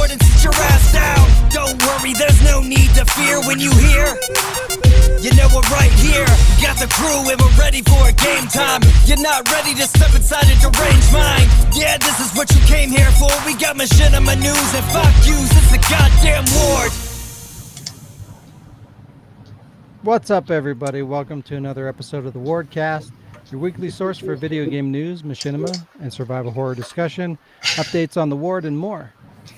board and sit your ass down. Don't worry, there's no need to fear when you hear. You know we're right here. Got the crew and we're ready for a game time. You're not ready to step inside a deranged mind. Yeah, this is what you came here for. We got machinima news and fuck yous. It's the goddamn ward. What's up, everybody? Welcome to another episode of the Wardcast, your weekly source for video game news, machinima, and survival horror discussion, updates on the ward, and more.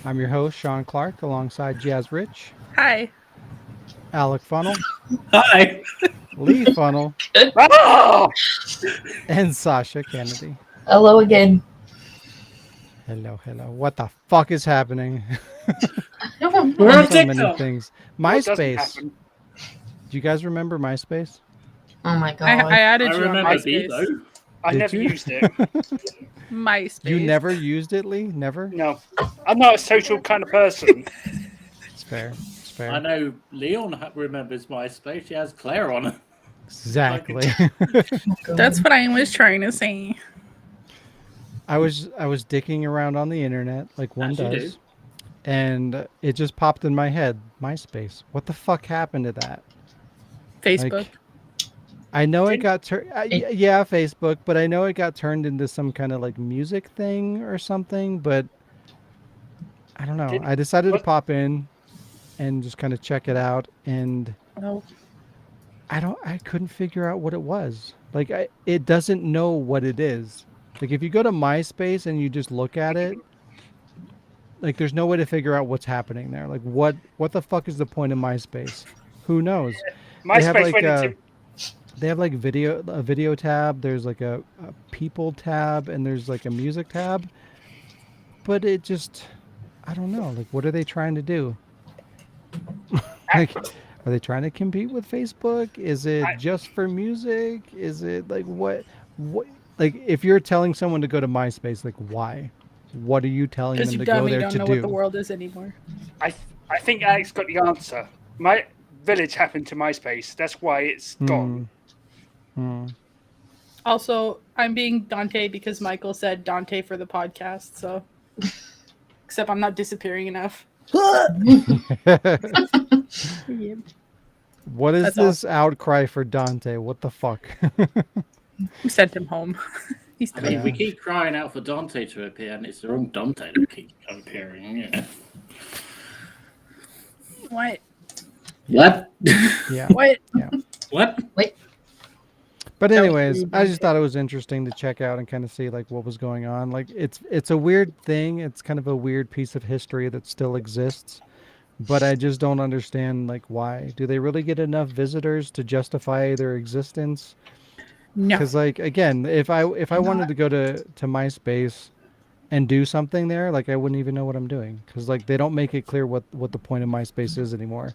I'm your host, Sean Clark, alongside Jazz Rich. Hi. Alec Funnel. Hi. Lee Funnel. Oh! And Sasha Kennedy. Hello again. Hello, hello. What the fuck is happening? We're on So many TikTok. things. What doesn't MySpace. happen? Do you guys remember MySpace? Oh my god. I added I you on remember MySpace. Bebo. I Did never you? used it. MySpace. You never used it, Lee? Never? No, I'm not a social kind of person. It's fair. It's fair. I know Leon remembers MySpace. She has Claire on it. Exactly. That's what I was trying to say. I was dicking around on the internet like one As you does, do. and it just popped in my head. MySpace. What the fuck happened to that? Facebook. Like, I know it got turned. Yeah, Facebook, but I know it got turned into some kind of like music thing or something. But I don't know. Didn't- I decided to what- pop in and just kind of check it out, and Oh. I couldn't figure out what it was. Like, it doesn't know what it is. Like, if you go to MySpace and you just look at it, like, there's no way to figure out what's happening there. Like, what the fuck is the point of MySpace? Who knows? They have, MySpace like, went into They have like a video tab. There's like a people tab, and there's like a music tab. But it just, I don't know. Like, what are they trying to do? Like, are they trying to compete with Facebook? Is it just for music? Is it like what? Like, if you're telling someone to go to MySpace, like, why? What are you telling Because them you to go dummy there don't to know do? what the world is anymore. I think Alex got the answer. My village happened to MySpace. That's why it's gone. Also, I'm being Dante because Michael said Dante for the podcast, so except I'm not disappearing enough. Yeah. What is That's this outcry for Dante? What the fuck? We sent him home. He's I mean, dead. we keep crying out for Dante to appear, and it's the wrong Dante that keeps appearing. Yeah. What? What? Yeah. What? What? But That was anyways, really I just thought it was interesting to check out and kind of see like what was going on. Like, it's a weird thing. It's kind of a weird piece of history that still exists, but I just don't understand like why. Do they really get enough visitors to justify their existence? No. Because like, again, if I wanted to go to MySpace and do something there, like, I wouldn't even know what I'm doing, because like they don't make it clear what the point of MySpace is anymore.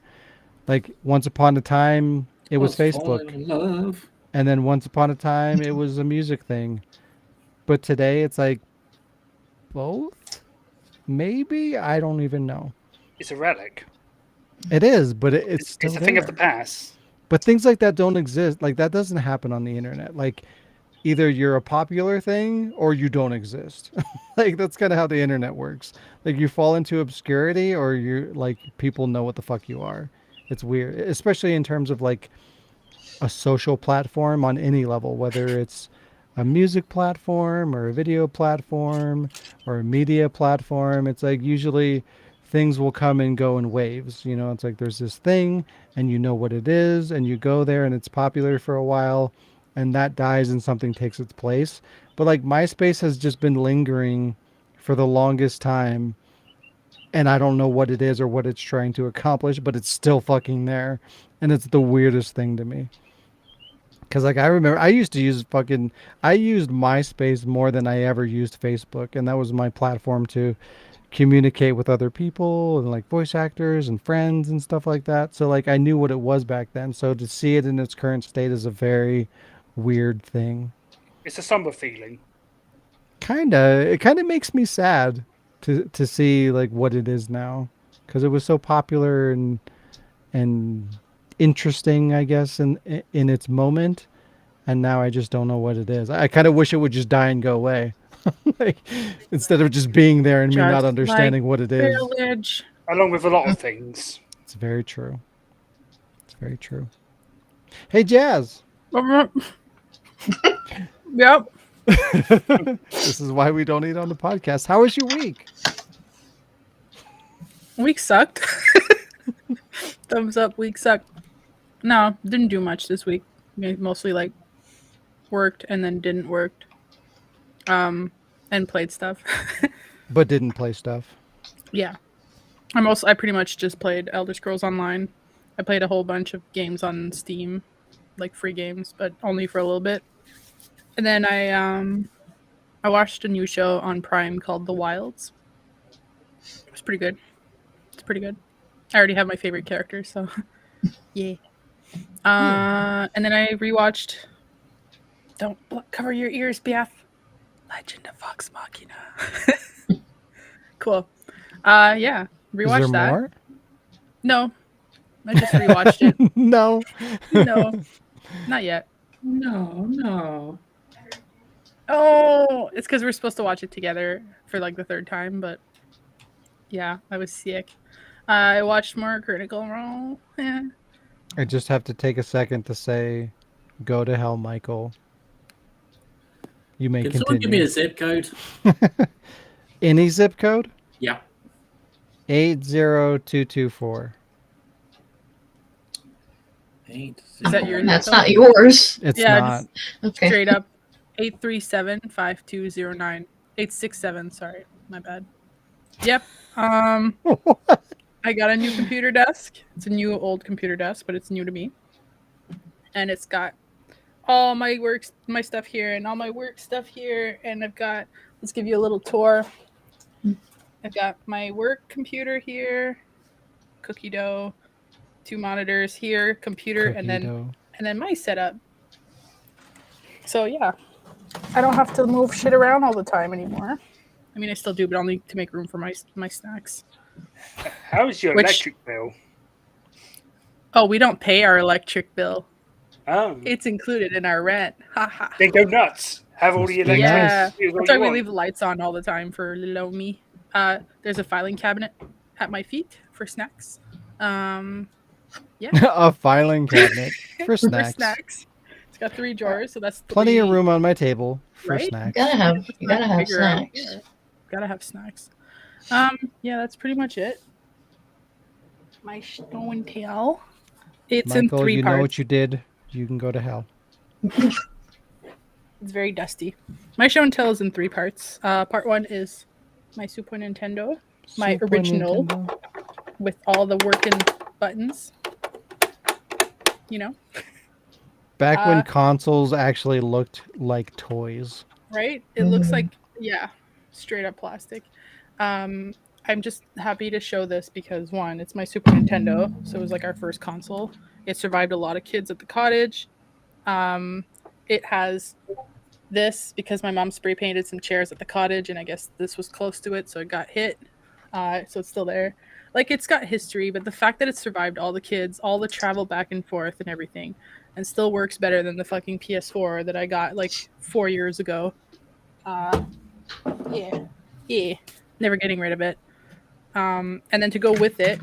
Like, once upon a time it was Facebook. Falling in love. And then once upon a time, it was a music thing. But today, it's like both? Maybe? I don't even know. It's a relic. It is, but it's still It's a thing of the there. past. But things like that don't exist. Like, that doesn't happen on the internet. Like, either you're a popular thing or you don't exist. Like, that's kind of how the internet works. Like, you fall into obscurity or you're, like, people know what the fuck you are. It's weird. Especially in terms of, like, a social platform on any level, whether it's a music platform or a video platform or a media platform. It's like usually things will come and go in waves. You know, it's like there's this thing and you know what it is and you go there and it's popular for a while and that dies and something takes its place. But like, MySpace has just been lingering for the longest time, and I don't know what it is or what it's trying to accomplish, but it's still fucking there. And it's the weirdest thing to me. Because, like, I remember I used MySpace more than I ever used Facebook. And that was my platform to communicate with other people and, like, voice actors and friends and stuff like that. So, like, I knew what it was back then. So to see it in its current state is a very weird thing. It's a somber feeling. It kind of makes me sad to see, like, what it is now. Because it was so popular and interesting, I guess, in its moment, and now I just don't know what it is. I kind of wish it would just die and go away. Like, instead of just being there and me not Just understanding like what it is. Village. Along with a lot of things. It's very true. It's very true. Hey, Jazz. Yep. This is why we don't eat on the podcast. How was your week? Week sucked. Thumbs up. Week sucked. No, didn't do much this week. Mostly like worked and then didn't work. And played stuff. But didn't play stuff. Yeah. I pretty much just played Elder Scrolls Online. I played a whole bunch of games on Steam, like free games, but only for a little bit. And then I watched a new show on Prime called The Wilds. It was pretty good. It's pretty good. I already have my favorite character, so yeah. And then I rewatched. Don't cover your ears, Biaf. Legend of Vox Machina. Cool. Yeah. Rewatched Is there that. more? No. I just rewatched it. No. No. Not yet. No. Oh, it's because we're supposed to watch it together for like the third time, but yeah, I was sick. I watched more Critical Role. Yeah. I just have to take a second to say, go to hell, Michael. You may Can someone give me continue. a zip code? Any zip code? Yeah. 80224. Is that your That's not yours. It's Yeah, not. Okay. straight up 837-5209. 867, sorry. My bad. Yep. I got a new computer desk. It's a new old computer desk, but it's new to me. And it's got all my stuff here and all my work stuff here. And let's give you a little tour. I've got my work computer here, cookie dough, 2 monitors here, computer, and then my setup. So yeah, I don't have to move shit around all the time anymore. I mean, I still do, but only to make room for my snacks. How's your electric bill? Oh, we don't pay our electric bill. Oh. It's included in our rent. Haha. Then go nuts. Have all the Must be electricity. Yeah, as all that's why you we want. leave the lights on all the time for little me. There's a filing cabinet at my feet for snacks. Yeah, A filing cabinet for for snacks. snacks. It's got 3 drawers, so that's Plenty of 3 room on my table for Right? snacks. You gotta have Figure out. snacks. Yeah, gotta have snacks. Yeah, that's pretty much it. My show and tell. It's in Michael, 3 you parts. know what you did. You can go to hell. It's very dusty. My show and tell is in 3 parts. Part 1 is my Super Nintendo, my Super original, Nintendo. with all the working buttons. You know, Back when consoles actually looked like toys. right? It looks like, yeah, straight up plastic. I'm just happy to show this because 1, it's my Super Nintendo, so it was like our first console. It survived a lot of kids at the cottage. It has this because my mom spray painted some chairs at the cottage, and I guess this was close to it, so it got hit. So it's still there. Like, it's got history, but the fact that it survived all the kids, all the travel back and forth and everything, and still works better than the fucking PS4 that I got like 4 years ago. Yeah, never getting rid of it. And then to go with it,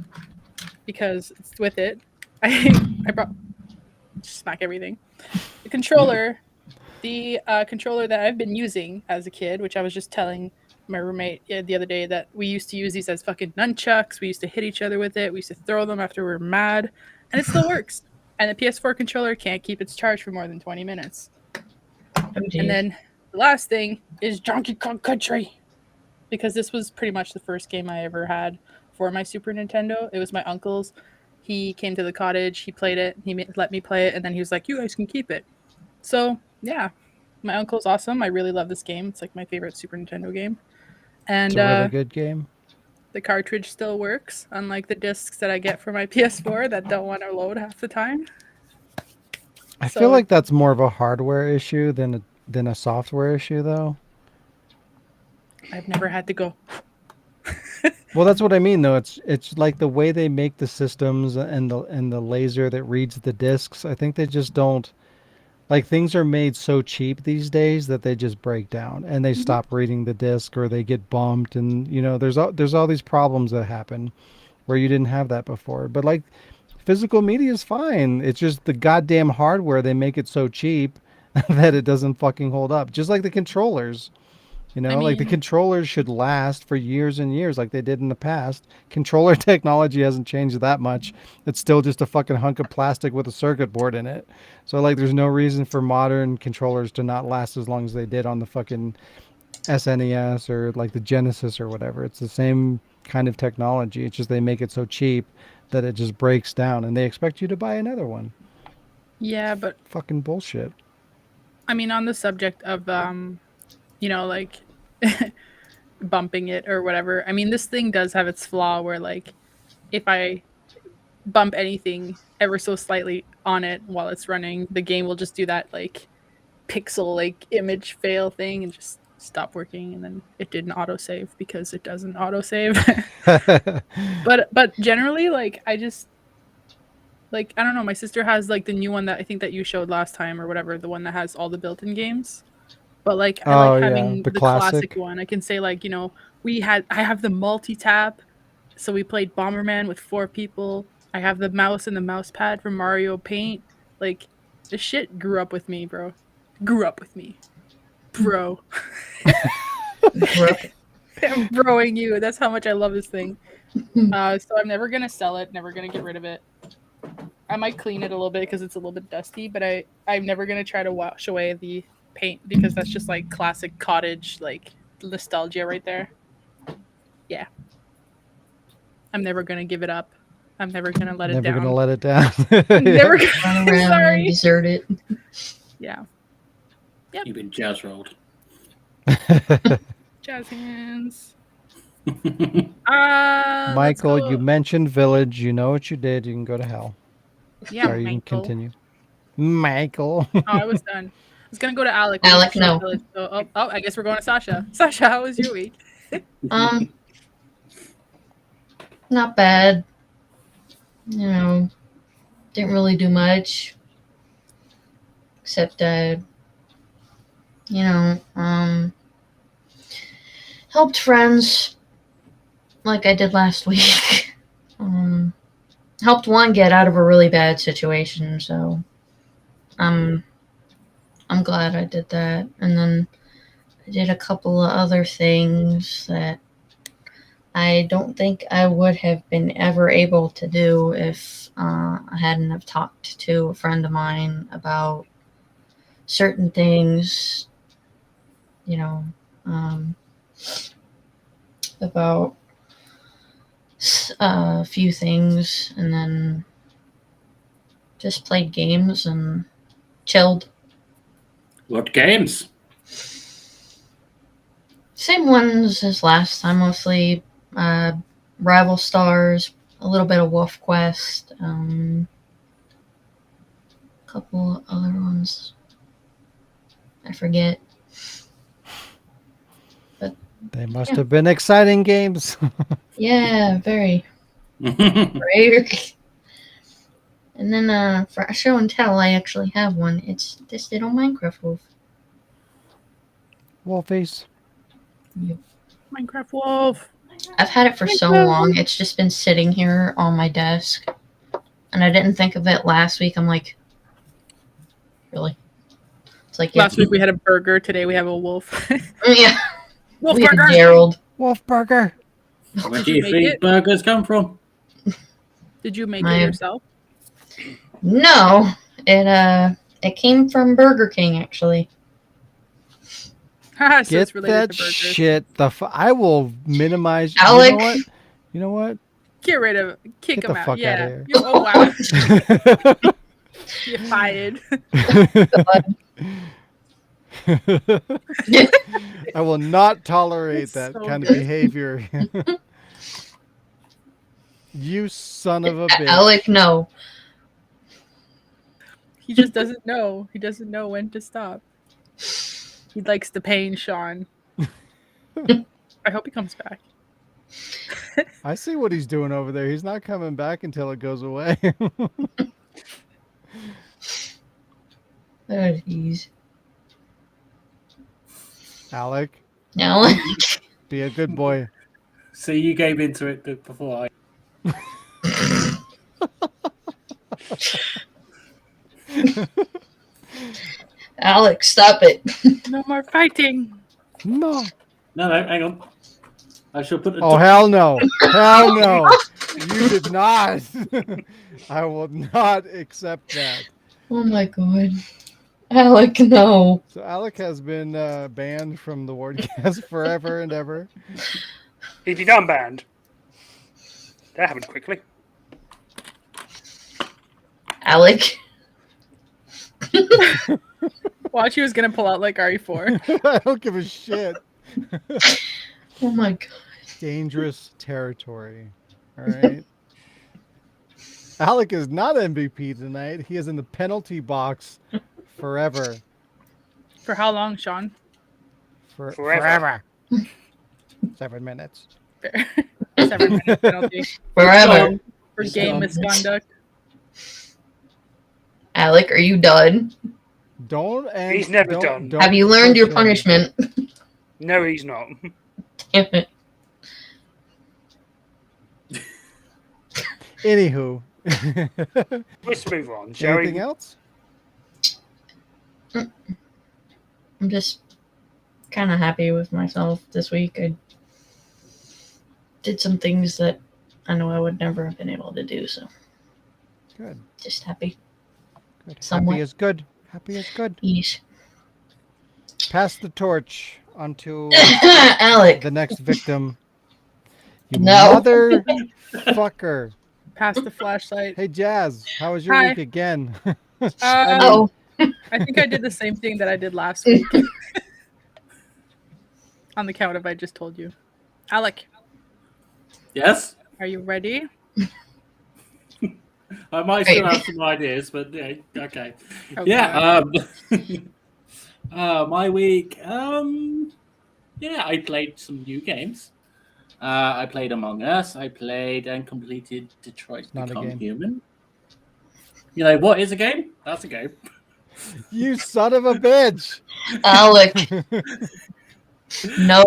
because it's with it, I brought smack everything. The controller that I've been using as a kid, which I was just telling my roommate the other day that we used to use these as fucking nunchucks. We used to hit each other with it. We used to throw them after we were mad, and it still works. And the PS4 controller can't keep its charge for more than 20 minutes. And then the last thing is Donkey Kong Country, because this was pretty much the first game I ever had for my Super Nintendo. It was my uncle's. He came to the cottage, he played it, he let me play it, and then he was like, you guys can keep it. So, yeah, my uncle's awesome. I really love this game. It's like my favorite Super Nintendo game. And It's a really good game. the cartridge still works, unlike the discs that I get for my PS4 that don't want to load half the time. I So- feel like that's more of a hardware issue than a software issue, though. I've never had to go. Well, that's what I mean, though. It's like the way they make the systems and the laser that reads the discs. I think they just don't Like things are made so cheap these days that they just break down and they stop reading the disc or they get bumped, and there's all these problems that happen where you didn't have that before. But like physical media is fine. It's just the goddamn hardware, they make it so cheap that it doesn't fucking hold up. Just like the controllers. Like the mean, controllers should last for years and years like they did in the past. Controller technology hasn't changed that much. It's still just a fucking hunk of plastic with a circuit board in it. So like there's no reason for modern controllers to not last as long as they did on the fucking SNES or like the Genesis or whatever. It's the same kind of technology. It's just they make it so cheap that it just breaks down and they expect you to buy another one. yeah, but Fucking bullshit. I mean, on the subject of like bumping it or whatever. I mean, this thing does have its flaw where like if I bump anything ever so slightly on it while it's running, the game will just do that like pixel like image fail thing and just stop working, and then it didn't autosave because it doesn't autosave. But generally, like I just like I don't know, my sister has like the new one that I think that you showed last time or whatever, the one that has all the built-in games. But like I Oh like yeah, having the the classic classic. one. I can say like, I have the multi-tap. So we played Bomberman with 4 people. I have the mouse and the mouse pad from Mario Paint. Like this shit grew up with me, bro. Grew up with me. Bro. I'm broing you. That's how much I love this thing. So I'm never gonna sell it, never gonna get rid of it. I might clean it a little bit because it's a little bit dusty, but I'm never gonna try to wash away the paint because that's just like classic cottage like nostalgia right there. Yeah. I'm never gonna give it up. I'm never gonna let it Never down. gonna let it down. Never Run gonna around and sorry. desert it. Yeah. You've been jazz rolled. Jazz hands. Michael, Let's go. you mentioned Village. You know what you did. You can go to hell. Yeah, Sorry, you can Michael. continue. Michael. Oh, I was done. I was gonna go to Alec. Alec, Show no. Village, so, I guess we're going to Sasha. Sasha, how was your week? Not bad. Didn't really do much. Except helped friends like I did last week. Helped one get out of a really bad situation, so I'm glad I did that. And then I did a couple of other things that I don't think I would have been ever able to do if I hadn't have talked to a friend of mine about certain things, about a few things, and then just played games and chilled. What games? Same ones as last time, mostly Rival Stars, a little bit of Wolf Quest, a couple other ones I forget. But They must have been exciting games. yeah, very. Right. And then for a show and tell, I actually have one. It's this little Minecraft wolf. Wolfies. Minecraft Wolf. I've had it for so long. It's just been sitting here on my desk. And I didn't think of it last week. I'm like, really? It's like, Last week we had a burger. Today we have a wolf. yeah. Wolf We had burger. Gerald. Wolf burger. Where Did do you you make think it? burgers come from? Did you make My- it yourself? No, it came from Burger King, actually. So Get it's related that to burgers. shit. I will minimize. Alec. You know what? Get rid of Kick Get him the out. fuck Yeah. outta here. Oh wow. You're fired. I will not tolerate That's that so kind of good. behavior. You son of a bitch. Alec, no. He just doesn't know. He doesn't know when to stop. He likes the pain, Sean. I hope he comes back. I see what he's doing over there. He's not coming back until it goes away. Oh, jeez. Alec, No. be a good boy. So you gave into it before I. Alex, stop it. No more fighting. No. No, hang on. I shall put a. Oh, hell no. Hell no. You did not. I will not accept that. Oh my god. Alec, no. So Alec has been banned from the Wardcast forever and ever. If you done banned. That happened quickly. Alec. Watch, he was gonna pull out like RE4. I don't give a shit. Oh my god. Dangerous territory. All right. Alec is not MVP tonight. He is in the penalty box forever. For how long, Sean? Forever. 7 minutes. Fair. 7-minute penalty Forever. for game misconduct. Alec, are you done? Don't end. He's never don't- done. don't Have you learned your push him. punishment? No, he's not. Damn it. Anywho. Let's move on, shall Anything we? else? I'm just kind of happy with myself this week. I did some things that I know I would never have been able to do, so Good. just happy. Good. Somewhat. Happy is good. Happy is good. Yeesh. Pass the torch onto Alec. the next victim. You No. motherfucker. Pass the flashlight. Hey, Jazz, how was your Hi. week again? Oh, I think I did the same thing that I did last week. On the count of I just told you. Alec, Yes? are you ready? I might still Right. have some ideas, but yeah, okay. Okay. Yeah, my week, yeah, I played some new games. I played Among Us. I played and completed Detroit Not a Become game. Human. You know, what is a game? That's a game. You son of a bitch. Alec. No.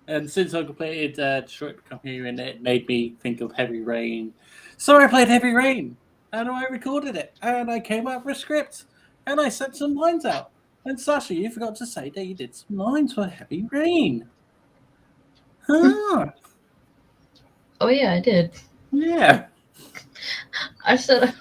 And since I completed Detroit Become Human, it made me think of Heavy Rain. So I played Heavy Rain, and I recorded it, and I came up with a script, and I sent some lines out. And Sasha, you forgot to say that you did some lines for Heavy Rain. Huh. Oh yeah, I did. Yeah. I said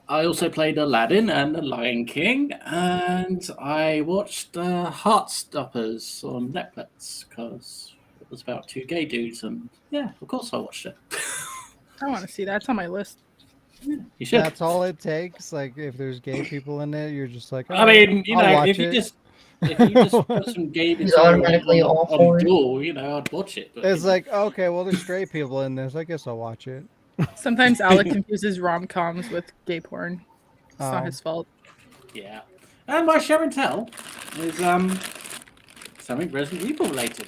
I also played Aladdin and The Lion King, and I watched Heartstoppers on Netflix because it was about two gay dudes, and yeah, of course I watched it. I want to see that. It's on my list. You should. That's all it takes. Like, if there's gay people in it, you're just like, I mean, you I'll know, watch if you it. just put some gay He's material automatically all on for it. Duel, you know, I'd watch it. But, It's like, okay, well, there's straight people in this. I guess I'll watch it. Sometimes Alec confuses rom-coms with gay porn. It's Oh. not his fault. yeah. And my show and tell is something Resident Evil related.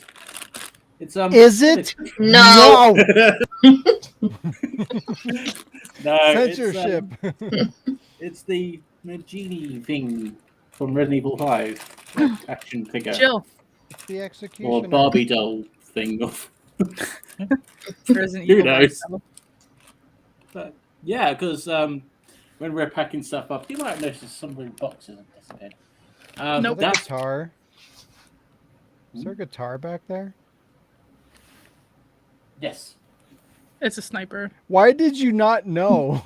It's Is it? no. No, Censorship. It's the genie thing from Resident Evil 5 action figure Chill. It's the or executioner. Barbie doll thing. Of Resident Who Evil knows? myself. but yeah, because when we're packing stuff up, you might notice some of the boxes have disappeared. Nope. The That's guitar. Is there a guitar back there? yes. It's a sniper. Why did you not know?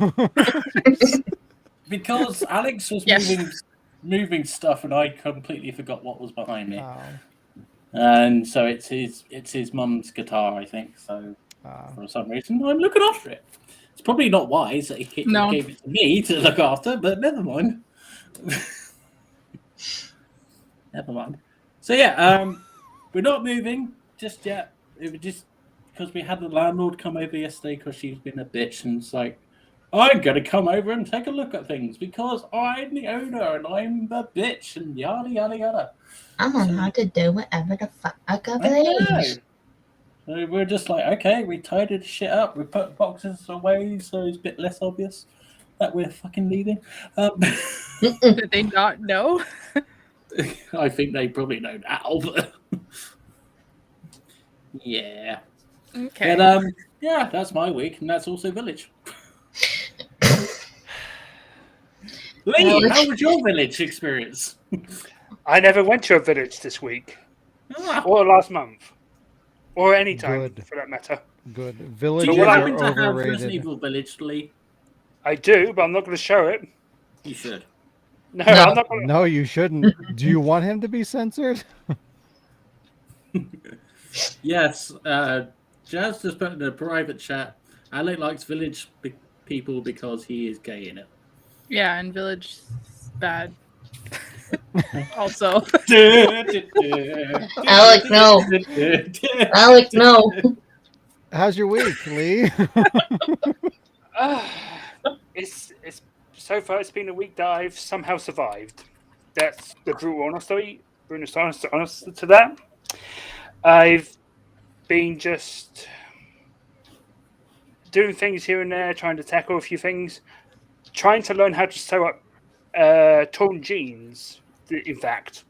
Because Alex was Yes. moving stuff, and I completely forgot what was behind me. Oh. And so it's his mum's guitar, I think. So for some reason, I'm looking after it. It's probably not wise that he No. gave it to me to look after, but never mind. Never mind. So yeah, we're not moving just yet. It was just because we had the landlord come over yesterday because she's been a bitch, and it's like, I'm going to come over and take a look at things because I'm the owner and I'm the bitch and yada, yada, yada. I'm allowed to do whatever the fuck I I know. please. So we're just like, okay, we tidied shit up. We put boxes away so it's a bit less obvious. that we're fucking leaving. Did they not know? I think they probably know now, but yeah. Okay. But yeah, that's my week, and that's also Village. Lee, how was your Village experience? I never went to a village this week, Ah, or last month, or any time Good. for that matter. Good. do Villages you are happen to have Resident overrated. Evil Village, Lee? I do, but I'm not going to show it. You should. No, No. I'm not going to. No, you shouldn't. Do you want him to be censored? Yes, Jazz just put in a private chat. Alec likes Village people because he is gay in it. Yeah, and Village is bad. Also. Alec, no. Alec, no. How's your week, Lee? It's so far. It's been a week that I've somehow survived. That's the brutal honesty. Honest to that. I've been just doing things here and there, trying to tackle a few things, trying to learn how to sew up torn jeans. In fact,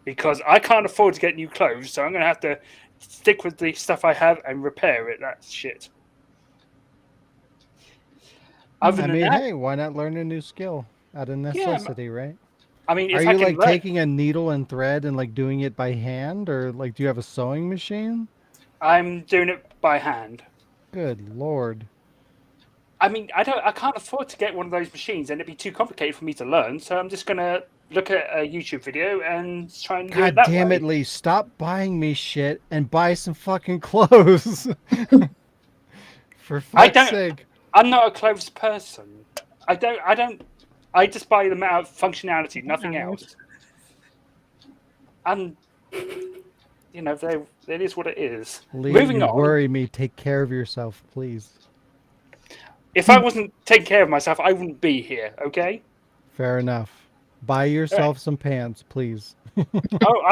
because I can't afford to get new clothes, so I'm going to have to stick with the stuff I have and repair it. That's shit. Other I than mean, that, hey, why not learn a new skill out of necessity, right? I mean, if Are I you can like learn, taking a needle and thread and like doing it by hand, or like do you have a sewing machine? I'm doing it by hand. Good lord. I mean, I can't afford to get one of those machines, and it'd be too complicated for me to learn. So I'm just gonna look at a YouTube video and try and do it God that damn way. it, Lee! Stop buying me shit and buy some fucking clothes. For I fuck's don't- sake. I'm not a clothes person. I just buy them out of functionality, nothing Ouch. else. And you know, it is what it is. Lee, Moving you on. worry me. Take care of yourself, please. If I wasn't taking care of myself, I wouldn't be here. Okay. Fair enough. Buy yourself some pants, please. Oh,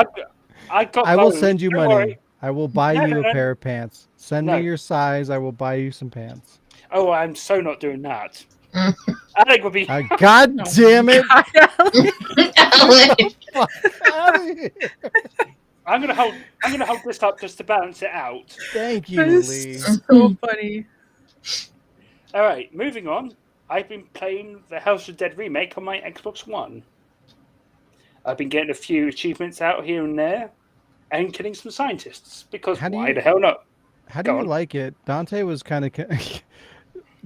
I got. I will those. send you Don't money. worry. I will buy No, you no, a no. pair of pants. Send No. me your size. I will buy you some pants. Oh, I'm so not doing that. Alec would be. God damn it! Alec. Fuck out of here. I'm gonna hold this up just to balance it out. Thank That you, is Lee. so funny. All right, moving on. I've been playing the House of Dead remake on my Xbox One. I've been getting a few achievements out here and there, and killing some scientists. Because How do why you- the hell not? How do Go you on. like it? Dante was kind of.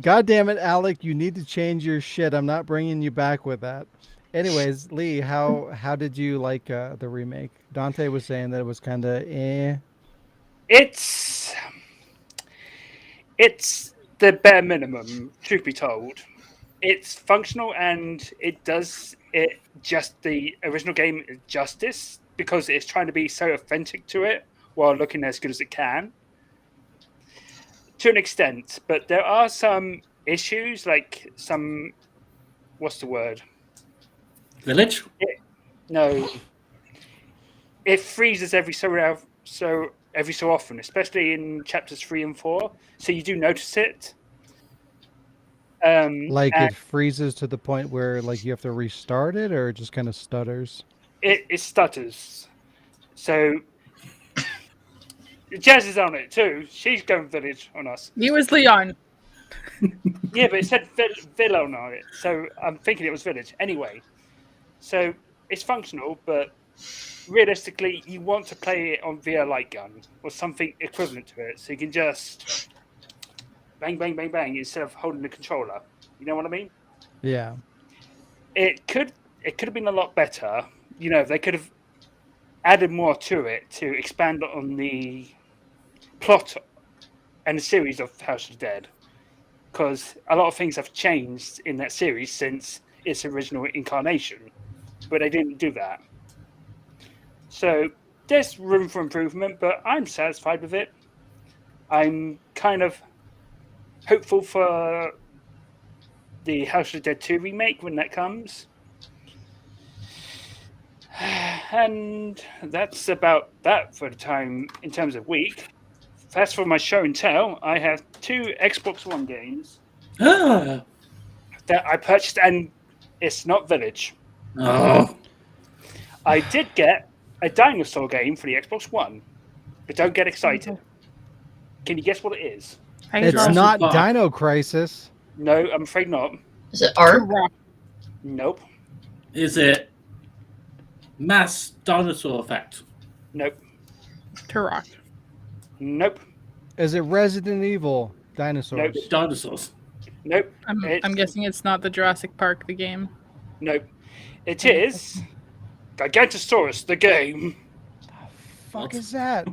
God damn it, Alec! You need to change your shit. I'm not bringing you back with that. Anyways, Lee, how did you like the remake? Dante was saying that it was kind of It's the bare minimum, truth be told. It's functional and it does it just the original game justice because it's trying to be so authentic to it while looking as good as it can. To an extent, but there are some issues, like some what's the word? Village? No, it freezes every so often, especially in chapters 3 and 4. So you do notice it. like and it freezes to the point where like you have to restart it, or it just kind of stutters. it stutters. So Jazz is on it too. She's going village on us. He was Leon. Yeah, but it said Villa on it, so I'm thinking it was village. Anyway, so it's functional, but realistically, you want to play it on via light gun or something equivalent to it, so you can just bang, bang, bang, bang instead of holding the controller. You know what I mean? Yeah. It could have been a lot better. You know, they could have added more to it to expand on the plot and the series of House of Dead, because a lot of things have changed in that series since its original incarnation, but they didn't do that. So there's room for improvement, but I'm satisfied with it. I'm kind of hopeful for the House of Dead 2 remake when that comes. And that's about that for the time in terms of week. As for my show and tell, I have 2 Xbox One games. Ah, that I purchased, and it's not Village. Oh, I did get a dinosaur game for the Xbox One, but don't get excited. Can you guess what it is? I It's love not Park. Dino Crisis. No, I'm afraid not. Is it art? Turok. Nope. is it Mass Dinosaur Effect? Nope. Turok. Nope. Is it Resident Evil Dinosaurs? Nope. Dinosaurs. Nope. I'm guessing it's not the Jurassic Park, the game. Nope. It is Gigantosaurus, the game. Fuck is that?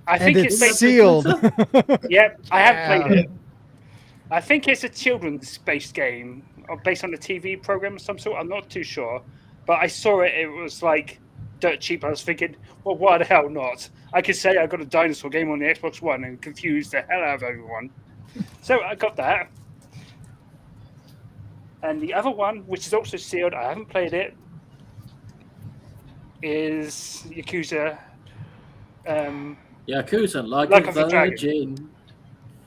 I And think it's based- sealed. Yep, I have Yeah. played it. I think it's a children's-based game, or based on a TV program of some sort. I'm not too sure, but I saw it. It was like dirt cheap. I was thinking, well, why the hell not? I could say I got a dinosaur game on the Xbox One and confuse the hell out of everyone. So I got that. And the other one, which is also sealed, I haven't played it, is Yakuza. Yakuza, like Like a of the Dragon. virgin.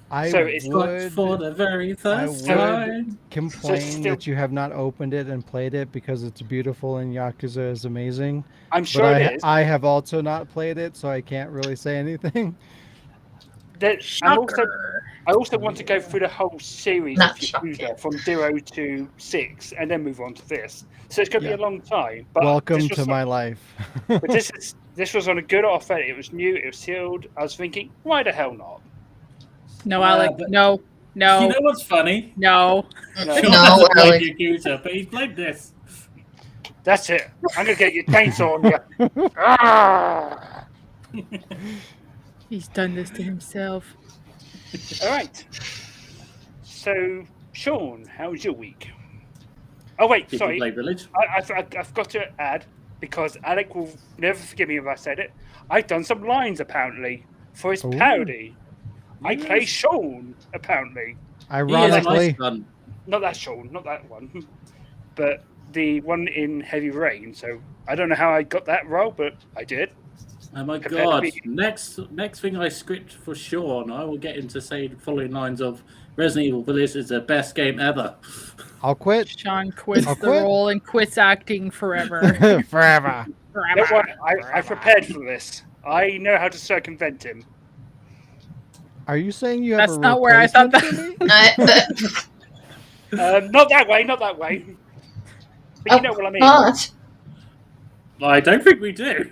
I So it's But would for the very first would- time. complain still- that you have not opened it and played it because it's beautiful and Yakuza is amazing. I'm But sure it is. I have also not played it, so I can't really say anything. I also want to go through the whole series Not of Yakuza from 0 to 6 and then move on to this. So it's going to Yeah. be a long time. But Welcome this was to on- my life. But this was on a good offer. It was new. It was sealed. I was thinking, why the hell not? No, Yeah, Alec. but- No. No. You know what's funny? No. No. Sean No, hasn't played Alex. Yakuza, but he's played this. That's it. I'm going to get your chainsaw on you. Ah! He's done this to himself. All right. So, Sean, how was your week? Oh wait, Did you sorry. play Village? I've got to add, because Alec will never forgive me if I said it. I've done some lines apparently for his Ooh. parody. I play Yes. Sean apparently. He is a Ironically, nice son. Not that Sean, not that one, but the one in Heavy Rain. So I don't know how I got that role, but I did. Oh my Compared to god! me. Next thing I script for Sean, I will get him to say the following lines of Resident Evil Village is the best game ever. I'll quit Sean quits I'll the quit. role and quits acting forever. forever. Don't worry, I prepared for this. I know how to circumvent him. Are you saying you have That's a not where I thought replacement that. for me? Not that way, not that way. But you know what I mean. But I don't think we do.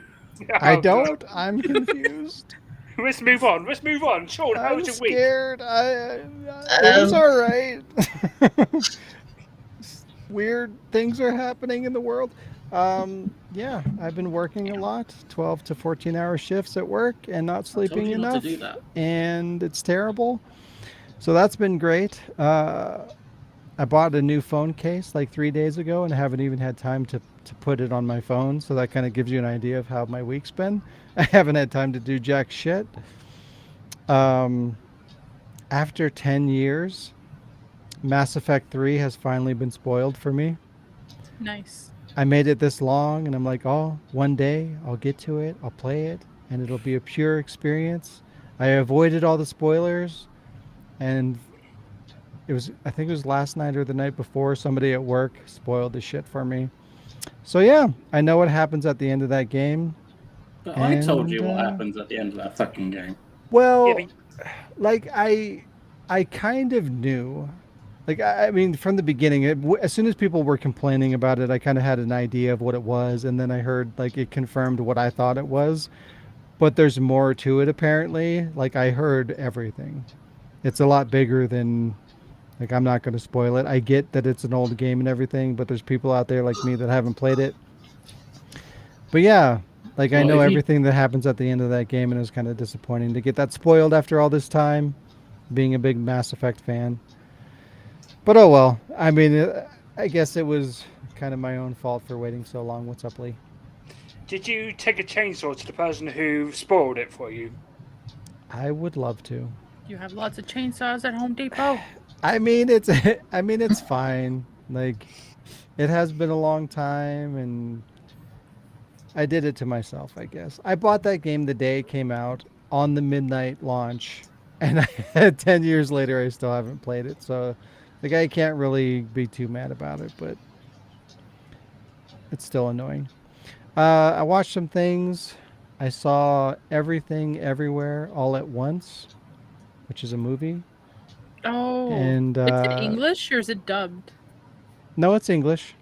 I Oh, don't. I'm confused. God. Let's move on. Let's move on. Sean, how I'm was your week? scared. It was all right. Weird things are happening in the world. Yeah, I've been working a lot, 12 to 14-hour shifts at work and not I told sleeping you not enough. to do that. And it's terrible. So that's been great. I bought a new phone case like 3 days ago and I haven't even had time to put it on my phone. So that kind of gives you an idea of how my week's been. I haven't had time to do jack shit. After 10 years, Mass Effect 3 has finally been spoiled for me. Nice. I made it this long and I'm like, oh, one day I'll get to it, I'll play it, and it'll be a pure experience. I avoided all the spoilers, and I think it was last night or the night before, somebody at work spoiled the shit for me. So yeah, I know what happens at the end of that game. But I told you And, what happens at the end of that fucking game. Well, Yeah, like I kind of knew. Like, I mean, from the beginning, as soon as people were complaining about it, I kind of had an idea of what it was. And then I heard, like, it confirmed what I thought it was. But there's more to it, apparently. Like, I heard everything. It's a lot bigger than, like, I'm not going to spoil it. I get that it's an old game and everything, but there's people out there like me that haven't played it. But yeah, like, I Well, know if you- everything that happens at the end of that game, and it was kind of disappointing to get that spoiled after all this time, being a big Mass Effect fan. But oh well. I mean, I guess it was kind of my own fault for waiting so long. What's up, Lee? Did you take a chainsaw to the person who spoiled it for you? I would love to. You have lots of chainsaws at Home Depot. I mean, it's fine. Like, it has been a long time, and I did it to myself, I guess. I bought that game the day it came out on the midnight launch, and 10 years later, I still haven't played it. So Like I can't really be too mad about it, but it's still annoying. I watched some things. I saw Everything Everywhere All at Once, which is a movie. Oh, And it's in English or is it dubbed? no, it's English.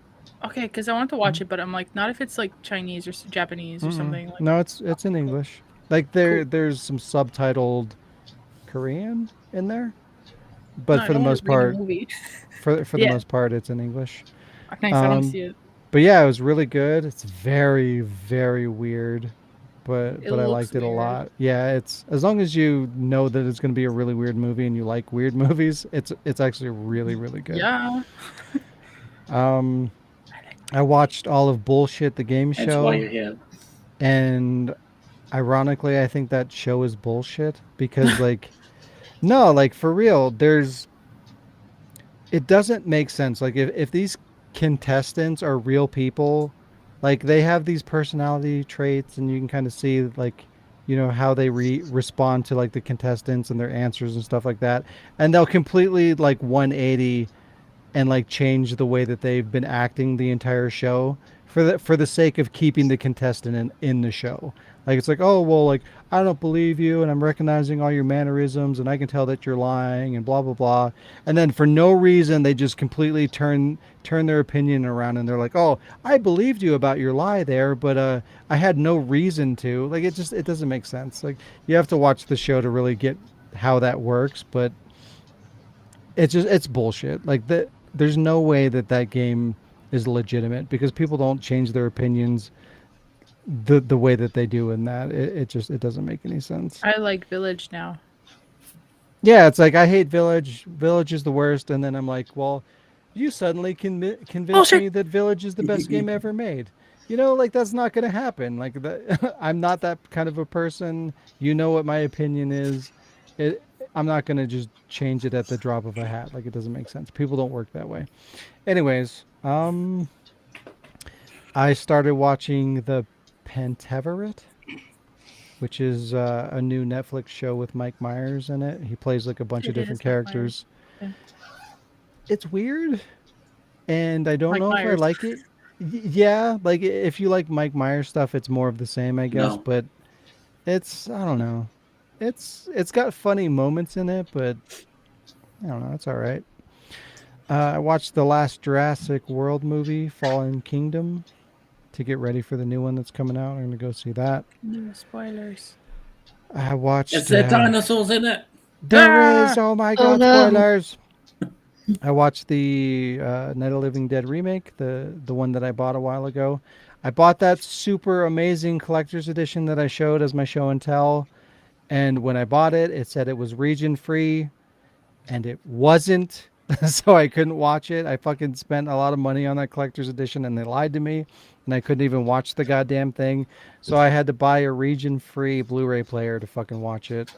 Okay, because I wanted to watch it, but I'm like, not if it's like Chinese or Japanese or something. Like, No, it's in English. Like cool. there's some subtitled Korean in there, but No, I for the don't want most to read a part, movie. for the Yeah, most part, it's in English. nice. I don't Um, see it. but yeah, it was really good. It's very very weird, It but I looks liked it a weird. lot. Yeah, it's as long as you know that it's going to be a really weird movie and you like weird movies, it's actually really really good. Yeah. Um, I watched all of Bullshit the Game That's why Show, you're here. and ironically, I think that show is bullshit because like no, like for real, there's it doesn't make sense. Like if these contestants are real people, like they have these personality traits and you can kind of see like how they respond to like the contestants and their answers and stuff like that. And they'll completely like 180 and like change the way that they've been acting the entire show for the sake of keeping the contestant in the show. Like it's like, oh well, like I don't believe you, and I'm recognizing all your mannerisms, and I can tell that you're lying, and blah blah blah. And then for no reason, they just completely turn their opinion around, and they're like, oh, I believed you about your lie there, but I had no reason to. Like it doesn't make sense. Like you have to watch the show to really get how that works, but it's bullshit. Like there's no way that that game is legitimate because people don't change their opinions the way that they do in that. It doesn't make any sense. I like Village now. Yeah, it's like I hate Village. Village is the worst, and then I'm like, well, you suddenly convince Bullshit. me that Village is the best game ever made. Like that's not going to happen. Like that, I'm not that kind of a person. You know what my opinion is. It, I'm not going to just change it at the drop of a hat. Like it doesn't make sense. People don't work that way. Anyways, I started watching the Pentaverate, which is a new Netflix show with Mike Myers in it. He plays like a bunch of It different is Mike Myers. characters. Yeah. It's weird, and I don't Mike know if I Myers. like it. Yeah, like if you like Mike Myers stuff, it's more of the same, I guess. No. But I don't know. It's got funny moments in it, but I don't know. It's all right. I watched the last Jurassic World movie, Fallen Kingdom, to get ready for the new one that's coming out. I'm gonna go see that. No spoilers. I watched. Is there dinosaurs in it? There is. Oh my God! no. Spoilers. I watched the Night of the Living Dead remake, the one that I bought a while ago. I bought that super amazing collector's edition that I showed as my show and tell. And when I bought it, it said it was region free, and it wasn't. So I couldn't watch it. I fucking spent a lot of money on that collector's edition, and they lied to me, and I couldn't even watch the goddamn thing. So I had to buy a region free Blu-ray player to fucking watch it.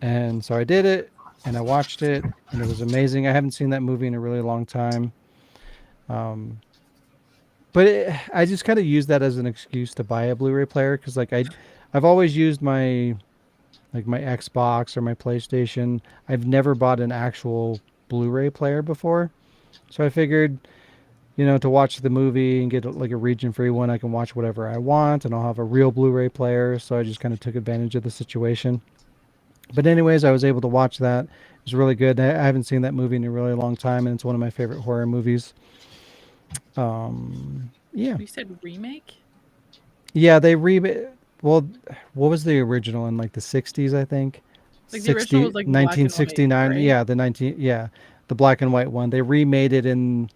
And so I did it, and I watched it, and it was amazing. I haven't seen that movie in a really long time. But I just kind of used that as an excuse to buy a Blu-ray player because like I've always used my Xbox or my PlayStation. I've never bought an actual Blu-ray player before. So I figured, to watch the movie and get like a region-free one, I can watch whatever I want and I'll have a real Blu-ray player. So I just kind of took advantage of the situation. But anyways, I was able to watch that. It was really good. I haven't seen that movie in a really long time, and it's one of my favorite horror movies. Yeah. You said remake? Yeah, they well, what was the original in like the 60s, I think? Like the original was like black and white, 1969. right? Yeah, the black and white one. They remade it in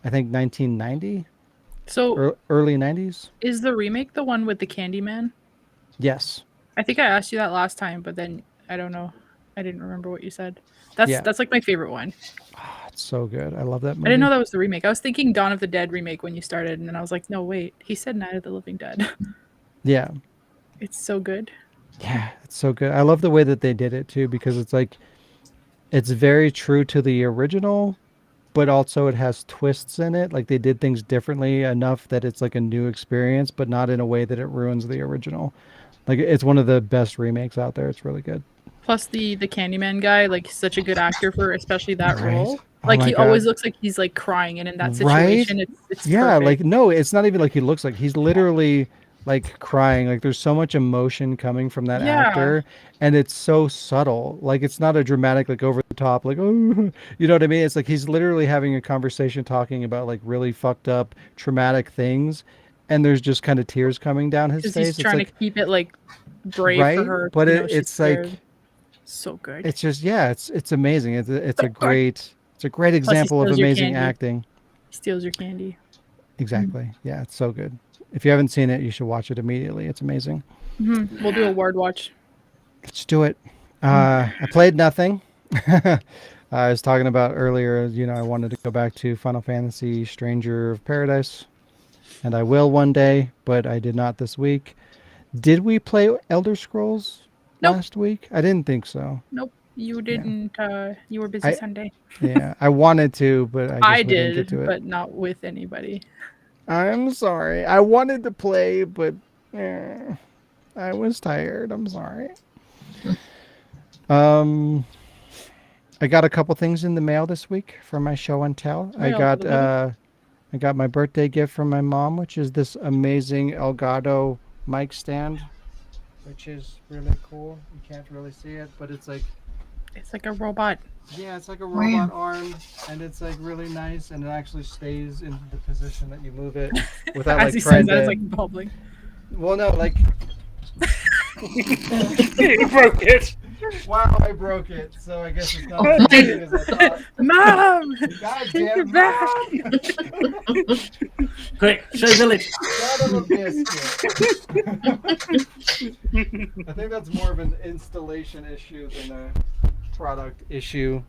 I think 1990 So or early 90s. is the remake the one with the Candyman? Yes. I think I asked you that last time, but then I don't know. I didn't remember what you said. That's like my favorite one. Oh, it's so good. I love that movie. I didn't know that was the remake. I was thinking Dawn of the Dead remake when you started, and then I was like, no, wait. He said Night of the Living Dead. Yeah. It's so good. Yeah, it's so good. I love the way that they did it too because it's like it's very true to the original, but also it has twists in it. Like they did things differently enough that it's like a new experience, but not in a way that it ruins the original. Like it's one of the best remakes out there. It's really good. Plus the Candyman guy, like such a good actor for especially that Right. role. Like my he always God. looks like he's like crying, and in that Right? situation, it's Yeah, perfect. like no, it's not even like he looks like he's literally like crying. Like there's so much emotion coming from that Yeah, actor, and it's so subtle. Like it's not a dramatic, like over the top, like oh, you know what I mean? It's like he's literally having a conversation talking about like really fucked up, traumatic things, and there's just kind of tears coming down his because he's face. It's trying to like keep it like brave for right, her. but You know, she's it's like scared. So good. it's just yeah, it's amazing. It's So a good. great Plus, he example of steals your amazing candy. acting. He steals your candy. Exactly. Yeah, it's so good. If you haven't seen it, you should watch it immediately. It's amazing. We'll do a ward watch. Let's do it. I played nothing. I was talking about earlier, I wanted to go back to Final Fantasy Stranger of Paradise, and I will one day, but I did not this week. Did we play Elder Scrolls Nope. last week? I didn't think so. Nope. You didn't. You were busy I Sunday. yeah, I wanted to, but I I guess we didn't get did, to it. but not with anybody. I'm sorry. I wanted to play, but I was tired. I'm sorry. Um, I got a couple things in the mail this week for my show and tell. I got my birthday gift from my mom, which is this amazing Elgato mic stand, which is really cool. You can't really see it, but it's like It's like a robot. yeah, it's like a robot arm, and it's like really nice, and it actually stays in the position that you move it without As like he trying says that, to. it's like bubbling. Well, no, like You broke it. wow, I broke it. So I guess it's not Oh as my- amazing as I thought. Mom, God take damn it back. Quick, show Village. Son of a biscuit. I think that's more of an installation issue than a product issue.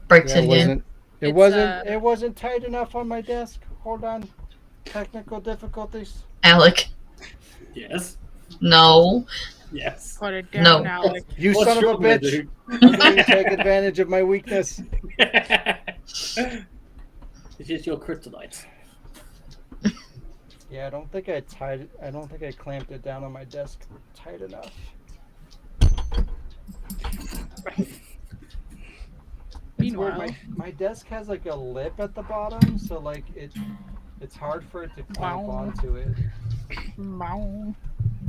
Breaks Yeah, it again. It's, it wasn't tight enough on my desk. Hold on. Technical difficulties. Alec, Yes. no. Yes. Put it down, No. Alec. You What's son of a wrong with bitch. you? I'm going to take advantage of my weakness. This is your kryptonite. Yeah, I don't think I clamped it down on my desk tight enough. It's weird. Meanwhile, My desk has like a lip at the bottom, so like it's hard for it to clamp Wow. onto it. Meow.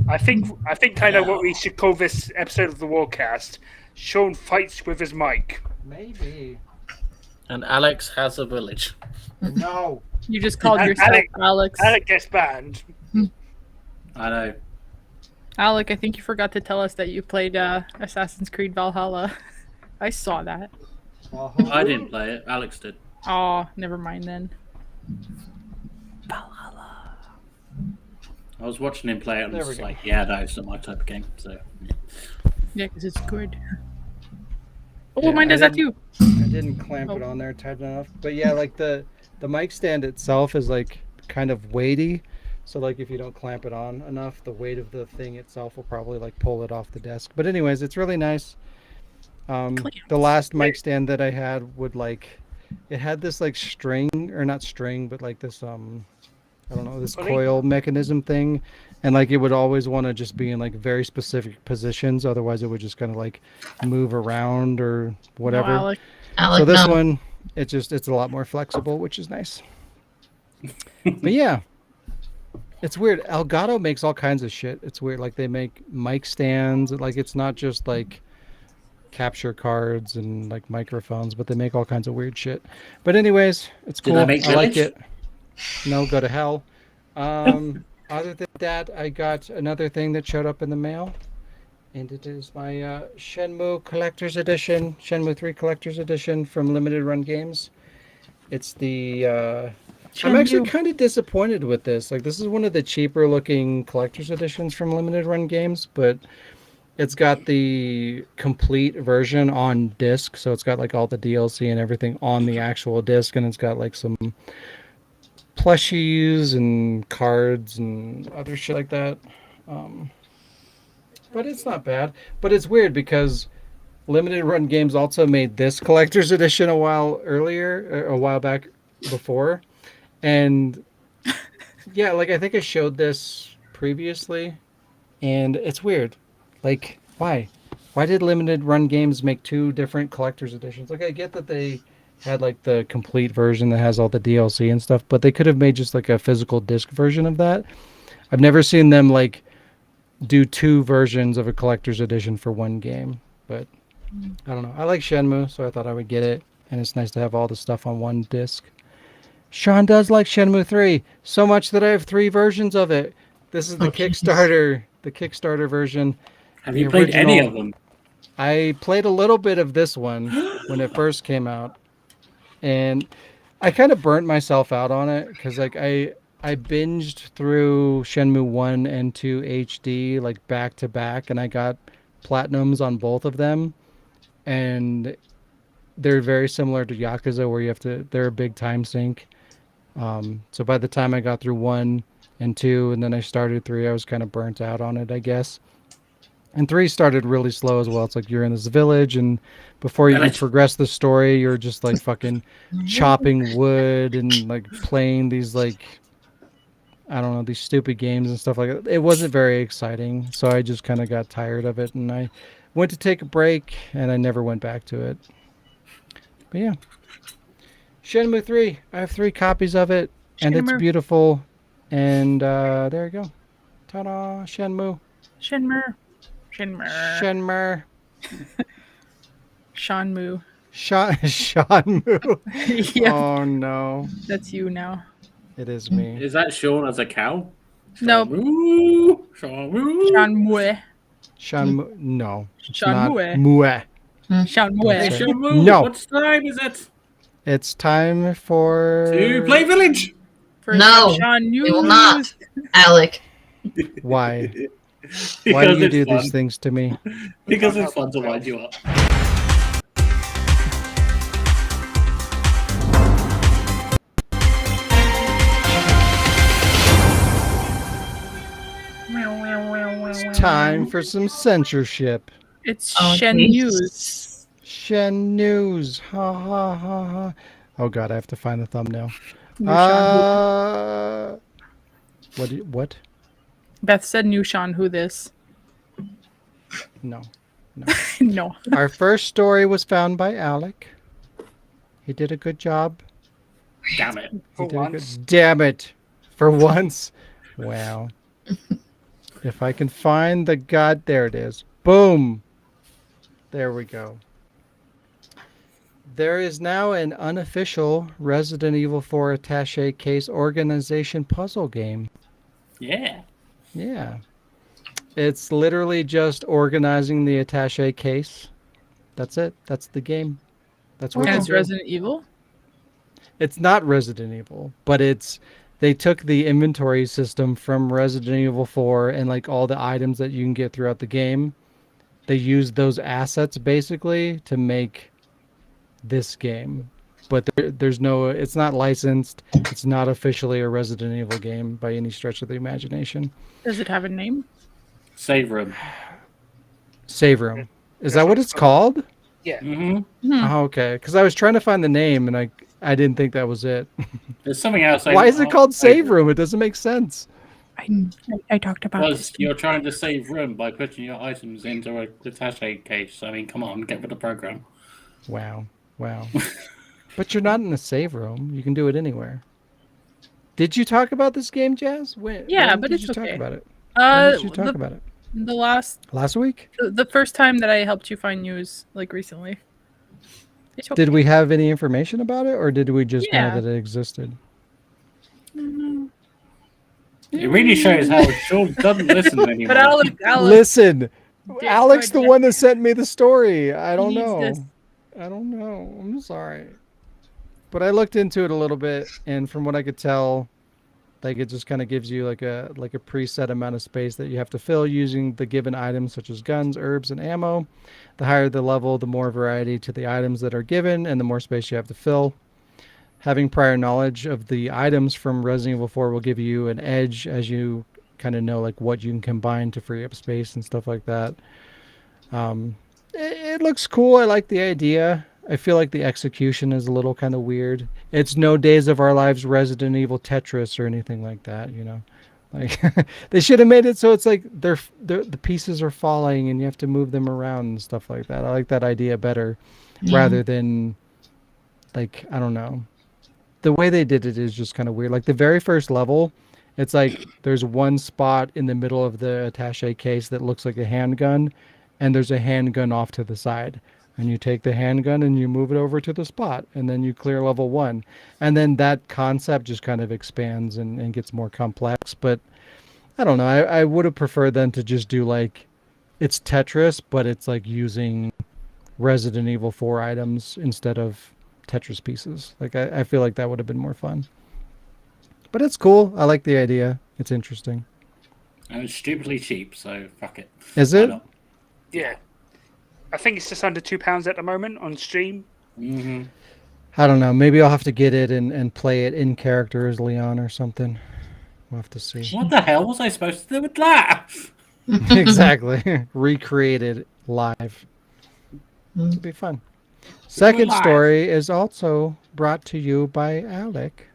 I think I know what we should call this episode of the Wardcast. Sean fights with his mic. Maybe. And Alex has a village. No. You just called And yourself Alex. Alec gets banned. I know. Alec, I think you forgot to tell us that you played Assassin's Creed Valhalla. I saw that. Well, I didn't play it. Alex did. Oh, never mind then. I was watching him play it and There was we go. like, yeah, no, it's not my type of game. So, yeah. Yeah, because it's good. Oh, Yeah, mine does I that too. I didn't clamp it Oh. on there tight enough. But yeah, like the mic stand itself is like kind of weighty. So like if you don't clamp it on enough, the weight of the thing itself will probably like pull it off the desk. But anyways, it's really nice. The last mic stand that I had would like it had this like string or not string, but like this I don't know, this Pulley? coil mechanism thing. And like it would always want to just be in like very specific positions, otherwise it would just kind of like move around or whatever. No, Alec. Alec, So this no. one, it's a lot more flexible, which is nice. But yeah, it's weird. Elgato makes all kinds of shit. It's weird. Like they make mic stands. Like it's not just like capture cards and like microphones, but they make all kinds of weird shit. But anyways, it's Did cool. I make I like Village? it. No, go to hell. Other than that, I got another thing that showed up in the mail. And it is my Shenmue Collector's Edition, Shenmue 3 Collector's Edition from Limited Run Games. It's the... I'm actually kind of disappointed with this. Like, this is one of the cheaper looking Collector's Editions from Limited Run Games, but it's got the complete version on disc. So it's got like all the DLC and everything on the actual disc, and it's got like some plushies and cards and other shit like that. But it's not bad. But it's weird because Limited Run Games also made this collector's edition a while back before. And yeah, like I think I showed this previously, and it's weird. Like, why? Why did Limited Run Games make two different collector's editions? Like, I get that they had like the complete version that has all the DLC and stuff, but they could have made just like a physical disc version of that. I've never seen them like do 2 versions of a collector's edition for one game, but I don't know. I like Shenmue, so I thought I would get it, and it's nice to have all the stuff on one disc. Sean does like Shenmue 3 so much that I have 3 versions of it. This is the Kickstarter version. Have The you played any original- of them? I played a little bit of this one when it first came out, and I kind of burnt myself out on it because like I binged through Shenmue 1 and 2 HD like back to back, and I got platinums on both of them, and they're very similar to Yakuza where they're a big time sink. So by the time I got through 1 and 2 and then I started 3, I was kind of burnt out on it, I guess. And 3 started really slow as well. It's like you're in this village, and before you can progress the story, you're just like fucking chopping wood and like playing these like, I don't know, these stupid games and stuff like that. It wasn't very exciting, so I just kind of got tired of it, and I went to take a break, and I never went back to it. But yeah, Shenmue 3. I have 3 copies of it, and it's Shenmue. beautiful. And there you go. Ta-da! Shenmue. Shenmue. Shenmue. Shenmue. Shenmue. Yeah, Oh no, that's you now. it is me. Is that Sean as a cow? Nope. Shamu. Shamu. Shenmue. Shenmue. No, it's Shenmue. not Mue. Shenmue. Hey, That's Shamu. No. What time is it? It's time for To play Village. For No, some we will not. Alec. Why? Because Why do you it's do fun. these things to me? Because it's fun to wind you up. It's time for some censorship. It's Oh, Shen please. News. Shen News. Ha ha ha ha. Oh god, I have to find the thumbnail. New What? Beth said new Sean who this. No. No. Our first story was found by Alec. He did a good job. Damn it. For He did a once. good, damn it. For once. Wow. If I can find the god, there it is. Boom. There we go. There is now an unofficial Resident Evil 4 attaché case organization puzzle game. Yeah. Yeah. It's literally just organizing the attaché case. That's it. That's the game. That's what And you it's do. Resident Evil. It's not Resident Evil, but they took the inventory system from Resident Evil 4 and like all the items that you can get throughout the game. They used those assets basically to make this game. But it's not licensed. It's not officially a Resident Evil game by any stretch of the imagination. Does it have a name? Save room. Save Room. Is that what it's called? Yeah. Mm-hmm. Oh, okay. Because I was trying to find the name and I didn't think that was it. There's something else. Why is it called Save Room? It doesn't make sense. I talked about Because this. you're trying to save room by putting your items into a attaché case. I mean, come on, get with the program. Wow. But you're not in a save room. You can do it anywhere. Did you talk about this game, Jazz? When But did it's you talk okay. about it? When did you talk about it? The Last week? the first time that I helped you find news, like recently. It's okay. Did we have any information about it, or did we just Yeah. know that it existed? It really shows how Sean doesn't listen anymore. But Alex Listen, Alex, the yeah. one that sent me the story. I don't needs know. this. I don't know. I'm sorry. But I looked into it a little bit, and from what I could tell, like it just kind of gives you like a preset amount of space that you have to fill using the given items such as guns, herbs, and ammo. The higher the level, the more variety to the items that are given, and the more space you have to fill. Having prior knowledge of the items from Resident Evil 4 will give you an edge as you kind of know like what you can combine to free up space and stuff like that. It looks cool. I like the idea. I feel like the execution is a little kind of weird. It's no Days of Our Lives Resident Evil Tetris or anything like that, you know. Like they should have made it so it's like the pieces are falling and you have to move them around and stuff like that. I like that idea better rather than like I don't know. The way they did it is just kind of weird. Like the very first level, it's like there's one spot in the middle of the attaché case that looks like a handgun, and there's a handgun off to the side. And you take the handgun and you move it over to the spot, and then you clear level one. And then that concept just kind of expands and gets more complex. But I don't know. I would have preferred them to just do like it's Tetris, but it's like using Resident Evil 4 items instead of Tetris pieces. Like I feel like that would have been more fun. But it's cool. I like the idea. It's interesting. And it's stupidly cheap, so fuck it. Is Why it? not? Yeah. I think it's just under £2 at the moment on Steam. Mm-hmm. I don't know. Maybe I'll have to get it and play it in character as Leon or something. We'll have to see. What the hell was I supposed to do with that? Exactly. Recreated live. It'll be fun. Second live. story is also brought to you by Alec.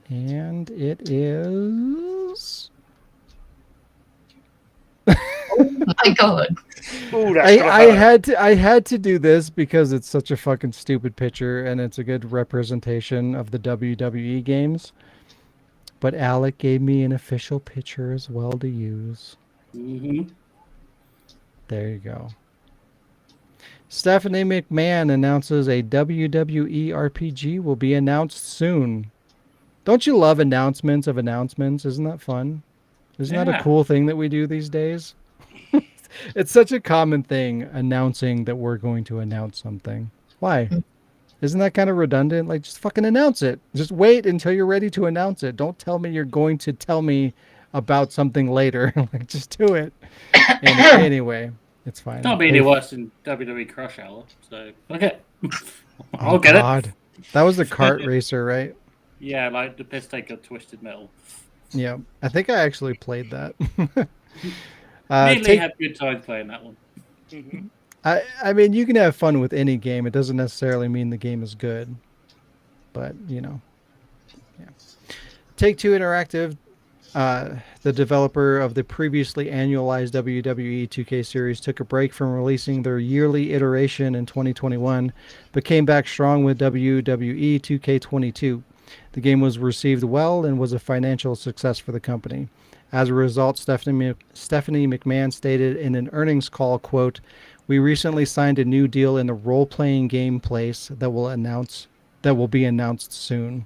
And it is... My God. Ooh, that's gonna hurt. I had to do this because it's such a fucking stupid picture and it's a good representation of the WWE games. But Alec gave me an official picture as well to use. Mm-hmm. There you go. Stephanie McMahon announces a WWE RPG will be announced soon. Don't you love announcements of announcements? Isn't that fun? Isn't that a Yeah. cool thing that we do these days? It's such a common thing, announcing that we're going to announce something. Why? Isn't that kind of redundant? Like, just fucking announce it. Just wait until you're ready to announce it. Don't tell me you're going to tell me about something later. Like, just do it. Anyway, it's fine. Not be any worse than WWE Crush Hour, so okay. I'll get it. That was the kart racer, right? Yeah, like the piss take of Twisted Metal. Yeah, I think I actually played that. Mainly have good time playing that one. Mhm. I mean, you can have fun with any game. It doesn't necessarily mean the game is good. But, you know. Yeah. Take-Two Interactive, the developer of the previously annualized WWE 2K series, took a break from releasing their yearly iteration in 2021, but came back strong with WWE 2K22. The game was received well and was a financial success for the company. As a result, Stephanie McMahon stated in an earnings call, quote, "We recently signed a new deal in the role-playing game place that will be announced soon."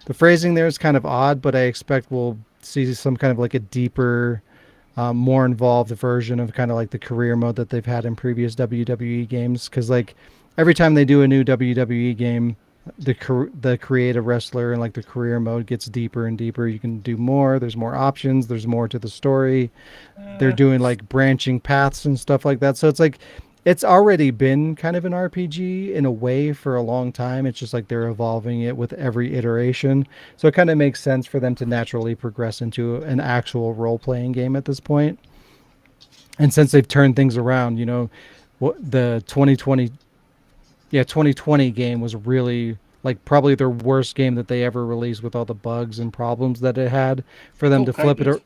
The phrasing there is kind of odd, but I expect we'll see some kind of like a deeper, more involved version of kind of like the career mode that they've had in previous WWE games. Because like every time they do a new WWE game, the creative wrestler and like the career mode gets deeper and deeper. You can do more. There's more options. There's more to the story. They're doing like branching paths and stuff like that. So it's like it's already been kind of an RPG in a way for a long time. It's just like they're evolving it with every iteration. So it kind of makes sense for them to naturally progress into an actual role-playing game at this point. And since they've turned things around, you know, the 2020 game was really like probably their worst game that they ever released with all the bugs and problems that it had. For them to flip it,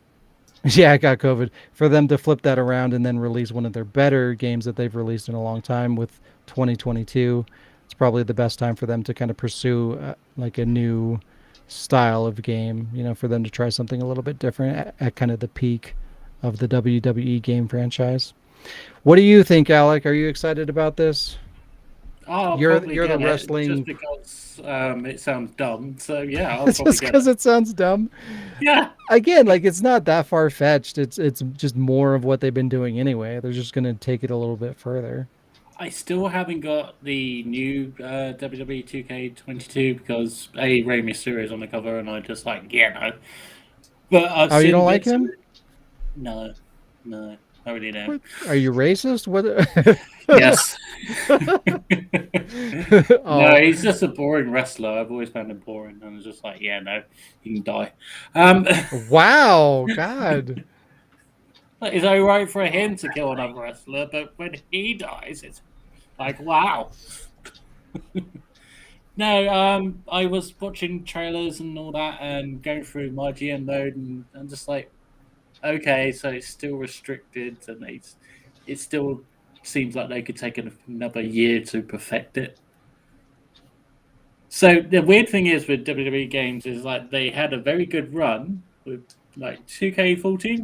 yeah, I got COVID. For them to flip that around and then release one of their better games that they've released in a long time with 2022, it's probably the best time for them to kind of pursue like a new style of game. You know, for them to try something a little bit different at kind of the peak of the WWE game franchise. What do you think, Alec? Are you excited about this? Oh, You're probably the get it wrestling- just because it sounds dumb. So yeah, I'll It's probably just get because it. it sounds dumb. Yeah, Again, like it's not that far fetched. It's just more of what they've been doing anyway. They're just gonna take it a little bit further. I still haven't got the new WWE 2K22 because Rey Mysterio is on the cover, and I just like no. But I've Oh, you seen don't like bits of him? it. No, I really don't. What? Are you racist? What? Yes. Oh. No, he's just a boring wrestler. I've always found him boring, and it's just like, no, he can die. Wow, God. It's all right for him to kill another wrestler, but when he dies, it's like, wow. No, I was watching trailers and all that, and going through my GM mode, and I'm just like, okay, so it's still restricted, and it still seems like they could take another year to perfect it. So the weird thing is with WWE games is like they had a very good run with like 2K14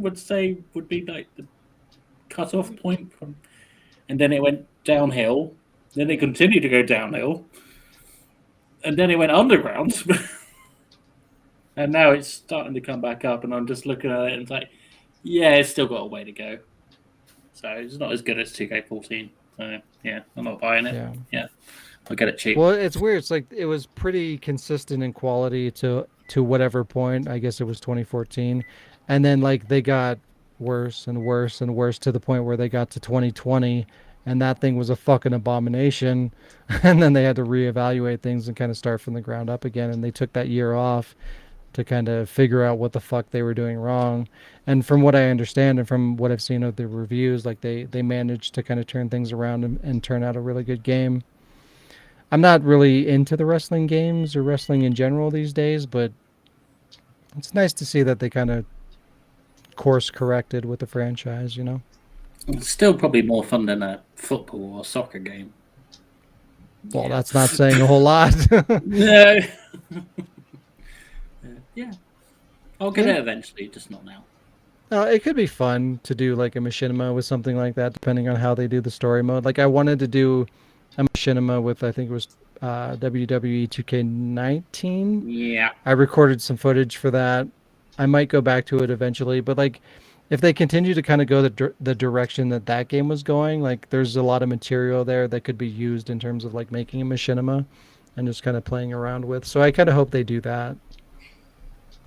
would be like the cutoff point from, and then it went downhill. Then it continued to go downhill, and then it went underground. And now it's starting to come back up, and I'm just looking at it and it's like, yeah, it's still got a way to go. So it's not as good as 2K14. So yeah, I'm not buying it. Yeah, I'll get it cheap. Well, it's weird. It's like it was pretty consistent in quality to whatever point. I guess it was 2014, and then like they got worse and worse and worse to the point where they got to 2020, and that thing was a fucking abomination. And then they had to reevaluate things and kind of start from the ground up again. And they took that year off to kind of figure out what the fuck they were doing wrong. And from what I understand and from what I've seen of the reviews, like they managed to kind of turn things around and turn out a really good game. I'm not really into the wrestling games or wrestling in general these days, but it's nice to see that they kind of course corrected with the franchise, you know? It's still probably more fun than a football or soccer game. Well, that's not saying a whole lot. No. Yeah. I'll get it eventually, just not now. It could be fun to do like a machinima with something like that, depending on how they do the story mode. Like I wanted to do a machinima with, I think it was WWE 2K19. Yeah. I recorded some footage for that. I might go back to it eventually, but like if they continue to kind of go the direction that that game was going, like there's a lot of material there that could be used in terms of like making a machinima and just kind of playing around with. So I kind of hope they do that.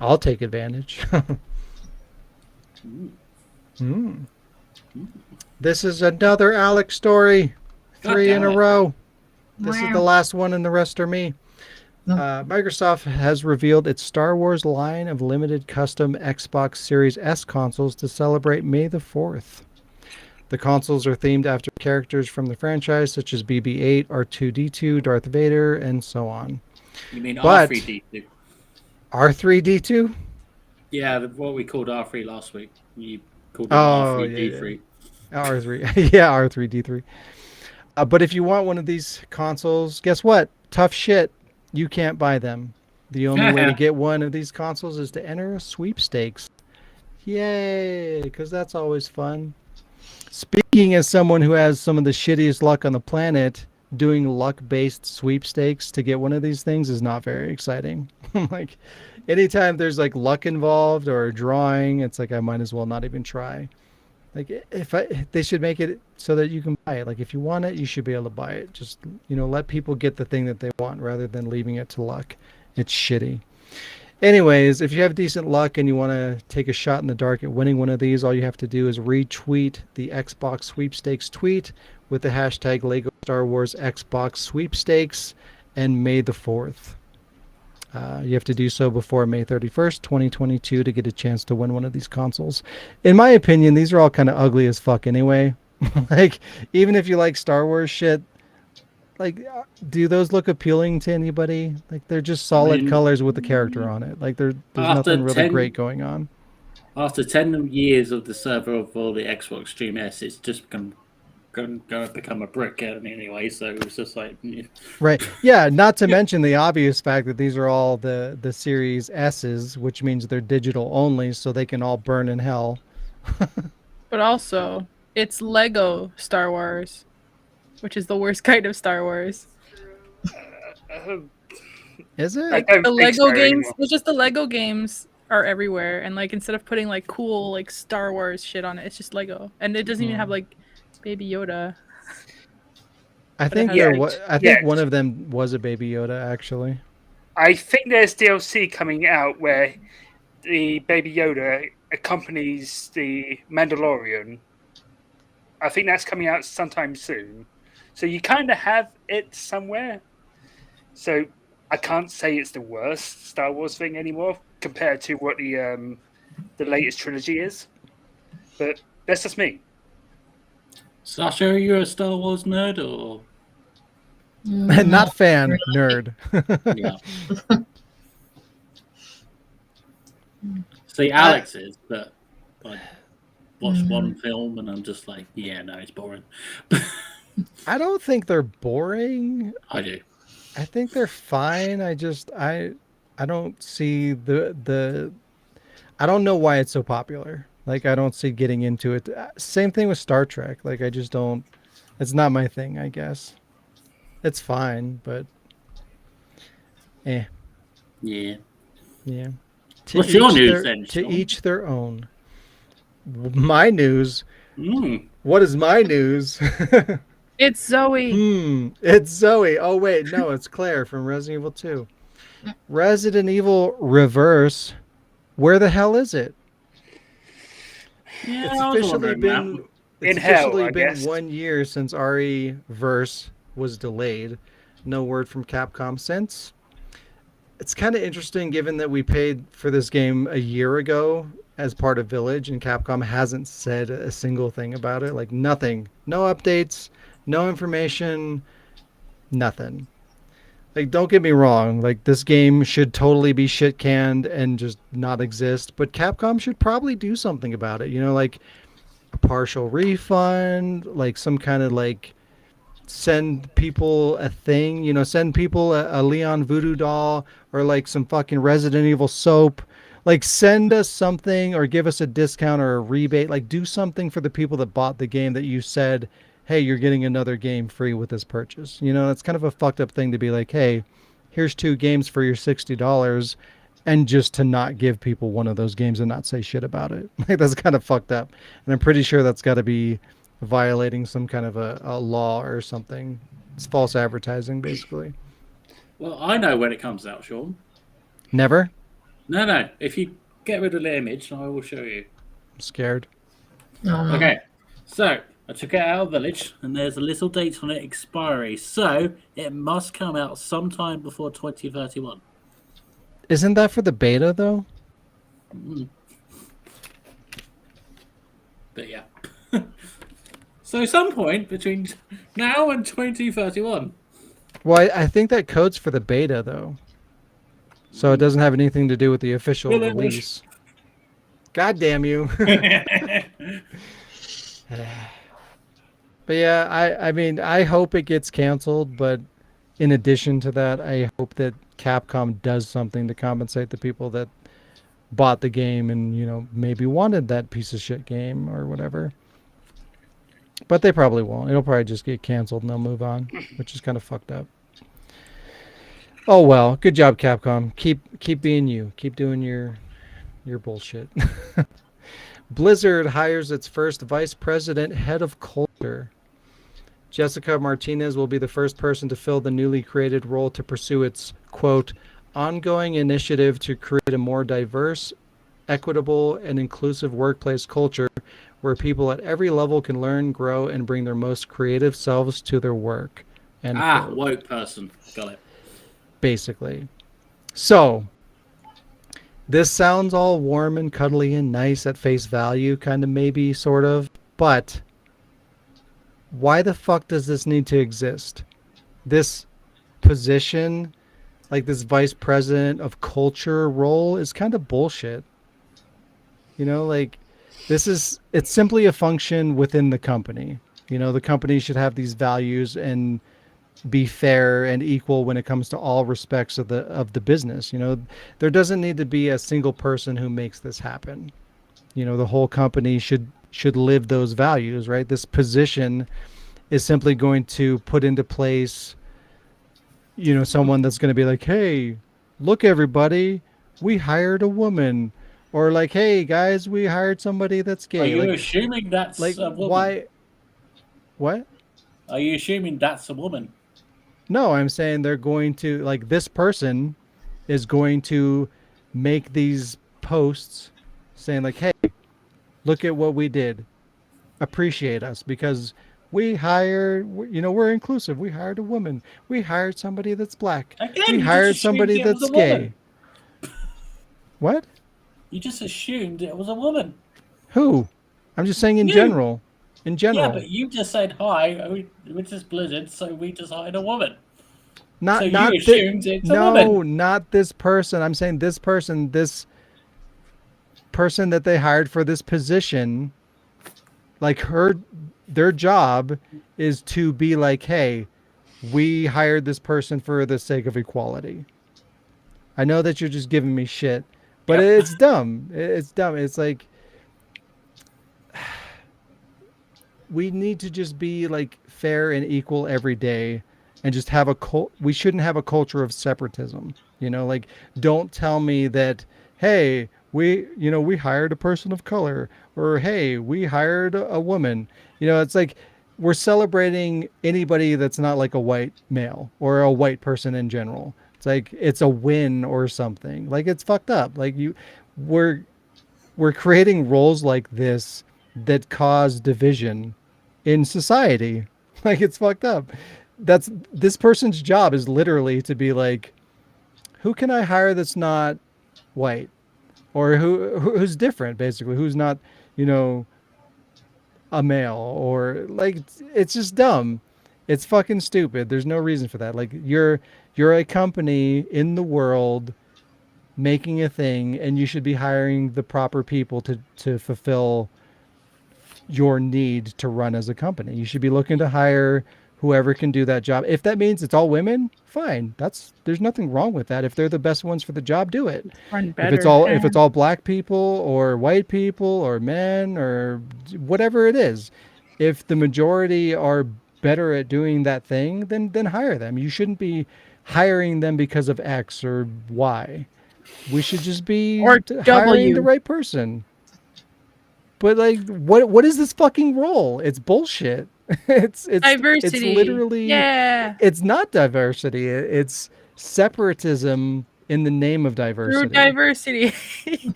I'll take advantage. This is another Alex story. 3 in a row. This is the last one and the rest are me. Microsoft has revealed its Star Wars line of limited custom Xbox Series S consoles to celebrate May the 4th. The consoles are themed after characters from the franchise such as BB-8, R2-D2, Darth Vader, and so on. You mean R3-D2? R3-D2? Yeah, what we called R3 last week. You called it R3-D3. Yeah. R3. Yeah, R3-D3. But if you want one of these consoles, guess what? Tough shit. You can't buy them. The only way to get one of these consoles is to enter a sweepstakes. Yay, because that's always fun. Speaking as someone who has some of the shittiest luck on the planet, doing luck-based sweepstakes to get one of these things is not very exciting. Like, anytime there's like luck involved or drawing, it's like I might as well not even try. Like they should make it so that you can buy it. Like if you want it, you should be able to buy it. Just, you know, let people get the thing that they want rather than leaving it to luck. It's shitty. Anyways, if you have decent luck and you want to take a shot in the dark at winning one of these, all you have to do is retweet the Xbox Sweepstakes tweet with the hashtag Lego Star Wars Xbox Sweepstakes and May the 4th. You have to do so before May 31st, 2022 to get a chance to win one of these consoles. In my opinion, these are all kind of ugly as fuck anyway. Like, even if you like Star Wars shit, like, do those look appealing to anybody? Like, they're just solid colors with the character on it. Like, there's nothing really great going on. After 10 years of the server of all the Xbox Stream S, it's just going to become a brick anyway, so it was just like... Yeah. Right. Yeah, not to mention the obvious fact that these are all the Series S's, which means they're digital only, so they can all burn in hell. But also, it's Lego Star Wars, which is the worst kind of Star Wars. Is it? The Lego games, it's just the Lego games are everywhere, and like instead of putting like cool like Star Wars shit on it, it's just Lego, and it doesn't even have like Baby Yoda. I think one of them was a Baby Yoda, actually. I think there's DLC coming out where the Baby Yoda accompanies the Mandalorian. I think that's coming out sometime soon. So you kind of have it somewhere. So I can't say it's the worst Star Wars thing anymore compared to what the latest trilogy is. But that's just me. Sasha, are you a Star Wars nerd or? Not fan, nerd. Yeah. See, Alex is, but I watched one film and I'm just like, yeah, no, it's boring. I don't think they're boring. I do. I think they're fine. I don't see the I don't know why it's so popular. Like I don't see getting into it. Same thing with Star Trek. Like I just don't. It's not my thing. I guess it's fine, but eh, Yeah. yeah. What's your news then, To Sean? each their own. My news. Mm. What is my news? It's Zoe. It's Zoe. Oh wait, no, it's Claire from Resident Evil 2. Resident Evil Reverse. Where the hell is it? Yeah, It's I was officially wondering been that. it's In hell, officially I been guess. 1 year since RE Verse was delayed. No word from Capcom since. It's kind of interesting given that we paid for this game a year ago as part of Village and Capcom hasn't said a single thing about it. Like nothing. No updates, no information, nothing. Like don't get me wrong, like this game should totally be shit canned and just not exist, but Capcom should probably do something about it. Like a partial refund, like some kind of like send people a thing, send people a Leon Voodoo doll or like some fucking Resident Evil soap. Like send us something or give us a discount or a rebate. Like do something for the people that bought the game that you said, hey, you're getting another game free with this purchase. It's kind of a fucked up thing to be like, hey, here's 2 games for your $60 and just to not give people one of those games and not say shit about it. Like that's kind of fucked up. And I'm pretty sure that's got to be violating some kind of a law or something. It's false advertising, basically. Well, I know when it comes out, Sean. Never? No. If you get rid of the image, I will show you. I'm scared. No. Okay. So, I took it out of Village, and there's a little date on it expiry. So, it must come out sometime before 2031. Isn't that for the beta, though? But yeah. So, some point between now and 2031. Well, I think that code's for the beta, though. So it doesn't have anything to do with the official Village. release. God damn you. But yeah, I mean, I hope it gets canceled, but in addition to that, I hope that Capcom does something to compensate the people that bought the game and, maybe wanted that piece of shit game or whatever. But they probably won't. It'll probably just get canceled and they'll move on, which is kind of fucked up. Oh well, good job, Capcom. Keep being you. Keep doing your bullshit. Blizzard hires its first vice president head of culture. Jessica Martinez will be the first person to fill the newly created role to pursue its, quote, ongoing initiative to create a more diverse, equitable, and inclusive workplace culture where people at every level can learn, grow, and bring their most creative selves to their work. End quote. Woke person. Got it. Basically. So, this sounds all warm and cuddly and nice at face value, kind of maybe, sort of, but why the fuck does this need to exist? This position, like this vice president of culture role, is kind of bullshit. Like, it's simply a function within the company. The company should have these values and be fair and equal when it comes to all respects of the business. There doesn't need to be a single person who makes this happen. The whole company should live those values, right? This position is simply going to put into place, someone that's going to be like, hey, look, everybody, we hired a woman. Or like, hey, guys, we hired somebody that's gay. Are you assuming that's like a woman? why? What? Are you assuming that's a woman? No, I'm saying they're going to, like, this person is going to make these posts saying like, hey, look at what we did. Appreciate us because we hired, we're inclusive. We hired a woman. We hired somebody that's black. Again, we you just hired assumed somebody it was that's a gay. woman. What? You just assumed it was a woman. Who? I'm just saying in You. general. In general. Yeah, but you just said, hi, we're just Blizzard, so we just hired a woman. Not, So not you assumed it's a no, woman. not this person. I'm saying this person that they hired for this position, like their job is to be like, hey, we hired this person for the sake of equality. I know that you're just giving me shit, but Yep. it's dumb. It's dumb. It's like we need to just be like fair and equal every day, and just have we shouldn't have a culture of separatism. Like, don't tell me that, hey, we hired a person of color, or hey, we hired a woman. It's like we're celebrating anybody that's not like a white male or a white person in general. It's like it's a win or something. Like, it's fucked up. Like, we're creating roles like this that cause division in society. Like, it's fucked up. This person's job is literally to be like, who can I hire that's not white, or who's different, basically, who's not, a male, or like, it's just dumb. It's fucking stupid. There's no reason for that. Like, you're a company in the world making a thing, and you should be hiring the proper people to fulfill your need to run as a company. You should be looking to hire whoever can do that job. If that means it's all women, fine. There's nothing wrong with that. If they're the best ones for the job, do it. Run If better. it's all black people or white people or men or whatever it is, if the majority are better at doing that thing, then hire them. You shouldn't be hiring them because of X or Y. We should just be Or hiring W. the right person. But like, what is this fucking role? It's bullshit. It's Diversity. It's literally, Yeah. it's not diversity. It's separatism in the name of diversity. Through diversity.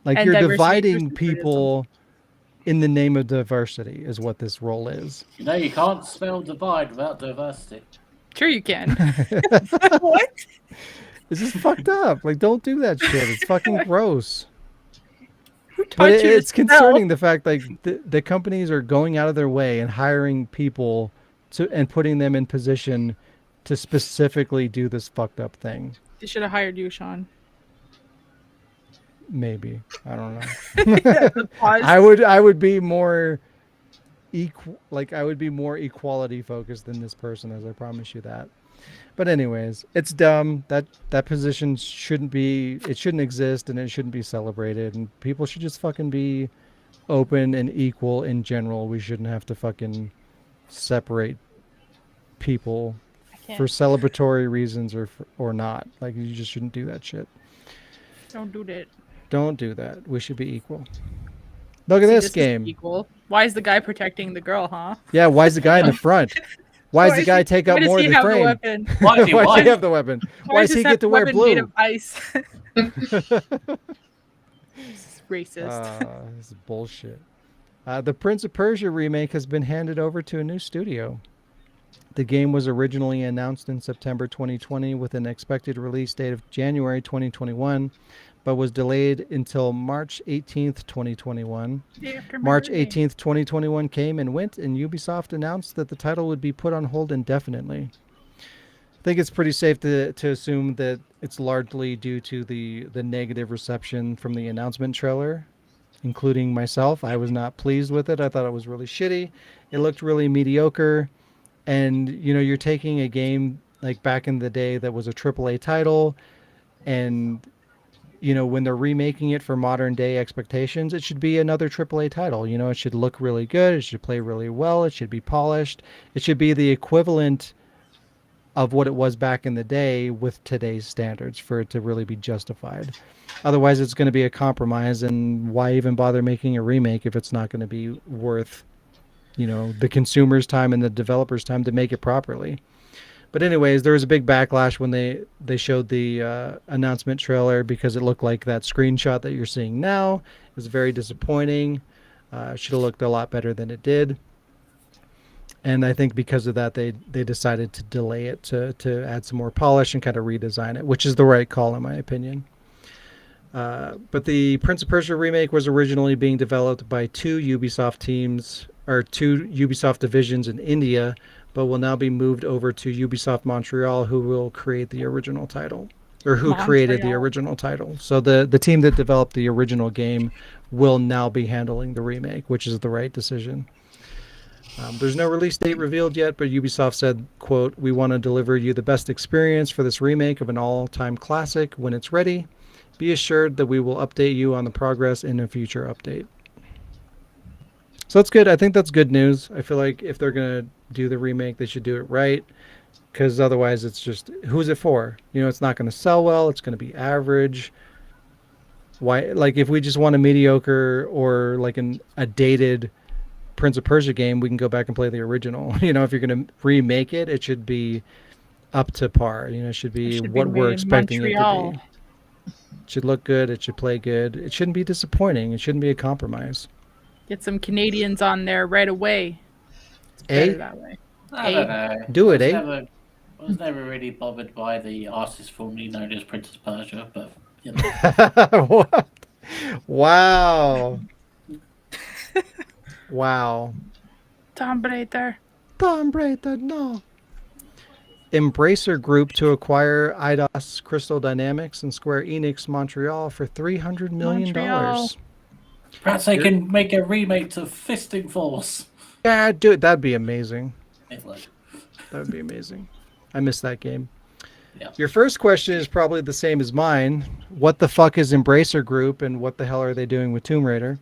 Like, and you're diversity dividing through people in the name of diversity is what this role is. You can't spell divide without diversity. Sure you can. What? It's just fucked up. Like, don't do that shit. It's fucking gross. Who But taught you to it's spell? concerning, the fact like the companies are going out of their way and hiring people and putting them in position to specifically do this fucked up thing. They should have hired you, Sean. Maybe. I don't know. Pause. I would be more I would be more equality focused than this person, as I promise you that. But anyways, it's dumb. That position shouldn't exist, and it shouldn't be celebrated, and people should just fucking be open and equal in general. We shouldn't have to fucking separate people for celebratory reasons or not. Like, you just shouldn't do that shit. Don't do that. Don't do that. We should be equal. Look at this isn't game. Equal. Why is the guy protecting the girl, huh? Yeah, why is the guy in the front? Why does the guy take up more of the have frame? The weapon? Why does he Why does white? he have the weapon? Why does he get to wear weapon made blue? of ice? This is racist. This is bullshit. The Prince of Persia remake has been handed over to a new studio. The game was originally announced in September 2020 with an expected release date of January 2021, but was delayed until March 18th, 2021. March 18th, 2021 came and went, and Ubisoft announced that the title would be put on hold indefinitely. I think it's pretty safe to assume that it's largely due to the negative reception from the announcement trailer, including myself. I was not pleased with it. I thought it was really shitty. It looked really mediocre. And, you're taking a game like back in the day that was a AAA title, and when they're remaking it for modern day expectations, it should be another AAA title. It should look really good. It should play really well. It should be polished. It should be the equivalent of what it was back in the day with today's standards for it to really be justified. Otherwise, it's going to be a compromise, and why even bother making a remake if it's not going to be worth, the consumer's time and the developer's time to make it properly. But anyways, there was a big backlash when they showed the announcement trailer, because it looked like that screenshot that you're seeing now. It was very disappointing. Should have looked a lot better than it did. And I think because of that, they decided to delay it to add some more polish and kind of redesign it, which is the right call in my opinion. But the Prince of Persia remake was originally being developed by two Ubisoft divisions in India, but will now be moved over to Ubisoft Montreal, who will create the original title, or who created the original title. So the team that developed the original game will now be handling the remake, which is the right decision. There's no release date revealed yet, but Ubisoft said, quote, "We want to deliver you the best experience for this remake of an all-time classic when it's ready. Be assured that we will update you on the progress in a future update." So that's good. I think that's good news. I feel like if they're going to do the remake, they should do it right, because otherwise it's just, who's it for? You know, it's not going to sell well. It's going to be average. Why? Like, if we just want a mediocre or like a dated Prince of Persia game, we can go back and play the original. You know, if you're going to remake it, it should be up to par. You know, it should be should what be we're made in expecting it to Montreal. be. It should look good. It should play good. It shouldn't be disappointing. It shouldn't be a compromise. Get some Canadians on there right away. It's better Eh? that way. I don't know. Do it, I was never really bothered by the artist formerly known as Princess Persia, but you know. What? Wow. Wow. Tom Raider. Tomb Raider, no. Embracer Group to acquire Eidos Crystal Dynamics and Square Enix Montreal for $300 million. Montreal. Perhaps they can make a remake to Fisting Force. Yeah, dude, that'd be amazing. It would. That would be amazing. I missed that game. Yeah. Your first question is probably the same as mine. What the fuck is Embracer Group and what the hell are they doing with Tomb Raider?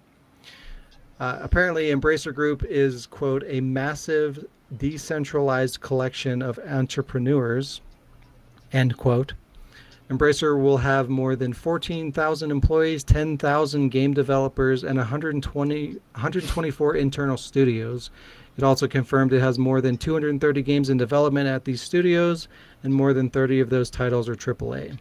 Apparently, Embracer Group is, quote, a massive decentralized collection of entrepreneurs, end quote. Embracer will have more than 14,000 employees, 10,000 game developers, and 124 internal studios. It also confirmed it has more than 230 games in development at these studios, and more than 30 of those titles are AAA.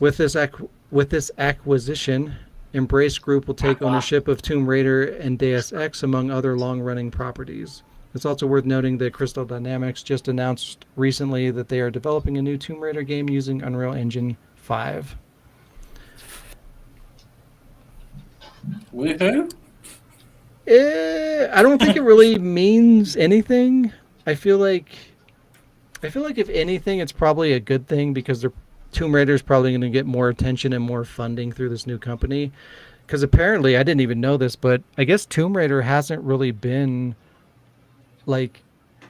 With this acquisition, Embrace Group will take ownership of Tomb Raider and Deus Ex, among other long-running properties. It's also worth noting that Crystal Dynamics just announced recently that they are developing a new Tomb Raider game using Unreal Engine 5. Woohoo! I don't think it really means anything. I feel like if anything, it's probably a good thing, because Tomb Raider is probably going to get more attention and more funding through this new company. Because apparently, I didn't even know this, but I guess Tomb Raider hasn't really been like,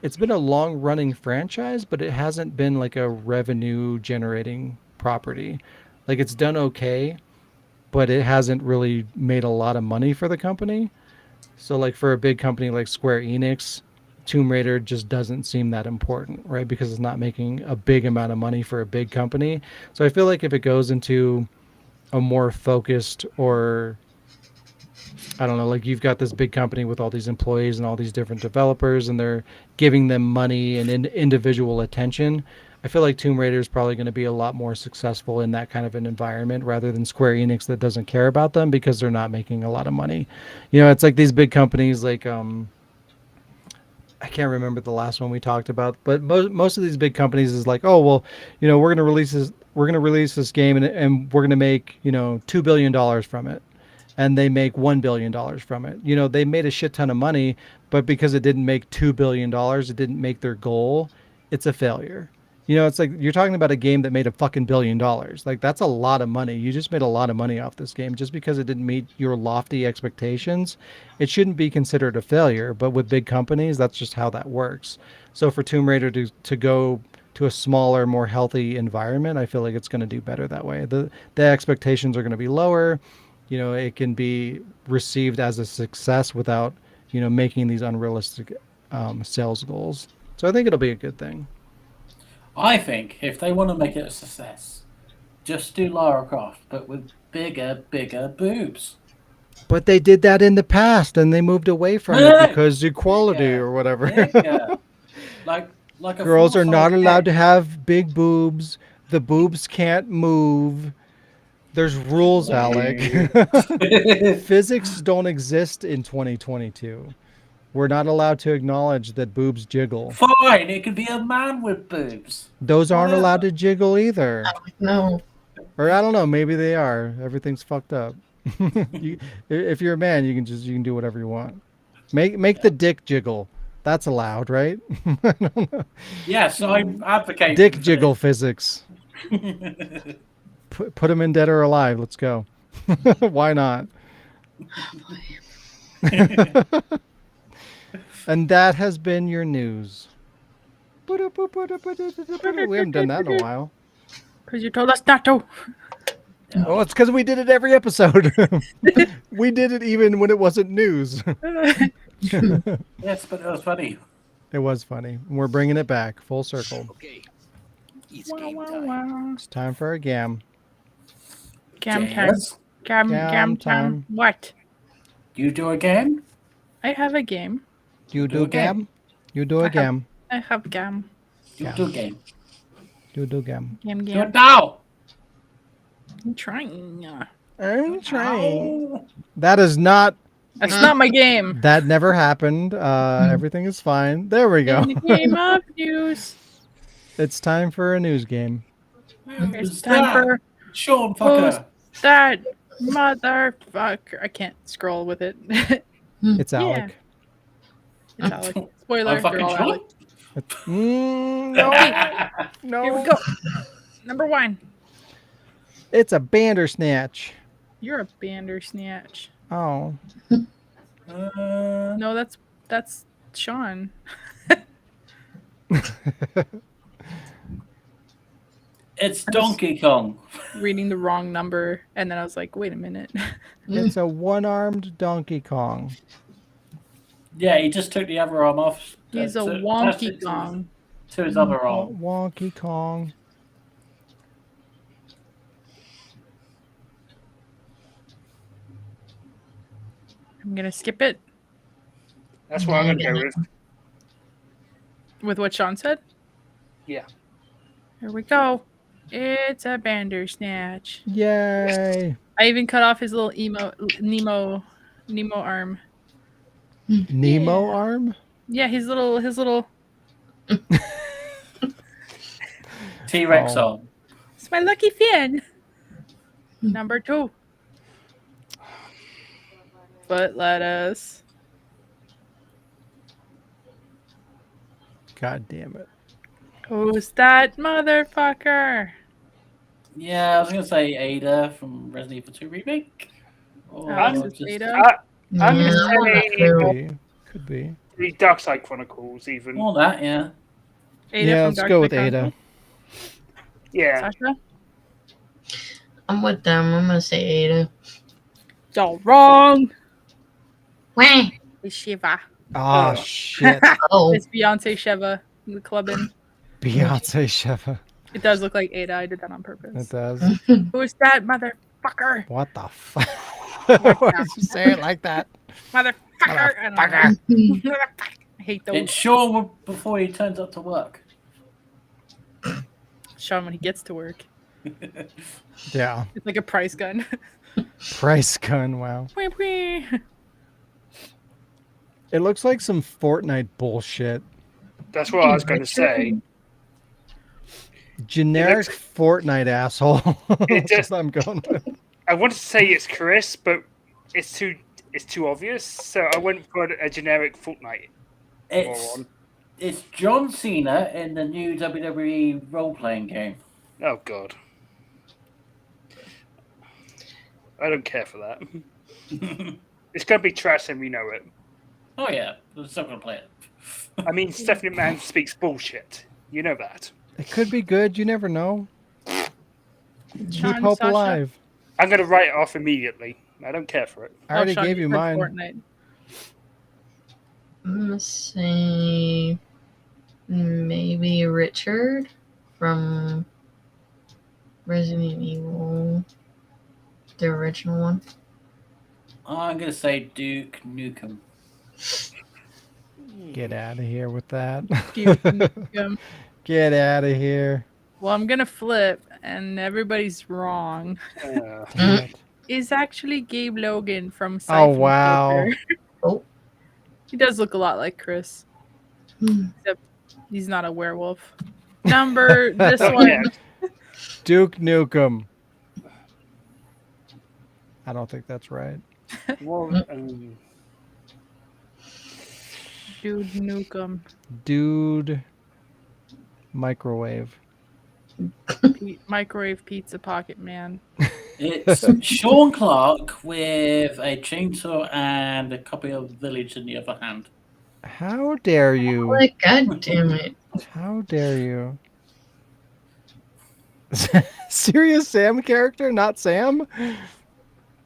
it's been a long running franchise, but it hasn't been like a revenue generating property. Like, it's done okay, but it hasn't really made a lot of money for the company. So like for a big company like Square Enix, Tomb Raider just doesn't seem that important, right? Because it's not making a big amount of money for a big company. So I feel like if it goes into a more focused, or I don't know, like you've got this big company with all these employees and all these different developers, and they're giving them money and individual attention, I feel like Tomb Raider is probably going to be a lot more successful in that kind of an environment, rather than Square Enix that doesn't care about them because they're not making a lot of money. You know, it's like these big companies like I can't remember the last one we talked about, but most of these big companies is like, oh well, you know, we're going to release this game, and we're going to make, you know, $2 billion from it, and they make $1 billion from it. You know, they made a shit ton of money, but because it didn't make $2 billion, it didn't make their goal. It's a failure. You know, it's like you're talking about a game that made a fucking $1 billion. Like, that's a lot of money. You just made a lot of money off this game. Just because it didn't meet your lofty expectations, it shouldn't be considered a failure. But with big companies, that's just how that works. So for Tomb Raider to go to a smaller, more healthy environment, I feel like it's going to do better that way. The expectations are going to be lower. You know, it can be received as a success without, you know, making these unrealistic sales goals. So I think it'll be a good thing. I think if they want to make it a success, just do Lara Croft, but with bigger boobs. But they did that in the past, and they moved away from it because equality or whatever. Yeah. Like a girls are not 4-5 allowed to have big boobs. The boobs can't move. There's rules, Alec. Physics don't exist in 2022. We're not allowed to acknowledge that boobs jiggle. Fine, it could be a man with boobs. Those aren't allowed to jiggle either. No. Or I don't know, maybe they are. Everything's fucked up. If you're a man, you can do whatever you want. Make the dick jiggle. That's allowed, right? I don't know. Yes, I'm advocating Dick for jiggle physics. Put them in Dead or Alive. Let's go. Why not? And that has been your news. We haven't done that in a while. Because you told us not to. Oh, it's because we did it every episode. We did it even when it wasn't news. Yes, but it was funny. It was funny. We're bringing it back full circle. Okay. It's Wow, game wow, time. wow. It's time for a gam. Gam time. Yes. Gam Gam time. time. What? You do a game? I have a game. You Do do a game. gam? You do a I have- gam. I have gam. You Yeah. do a game. You do gam. Gam Do gam. it now. I'm trying. I'm trying. Ow. That is not. That's not my game. That never happened. Everything is fine. There we go. In the game of news. It's time for a news game. It's Who's time that? for Sean Fucker. that motherfucker. I can't scroll with it. It's Yeah. Alec. It's Alec. Spoiler. I'm fucking they're all Sean. Alec. No, no. Here we go. Number 1. It's a Bandersnatch. You're a Bandersnatch. Oh, No, that's Sean. It's Donkey Kong. Reading the wrong number, and then I was like, wait a minute. it's a one-armed Donkey Kong. Yeah, he just took the other arm off. He's a attached wonky it to Kong. To his other arm. Wonky Kong. I'm gonna skip it That's what I'm going to go with. with what Sean said. Yeah. Here we go. It's a Bandersnatch. Yay! I even cut off his little Nemo arm. Nemo Yeah. arm? Yeah, his little. T-Rex Oh. arm. It's my lucky fin. Number 2. Foot lettuce. God damn it. Who's that motherfucker? Yeah, I was gonna say Ada from Resident Evil 2 remake. Or Alex is just- Ada. I'm Yeah, going to say Could be. Could be. the Dark Side Chronicles, even. All that, yeah. Ada Yeah, from let's Dark go with Side Ada. Chronicles. Yeah. Sasha? I'm with them. I'm gonna say Ada. It's all wrong. Wah. It's Shiva. Oh, shit. Oh, It's Beyonce Sheva. The clubbing. Beyonce Sheva. It does look like Ada. I did that on It purpose. does. Who's that motherfucker? What the fuck? Why did you say it like that? Motherfucker. I don't know. I hate It's those. Sean before he turns up to work. Sean when he gets to work. Yeah. It's like a price gun. Price gun, wow. Wee wee. It looks like some Fortnite bullshit. That's what I was going to say. Generic Fortnite asshole. It That's just- what I'm going with. I wanted to say it's Chris, but it's too obvious. So I went for a generic Fortnite. It's moron. it's John Cena in the new WWE role-playing game. Oh God. I don't care for that. It's going to be trash, and we know it. Oh yeah, I'm still gonna play it. I mean, Stephanie McMahon speaks bullshit. You know that. It could be good. You never know. Keep Sean, hope Sasha. alive. I'm going to write it off immediately. I don't care for it. I already Sean, gave you said mine. Fortnite. I'm gonna say maybe Richard from Resident Evil, the original one. I'm gonna say Duke Nukem. Get out of here with that. Get Get out of here. Well, I'm gonna flip, and everybody's wrong. Damn it. It's actually Gabe Logan from Oh, Siphon wow. Filter. Oh. He does look a lot like Chris, Hmm. except he's not a werewolf. Number this one. Yeah. Duke Nukem. I don't think that's right. Well, Dude Nukem. Dude Microwave. Microwave Pizza Pocket Man. It's Sean Clark with a chainsaw and a copy of Village in the other hand. How dare you? Like, God damn it. How dare you? Serious Sam character, not Sam?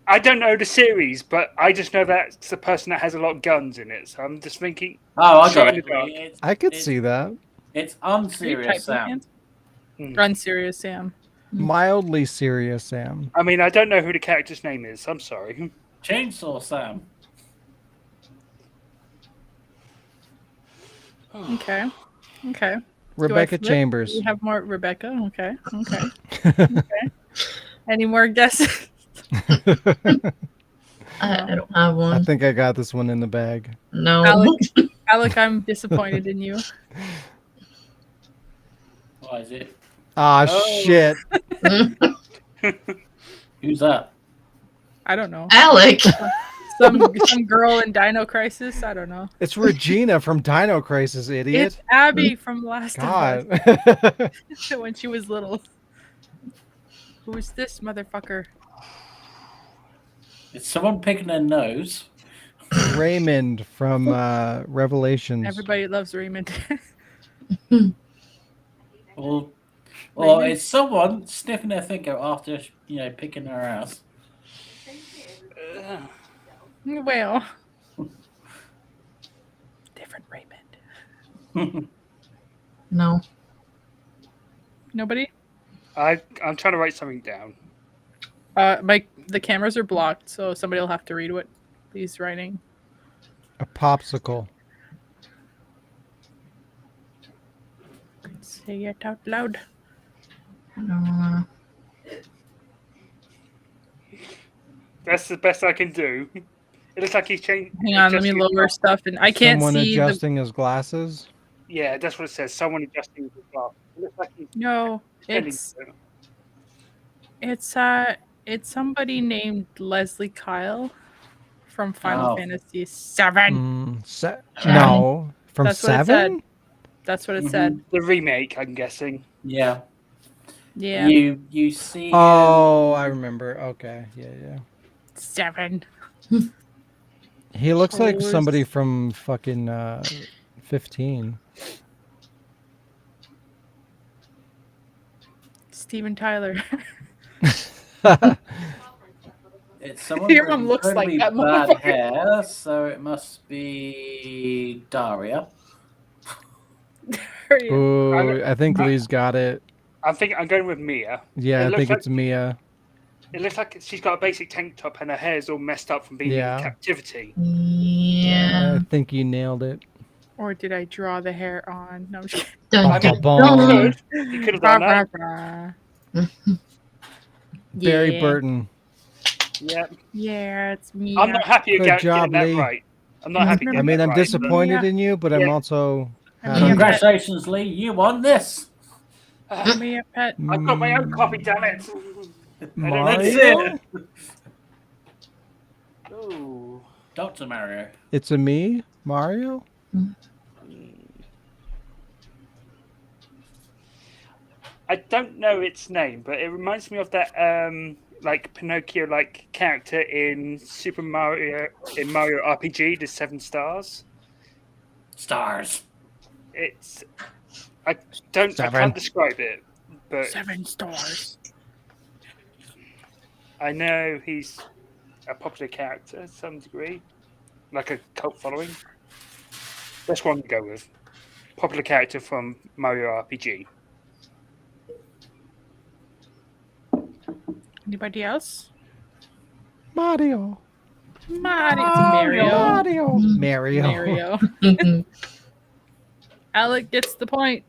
I don't know the series, but I just know that's the person that has a lot of guns in it. So I'm just thinking, Oh, I Shot got in it. the dark. I could It's- see that. It's Are you unserious, typing, Sam. Hans? Hmm. Unserious Sam. Mildly serious Sam. I mean, I don't know who the character's name is. I'm sorry. Chainsaw Sam. Okay. Okay. Rebecca flip? Chambers. You have more Rebecca. Okay. Okay. Any more guesses? I don't have I one. think I got this one in the bag. No. Alec, I'm disappointed in you. What is it? Ah, Oh. shit. Who's that? I don't know. Alec. Some girl in Dino Crisis. I don't know. It's Regina from Dino Crisis, idiot. It's Abby from Last of God. Us when she was little. Who is this motherfucker? It's someone picking their nose. Raymond from Revelations. Everybody loves Raymond. Or Raymond? it's someone sniffing their finger after, picking their ass. Well, different Raymond. No. Nobody? I'm trying to write something down. The cameras are blocked, so somebody will have to read what he's writing. A popsicle. Say it out loud. I don't wanna. That's the best I can do. It looks like he's changed. Hang on, let me adjusting his lower glasses. stuff, and I can't Someone see the. adjusting his glasses. Yeah, that's what it says. Someone adjusting his glasses. It looks like he's No, pretending it's it's somebody named Leslie Kyle from Final Oh. Fantasy VII. No. From That's what it 7? That's what it said. the remake. I'm guessing. Yeah. Yeah, You see. Oh, I remember. Okay. Yeah. 7. He looks like Wars. somebody from fucking 15. Steven Tyler. It's someone Your with mom looks like incredibly that bad motherfucker. hair, so it must be Daria. Ooh, I think Lee's got it. I'm going with Mia. Yeah, It I looks think like- it's Mia. It looks like she's got a basic tank top and her hair's all messed up from being Yeah. in captivity. Yeah. I think you nailed it. Or did I draw the hair on? No, I'm just kidding. Dun, I dun, mean, Ba-ba-bum. dun. You could have done that. Barry Yeah. Burton. Yeah. Yeah, it's me. I'm not happy Good about job, getting Lee. that right. I'm not happy. I Getting mean, that I'm right, but- disappointed in you, but I'm Yeah. also Yeah. happy. Congratulations, Lee. You won this. Me a pet. I've got my own copy, damn it. Let's see Mario? it. Ooh. Dr. Mario. It's a me, Mario? I don't know its name, but it reminds me of that like Pinocchio like character in Super Mario Mario RPG, the 7 stars. Stars. It's I can't describe it, but 7 stars. I know he's a popular character to some degree, like a cult following. That's one to go with. Popular character from Mario RPG. Anybody else? Mario. Mario. Mario. Mario. Alec gets the point.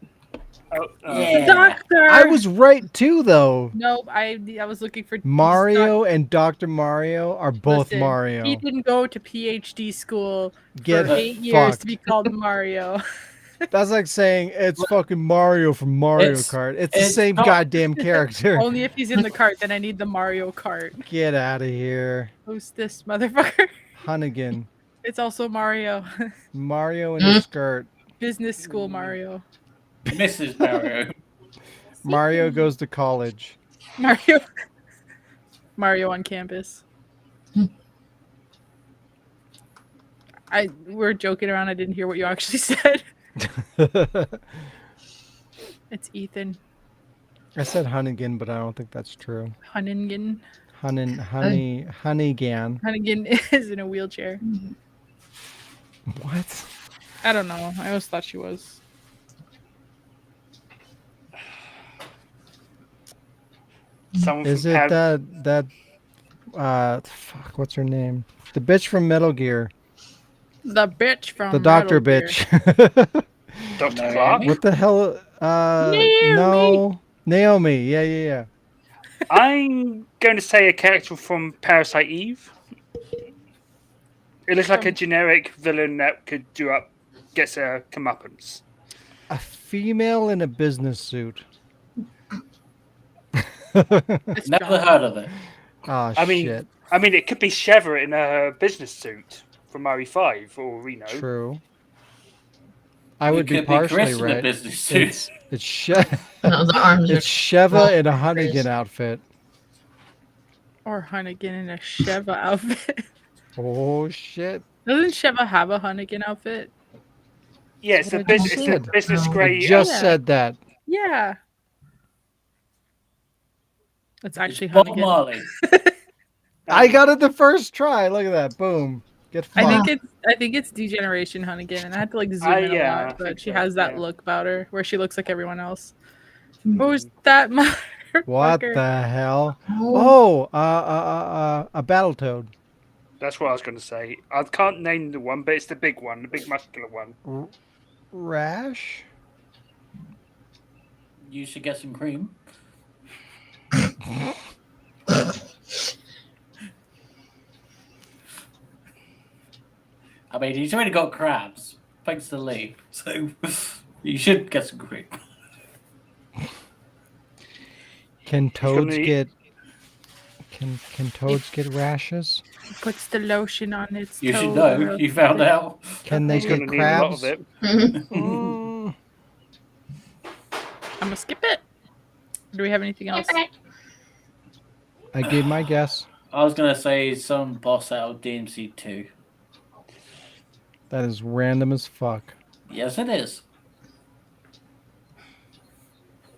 Oh, Yeah. Doctor. I was right too, though. Nope. I was looking for Mario and Dr. Mario are both Listen, Mario. He didn't go to PhD school Get for 8 years fucked. to be called Mario. That's like saying it's fucking Mario from Mario It's- Kart. It's the it's same not- goddamn character. Only if he's in the cart, then I need the Mario Kart. Get out of here. Who's this motherfucker? Hunnigan. It's also Mario. Mario in a skirt. Business school Mario. Mrs. Mario. Mario goes to college. Mario. Mario on campus. We're joking around. I didn't hear what you actually said. It's Ethan I said Hunnigan, but I don't think that's true. Hunnigan. Hunnigan. Hunnigan is in a wheelchair. What? I don't know. I always thought she was. Someone Is from it Pav- that fuck, what's her name? The bitch from Metal Gear. The bitch from The doctor Metal Gear. bitch. Dr. Clark? What the hell? No. Naomi. Yeah. I'm going to say a character from Parasite Eve. It looks like a generic villain that could gets a comeuppance. A female in a business suit. It's Never John. heard of it. Oh, I mean, shit. it could be Sheva in a business suit from RE5, or we know. True. I It would be could partially Chris in a right. business suit. It's No, the arms it's are Sheva in a Chris. Hunnigan outfit. Or Hunnigan in a Sheva outfit. Oh shit! Doesn't Sheva have a Hunnigan outfit? Yeah, it's That's a, what I bus- just it's a said. business No. grey. I just Yeah. said that. Yeah. It's actually Bob Hunnigan. Marley. I got it the first try. Look at that. Boom. Get I fucked. think it's Degeneration Hunnigan, and I had to like zoom in a yeah, I lot, think but she so, has that yeah. look about her where she looks like everyone else. Who's that motherfucker? What the hell? Oh, Oh, a Battletoad. That's what I was going to say. I can't name the one, but it's the big one, the big muscular one. Rash? You should get some cream. I mean, he's already got crabs, thanks to Lee. So you should get some cream. Can toads need- get? Can toads get rashes? Puts the lotion on its You should toe. know. You found out. Can they He's going get to need a lot crabs? of it. Mm, I'm gonna skip it. Do we have anything else? I gave my guess. I was gonna say some boss out of DMC 2. That is random as fuck. Yes, it is.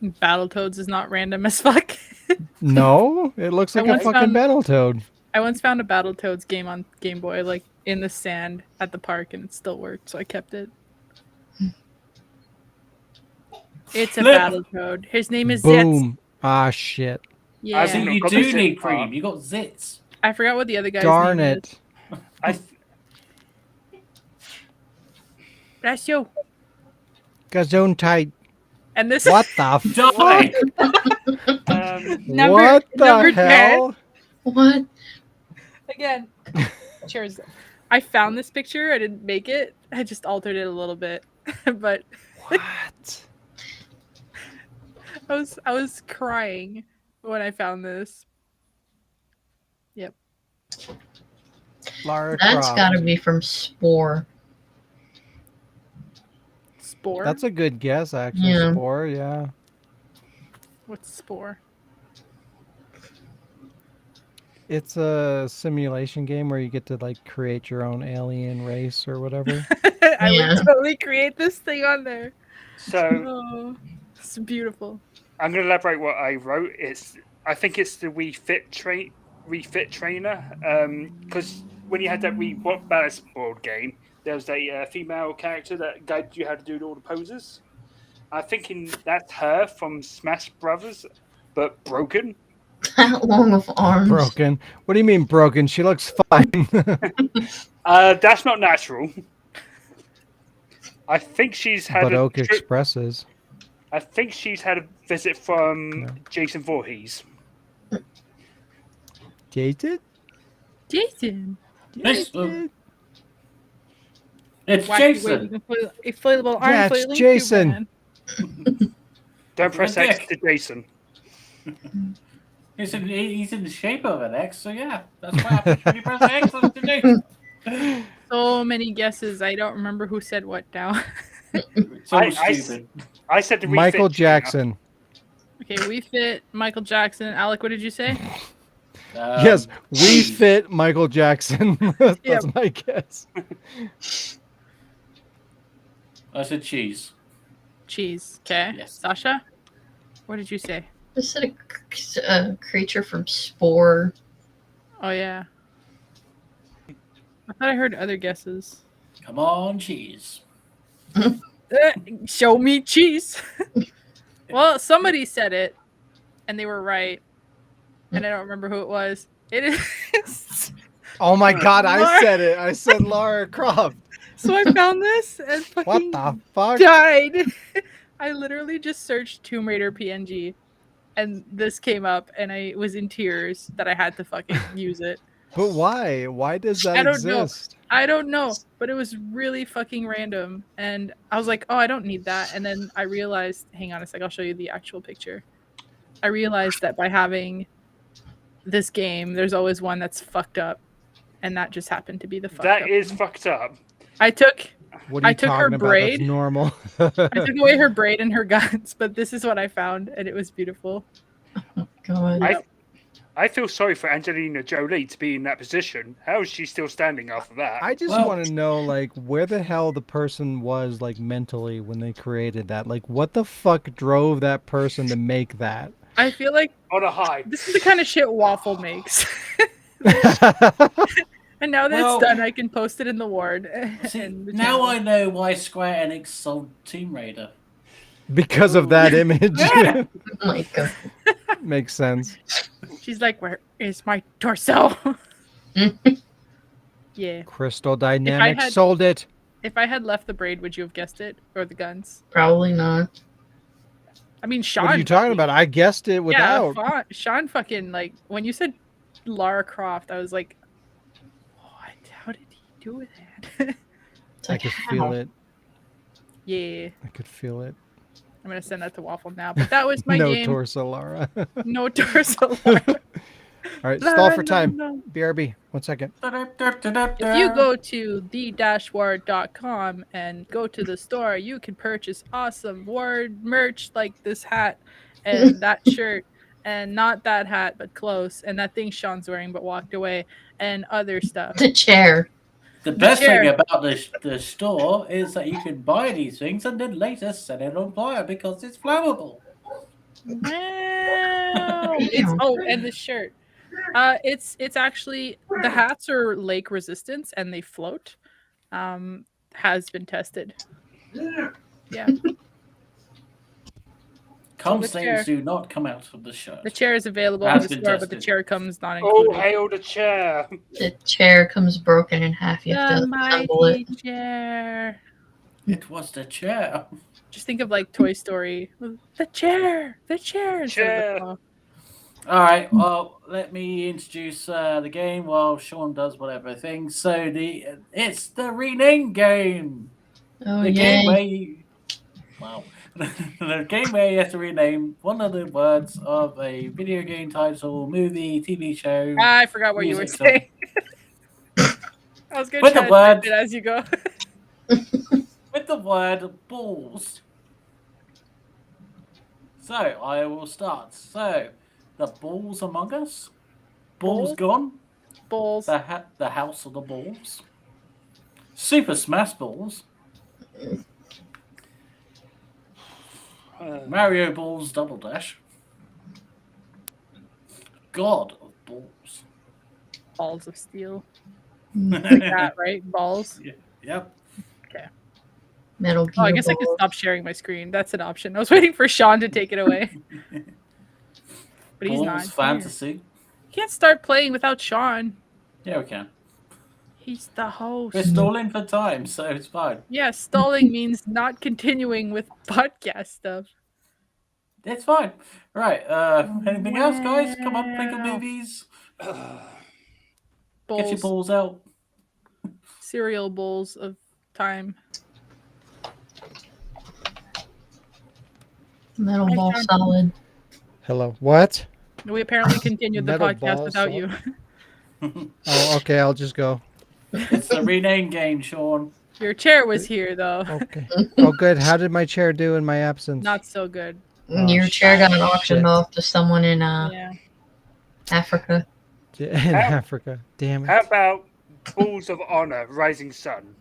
Battletoads is not random as fuck. No, it looks I like a once fucking found- Battletoad. I once found a Battletoads game on Game Boy, like in the sand at the park, and it still worked, so I kept it. It's a Flip. Battletoad. His name is Zitz. Boom. Ah, shit. Yeah, I So think you got do the need zip part. cream. You got zits. I forgot what the other guy's Darn name it. is. I th- Bless you. Gazone tight. And this What the Die. Number- What the number 10. hell? what? again. Cheers. I found this picture. I didn't make it. I just altered it a little bit, but What? I was crying when I found this. Yep. Lara That's Croft. gotta be from Spore. Spore. That's a good guess, actually. Yeah. Spore, yeah. What's Spore? It's a simulation game where you get to like create your own alien race or whatever. I Yeah. would totally create this thing on there. so Oh, it's beautiful. I'm going to elaborate what I wrote. I think it's the refit trainer. Because when you had that Balance board game, there was a female character that guided you how to do all the poses. I'm thinking that's her from Smash Brothers, but broken. That long of arms. Broken. What do you mean broken? She looks fine. That's not natural. I think she's had but a Oak trip- expresses. I think she's had a visit from No. Jason Voorhees. Jason? Jason. Jason. It's Wacky Jason. waving inflatable arm Yeah, it's flailing Jason. Superman. Don't press You're a X dick. to Jason. He's in the shape of an X, so yeah, that's what happens when you press X on the Jason. So many guesses. I don't remember who said what now. So I- stupid. I said the refit Michael trainer. Jackson. Okay, we fit Michael Jackson. Alec, what did you say? Yes, we fit Michael Jackson. That's Yep. my guess. I said cheese. Cheese. Okay. Yes. Sasha, what did you say? This is a creature from Spore. Oh yeah. I thought I heard other guesses. Come on, cheese. Show me cheese. Well, somebody said it, and they were right, and I don't remember who it was. It is. Oh my God, I Lara- said it. I said Lara Croft. So I found this and What fucking the fuck? died. I literally just searched Tomb Raider PNG, and this came up, and I was in tears that I had to fucking use it. But why? Why does that I don't know. exist? I don't know, but it was really fucking random, and I was like, "Oh, I don't need that." And then I realized, hang on a sec, I'll show you the actual picture. I realized that by having this game, there's always one that's fucked up, and that just happened to be the fucked up. That is one. fucked up. I took What are you I took her talking about? braid. That's normal. I took away her braid and her guns, but this is what I found, and it was beautiful. God. I feel sorry for Angelina Jolie to be in that position. How is she still standing after that? I just Well- want to know, like, where the hell the person was, like, mentally when they created that. Like, what the fuck drove that person to make that? I feel like On a high. this is the kind of shit Waffle makes. And now that Well- it's done, I can post it in the ward. See, and the now channel. I know why Square Enix sold Tomb Raider. Because of that image. Yeah. Oh my God. Makes sense. She's like, "Where is my torso?" Yeah. Crystal Dynamics had- sold it. If I had left the braid, would you have guessed it or the guns? Probably not. I mean, Sean. What are you talking about? I guessed it without. Yeah, Sean fucking like when you said Lara Croft, I was like, what? How did he do that? It's I like, could how? feel it. Yeah, I could feel it. I'm gonna send that to Waffle now. But that was my No game. torso, Lara. No torso. Lara. All right, La, stall for la, time. la. BRB, 1 second. If you go to the-ward.com and go to the store, you can purchase awesome Ward merch like this hat and that shirt and not that hat but close and that thing Sean's wearing but walked away and other stuff. The chair. The best chair. thing about the store is that you can buy these things and then later set it on fire because it's flammable. Wow. And the shirt. It's actually the hats are lake resistance and they float. Has been tested. Yeah. Cum the stains chair. do not come out of the shirt. The chair is available Has on the been store, but the tested. chair comes not Oh, included. hail the chair. The chair comes broken in half. You have The to assemble mighty it. chair. It was the chair. Just think of like Toy Story. The chair. The chair. instead of Chair. the claw. All right. Well, let me introduce the game while Sean does whatever thing. So it's the rename game. Oh, The yeah. game where you, wow, the game where you have to rename one of the words of a video game title, movie, TV show. I forgot what you were Music saying. I was going With to the try to type word- it as you go. with the word balls. So I will start. So the balls among us, balls Balls? gone, Bowls. the house of the balls, Super Smash Balls, Mario Balls Double Dash, God of Balls. Balls of steel. Mm, Like that, right? Balls. Yep. Metal Gear Oh, I guess I could Balls. stop sharing my screen. That's an option. I was waiting for Sean to take it away. But he's Balls not. Fantasy. You can't start playing without Sean. Yeah, we can. He's the host. We're stalling for time, so it's fine. Yeah, stalling means not continuing with podcast stuff. It's fine. Right. Anything else, guys? Come on, think of Wow. movies. Get your Bowls. balls out. Cereal bowls of time. Metal Hi, Ball John. Solid. Hello. What? We apparently continued the Metal podcast balls without up. you. Oh, okay. I'll just go. It's the rename game, Sean. Your chair was here, though. Okay. Oh, good. How did my chair do in my absence? Not so good. Oh, Your chair got shit. auctioned off to someone in Yeah. Africa. In How- Africa. Damn How it. about Balls of Honor, Rising Sun?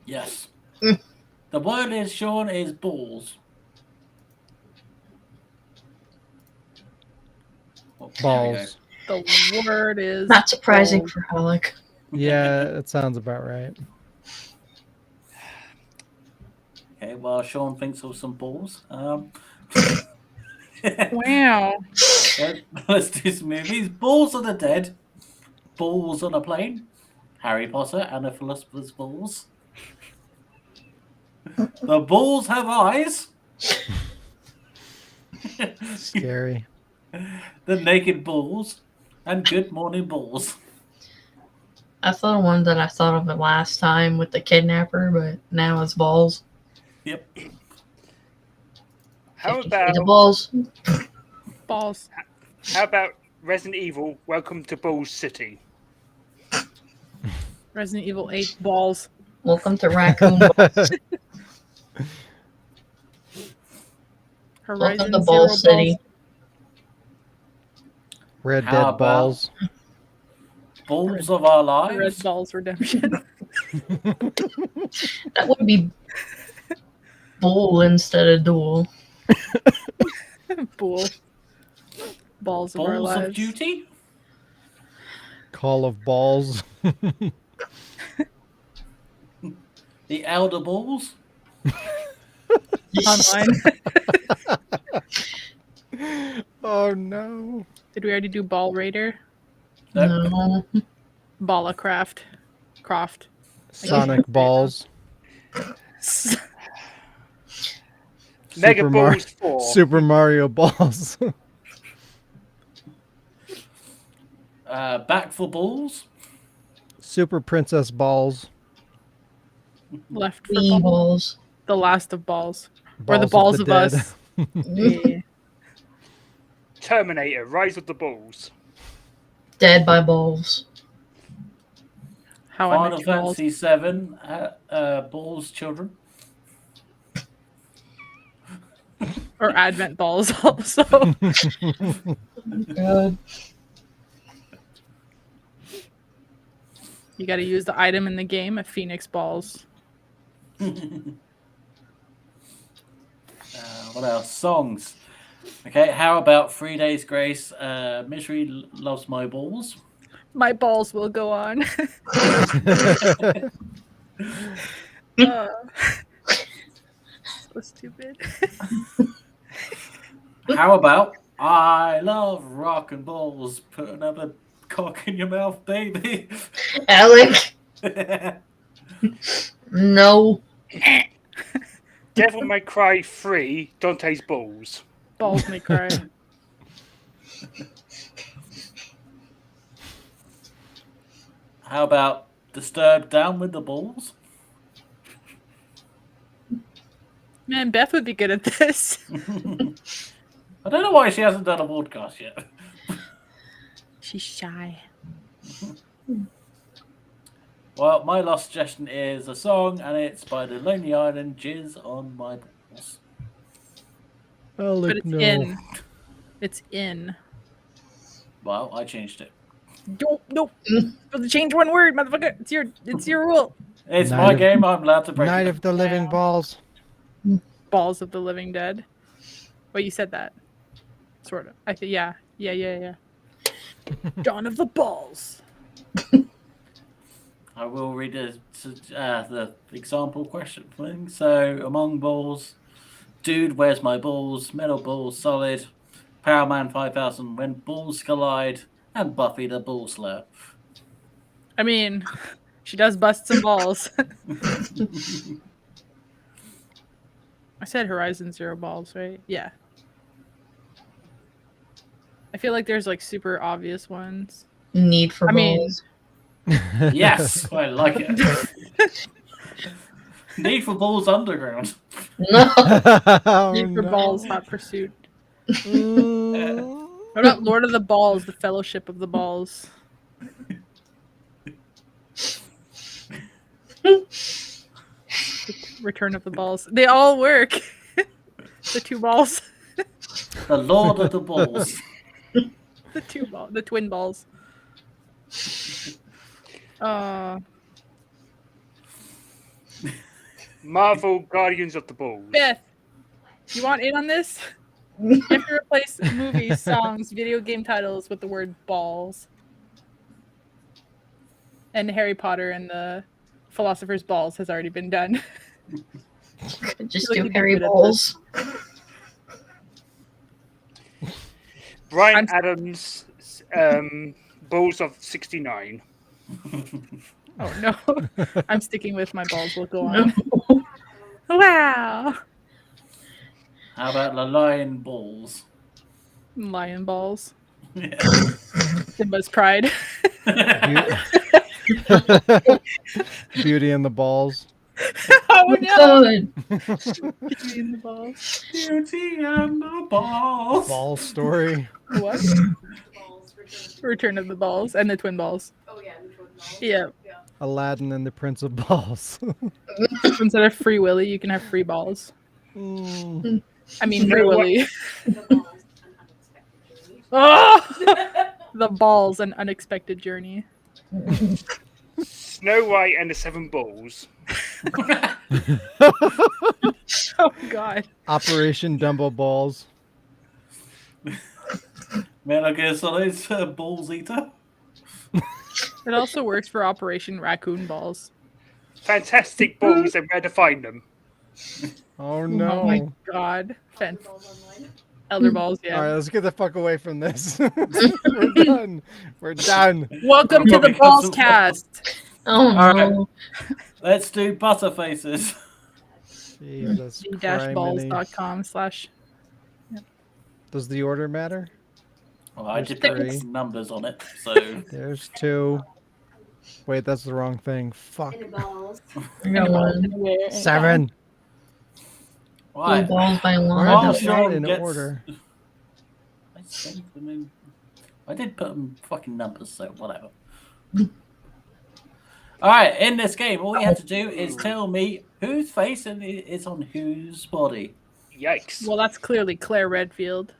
Yes. Mm. The word is, Sean, is balls. Oh, there we go. Balls. The word is Not surprising balls. for Alec. Yeah, that sounds about right. Okay, well, Sean thinks of some balls. Wow. Let's do some movies. Balls of the Dead. Balls on a Plane. Harry Potter and the Philosopher's Balls. The Balls Have Eyes. Scary. The Naked Balls. And Good Morning Balls. I thought of one that I thought of it last time with the kidnapper, but now it's balls. Yep. How 50 feet of about balls. Balls. how about Resident Evil? Welcome to Balls City. Resident Evil 8 balls. Welcome to Raccoon Balls. Horizon Welcome to Zero Ball balls. City. Red How Dead about- balls. Balls of Our Red Lives. Balls Redemption. That would be bull instead of duel. Bull. Balls of our Balls lives. of Duty. Call of balls. The Elder Balls. Online. Oh no. Did we already do Ball Raider? No. Balla Craft. Croft. Sonic balls. Mega Super Mar- Balls 4. Super Mario balls. Back for Balls. Super Princess balls. Left for Wii balls. balls. The last of balls. Balls Or the balls of dead. us. Yeah. Terminator, Rise of the Balls. Dead by balls. How I Final Met Your Balls. Fantasy 7. Balls Children. Or Advent balls also. God. You gotta use the item in the game of Phoenix balls. What else? Songs. Okay, how about 3 Days Grace? Misery Loves My Balls. My balls will go on. So stupid. How about I Love Rock and Balls? Put another cock in your mouth, baby. Alec, no. Devil May Cry 3, Dante's Balls. Balls may cry. How about Disturbed Down with the Balls? Man, Beth would be good at this. I don't know why she hasn't done a podcast yet. She's shy. Well, my last suggestion is a song, and it's by the Lonely Island, Jizz on My Balls. But Alec, it's no. in. It's in. Well, I changed it. Nope. Supposed to change one word, motherfucker. It's your rule. It's Night my of- game, I'm allowed to break Night it. of the Living Balls. Balls of the Living Dead. Well, you said that. Sort of. I think yeah. Dawn of the Balls. I will read the example question thing. So, among balls, Dude, Where's My Balls? Metal Balls, Solid, Power Man 5000, When Balls Collide, and Buffy the Ball Slayer. I mean, she does bust some balls. I said Horizon Zero balls, right? Yeah. I feel like there's like super obvious ones. Need for I mean- balls. Yes, I like it. Need for Balls Underground. No. Oh, Need for no. Balls, Hot Pursuit. Mm. What about Lord of the Balls, the Fellowship of the Balls? Return of the Balls. They all work. The two balls. The Lord of the Balls. The twin balls. Marvel Guardians of the Balls. Beth, you want in on this? You have to replace movies, songs, video game titles with the word balls. And Harry Potter and the Philosopher's Balls has already been done. Just Like do you'd be Harry good at Balls. Brian Adams, Balls of 69. Oh no. I'm sticking with my balls will go on. Wow. How about the lion balls? Lion balls. Yeah. Simba's pride. Beauty and the Balls. Oh no. God. Beauty in the balls. Beauty and the balls. Ball story. What? Return of the balls and the twin balls. Oh yeah, the twin balls. Yeah. Aladdin and the Prince of Balls. Instead of Free Willy, you can have free balls. Mm. I mean, No, Free what- Willy. The balls, an unexpected journey. Oh! The balls, an unexpected journey. Snow White and the Seven Balls. Oh god. Operation Dumbo Balls. Metal Gear Solid's Balls Eater. It also works for Operation Raccoon Balls. Fantastic balls and where to find them. Oh no. Oh my god. Balls online. Elder balls, yeah. All right, let's get the fuck away from this. We're done. We're done. Welcome to the Probably Balls got some- Cast. Oh All no. Let's do Butterfaces. Jesus Christ. d-balls.com/ Does the order matter? Well, I There's did put three. some numbers on it, so There's 2. Wait, that's the wrong thing. Fuck. And the balls. I got one. 7. why? Blue balls by Why one. are While those not Sean in gets- order? I saved them in. I did put them fucking numbers, so whatever. All right, in this game, all you have to do is tell me whose face is on whose body. Yikes. Well, that's clearly Claire Redfield.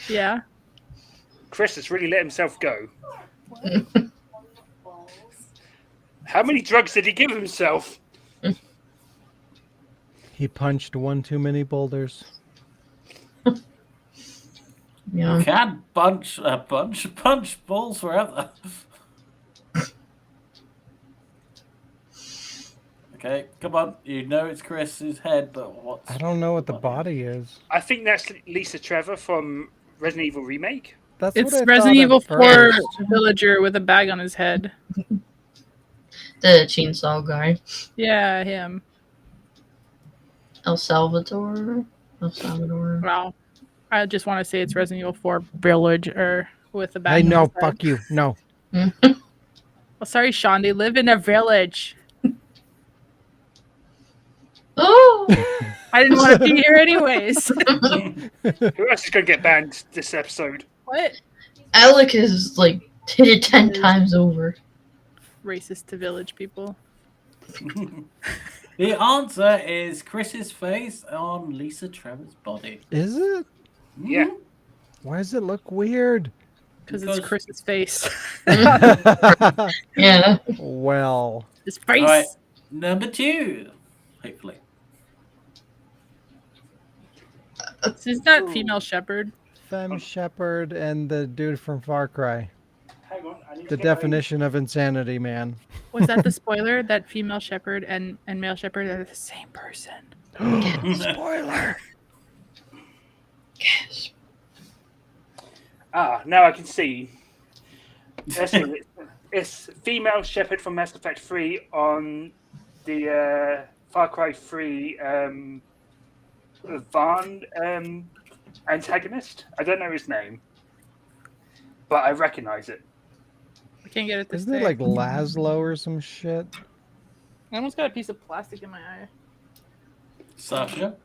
Yeah. Chris has really let himself go. Balls. How many drugs did he give himself? He punched one too many boulders. Yeah. You can punch balls forever. Okay, come on. You know it's Chris's head, but what's... I don't know what the body is. I think that's Lisa Trevor from Resident Evil Remake. That's It's what I Resident thought Evil at 4 first. villager with a bag on his head. The chainsaw guy. Yeah, him. El Salvador. Wow. I just want to say it's Resident Evil 4 villager with a bag Hey, on no, his head. fuck you. No. Well, sorry, Sean. They live in a village. Oh! I didn't want to be here anyways. Who else is going to get banned this episode? What? Alec has like did it 10 times over. Racist to village people. The answer is Chris's face on Lisa Trevor's body. Is it? Yeah. Why does it look weird? Because Because- it's Chris's face. Yeah. Well, His face. All right, number 2. Hopefully. Is that female shepherd? Femme Shepherd and the dude from Far Cry. Hang on. I need The definition of insanity, man. Was that the spoiler? That female shepherd and male shepherd are the same person. Spoiler. Yes. Now I can see. It's female shepherd from Mass Effect 3 on the Far Cry 3 Van antagonist. I don't know his name, but I recognize it. I can't get it this Isn't it day. like Laszlo or some shit? I almost got a piece of plastic in my eye. Sasha?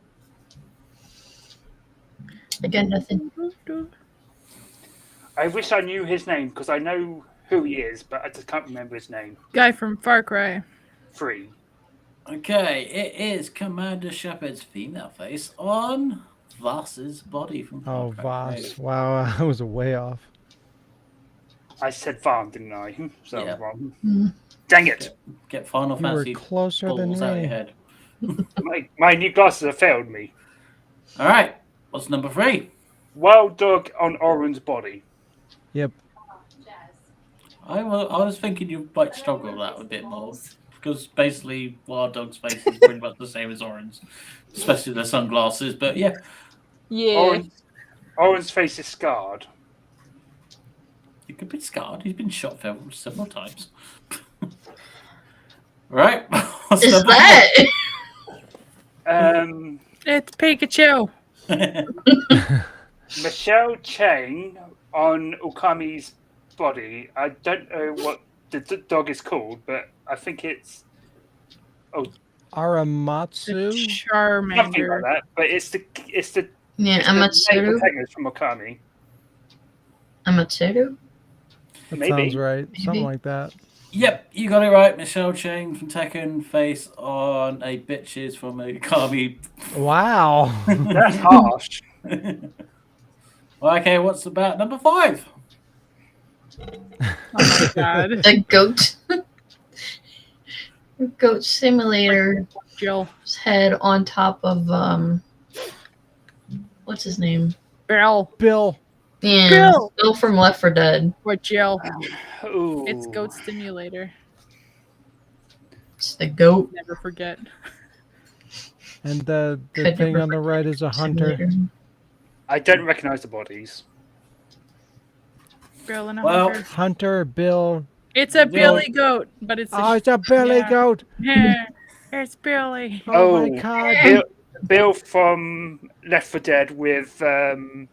I got nothing. I wish I knew his name because I know who he is, but I just can't remember his name. Guy from Far Cry. 3. Okay, it is Commander Shepard's female face on Voss's body from Oh, Far Cry Voss. 5. Wow, I was way off. I said Van, didn't I? So I was Yeah. wrong. Mm. Dang it! Get Final You were Fantasy closer than balls out of your me. head. My new glasses have failed me. All right. What's number 3? Wild dog on Oren's body. Yep. Jazz. I was thinking you might struggle with that a bit more. Because basically, Wild Dog's face is pretty much the same as Orange. Especially the sunglasses. But yeah. Yeah. Oren's face is scarred. He could be scarred. He's been shot several times. Right. What's Is number that? It's Pikachu. 4? Michelle Chang on Okami's body. I don't know what the dog is called, but I think it's The Aramatsu? something Charmander. like that. But it's the Yeah, it's the main Amatsuru. protagonist from Okami. Amatsuru. That Maybe. sounds right. Something Maybe. like that. Yep, you got it right. Michelle Chang from Tekken face on a bitches from a Kami. Wow. That's harsh. Okay, what's about number 5? Oh my god. The goat. Goat simulator Jill. head on top of what's his name? Bill. Bill. Yeah, Bill! Bill from Left 4 Dead. Or Jill. Ooh. It's Goat Stimulator. It's the goat. Never forget. And the Could thing never on the right is a hunter. Simulator. I don't recognize the bodies. Bill and a Well, hunter. Hunter, Bill. It's a Bill. Billy Goat, but it's Oh, it's a Billy yeah. goat. Yeah, it's Billy. Oh, my Oh. god. Bill from Left 4 Dead with the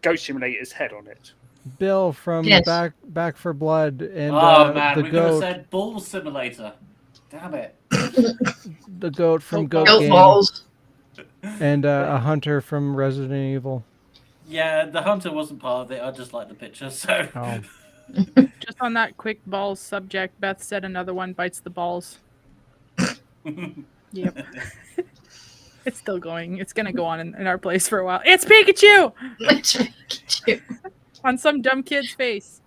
Goat Simulator's head on it. Bill from Yes. Back for Blood and oh man, the we could have goat. said Ball Simulator. Damn it. The goat from Goat Goat Goat Game. balls. And a hunter from Resident Evil. Yeah, the hunter wasn't part of it. I just like the picture. So Oh. Just on that quick balls subject, Beth said another one bites the balls. Yep. It's still going. It's gonna go on in our place for a while. It's Pikachu It's Pikachu. on some dumb kid's face.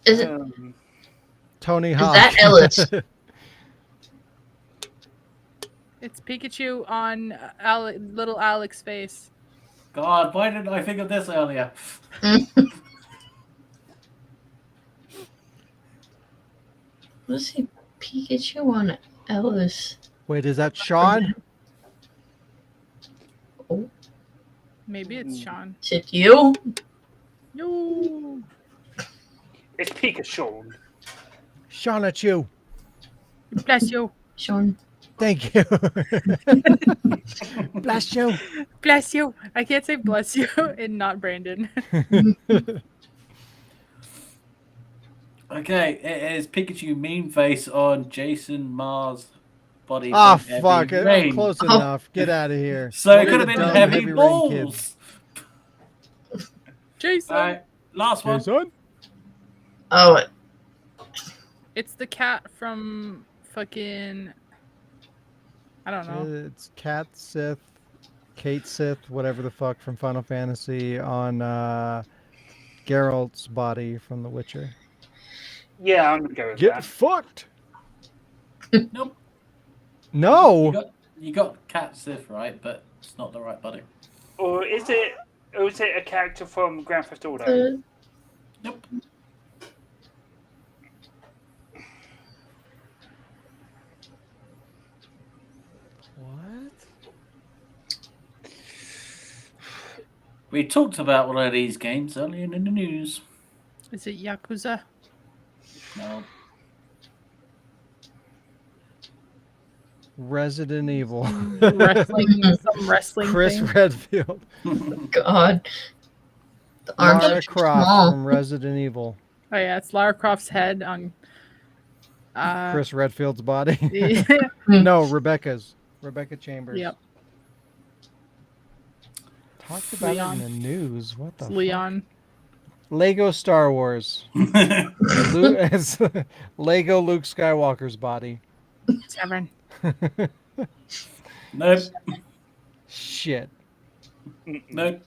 Is it? Tony Is Hawk. that Ellis? It's Pikachu on little Alex's face. God, why didn't I think of this earlier? Let's see. Pikachu on Ellis. Wait, is that Sean? Maybe it's Sean. Is it you? No. It's Pikachu. Sean, it's you. Bless you. Sean. Thank you. Bless you. Bless you. I can't say bless you and not Brandon. Okay, it is Pikachu mean face on Jason Mars' body. Ah, from Heavy fuck. Rain. Close Oh. enough. Get out of here. So One it of could have the been dumb Heavy Rain Balls. Jason. All right, last one. Jason? Oh, It's the cat from fucking. I don't know. It's Cat Sith, Kate Sith, whatever the fuck from Final Fantasy on Geralt's body from The Witcher. Yeah, I'm gonna go with Get that. fucked. Nope. No. You got Cat Sith right, but it's not the right body. Or is it a character from Grand Theft Auto? Nope. What? We talked about one of these games earlier in the news. Is it Yakuza? No. Resident Evil. Wrestling, some wrestling Chris thing. Redfield. God. The arms Lara are too Croft small. from Resident Evil. Oh yeah, it's Lara Croft's head on. Chris Redfield's body. Yeah. No, Rebecca's. Rebecca Chambers. Yep. Talked about Leon. it in the news. What the It's fuck? Leon. Lego Star Wars. It's Lego Luke Skywalker's body. 7. Nope. Shit. No.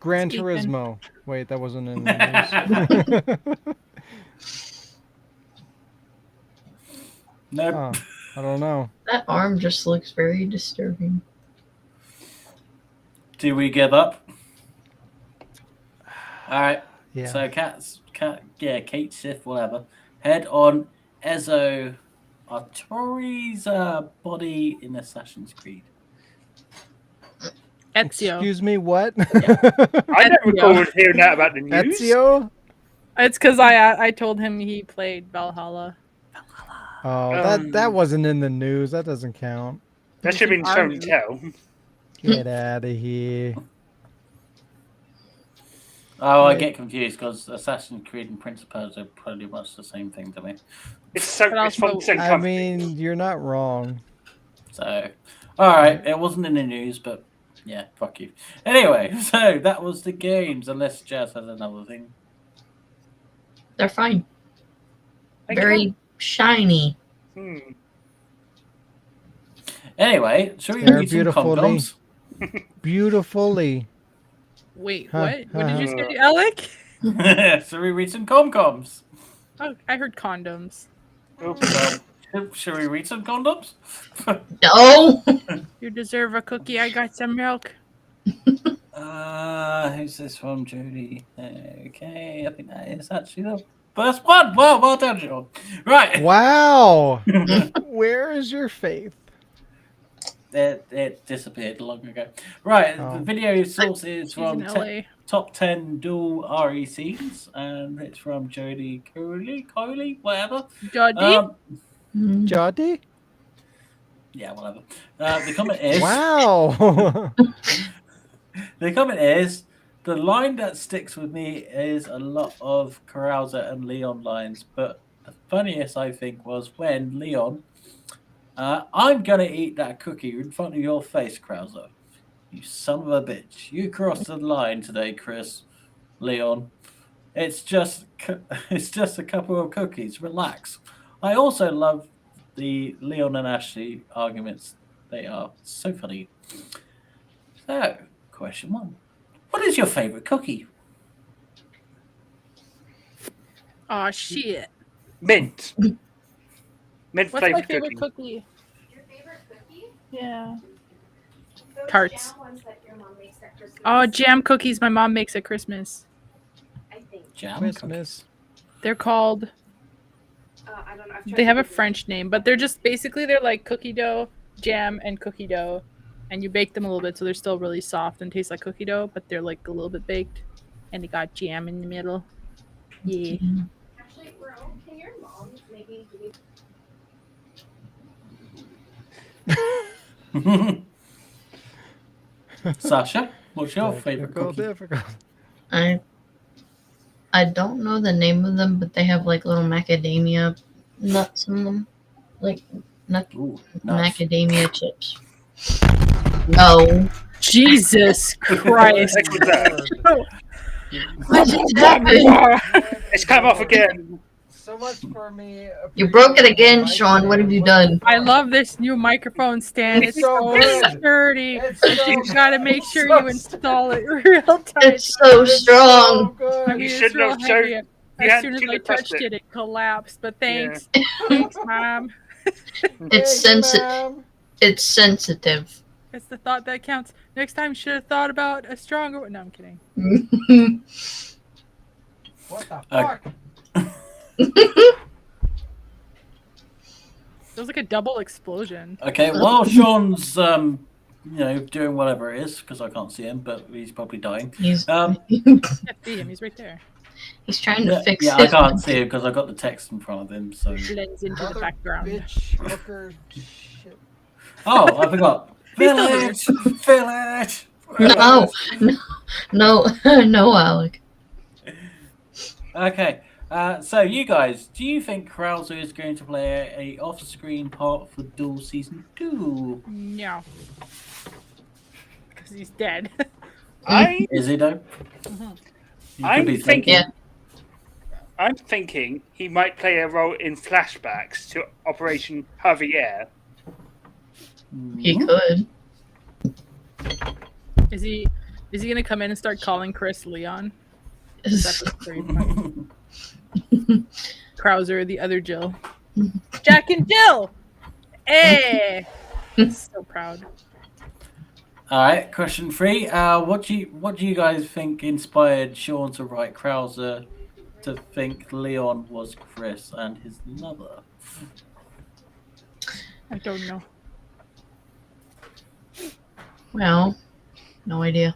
Gran Ethan. Turismo. Wait, that wasn't in the news. Nope. Huh, I don't know. That arm just looks very disturbing. Do we give up? All right. Yeah. So Kate Sith, whatever. Head on Ezio Artori's body in Assassin's Creed. Ezio. Excuse me, what? I don't recall hearing that about the news. Ezio? It's because I told him he played Valhalla. Oh, that wasn't in the news. That doesn't count. That should have been shown and tell. Get out of here. Oh, I get confused because Assassin's Creed and Prince of Persia are pretty much the same thing to me. It's But from the also- same I company. mean, you're not wrong. So, all right, it wasn't in the news, but yeah, fuck you. Anyway, so that was the games. Unless Jazz has another thing. They're fine. Thank you. Very shiny. Anyway, shall we They're read some beautifully- condoms? Beautifully. Wait, Huh, what? What did you huh. say, Alec? Shall we read some comcoms? Oh, I heard condoms. Shall we read some condoms? No! You deserve a cookie. I got some milk. Who's this from, Jody? Okay, I think that is actually the first one. Well done, Sean. Right. Wow. Where is your faith? It disappeared long ago. Right, Oh. the video source is He's in from LA. Top 10 Dual RE Scenes, and it's from Jody Coley, whatever. Jody? Jody? Yeah, whatever. The comment is... Wow. The comment is, the line that sticks with me is a lot of Carouser and Leon lines, but the funniest I think was when Leon, I'm gonna eat that cookie in front of your face, Carouser. You son of a bitch. You crossed the line today, Chris. Leon. It's just a couple of cookies. Relax. I also love the Leon and Ashley arguments. They are so funny. So, question 1. What is your favorite cookie? Aw, shit. Mint. Mint What's my flavored favorite cookie. cookie? Your favorite cookie? Yeah. Those Tarts. jam ones that your mom makes at Christmas. Oh, jam cookies my mom makes at Christmas. I think. Jam Christmas. They're called... I don't know. I've tried They have a to Google it. French name, but they're just basically they're like cookie dough, jam, and cookie dough, and you bake them a little bit so they're still really soft and taste like cookie dough, but they're like a little bit baked, and they got jam in the middle. Yeah. Actually, Ro, can your mom maybe give you Sasha, what's your favorite cookie? Difficult. I don't know the name of them, but they have like little macadamia nuts in them. Like Ooh, nuts. macadamia chips. No. Jesus Christ! Heck was that? What just happened? It's come off again. So much for me. You broke it again, Sean. What have you done? I love this new microphone stand. It's It's so so good. sturdy. It's so You gotta make sure so you install it real tight. It's so strong. good. I mean, You it's shouldn't real have showed- heavy. you As had soon as to I have pressed touched it. it, it collapsed. But thanks, thanks, Mom. It's sensitive. ma'am. It's sensitive. It's the thought that counts. Next time, should have thought about a stronger. No, I'm kidding. What the Okay. fuck? It was like a double explosion. Okay, while Sean's doing whatever it is, because I can't see him, but he's probably dying. He's Yeah, see him. He's right there. he's trying to fix Yeah, I his can't see him because I got the text in front of him. So, Blends into the Mother background. bitch, hooker, shit. oh, I forgot. Village, village. No, no, no, Alec. Okay, so you guys, do you think Krauser is going to play a off-screen part for Duel Season 2? No. Because he's dead. I Is he though? Mhm. You I'm could be thinking- Yeah. I'm thinking he might play a role in flashbacks to Operation Javier. He Mhm. could. Is he gonna come in and start calling Chris Leon? That's very funny. Krauser, the other Jill. Jack and Jill! Hey! So proud. All right, question 3. What do you guys think inspired Sean to write Krauser to think Leon was Chris and his lover? I don't know. Well, no idea.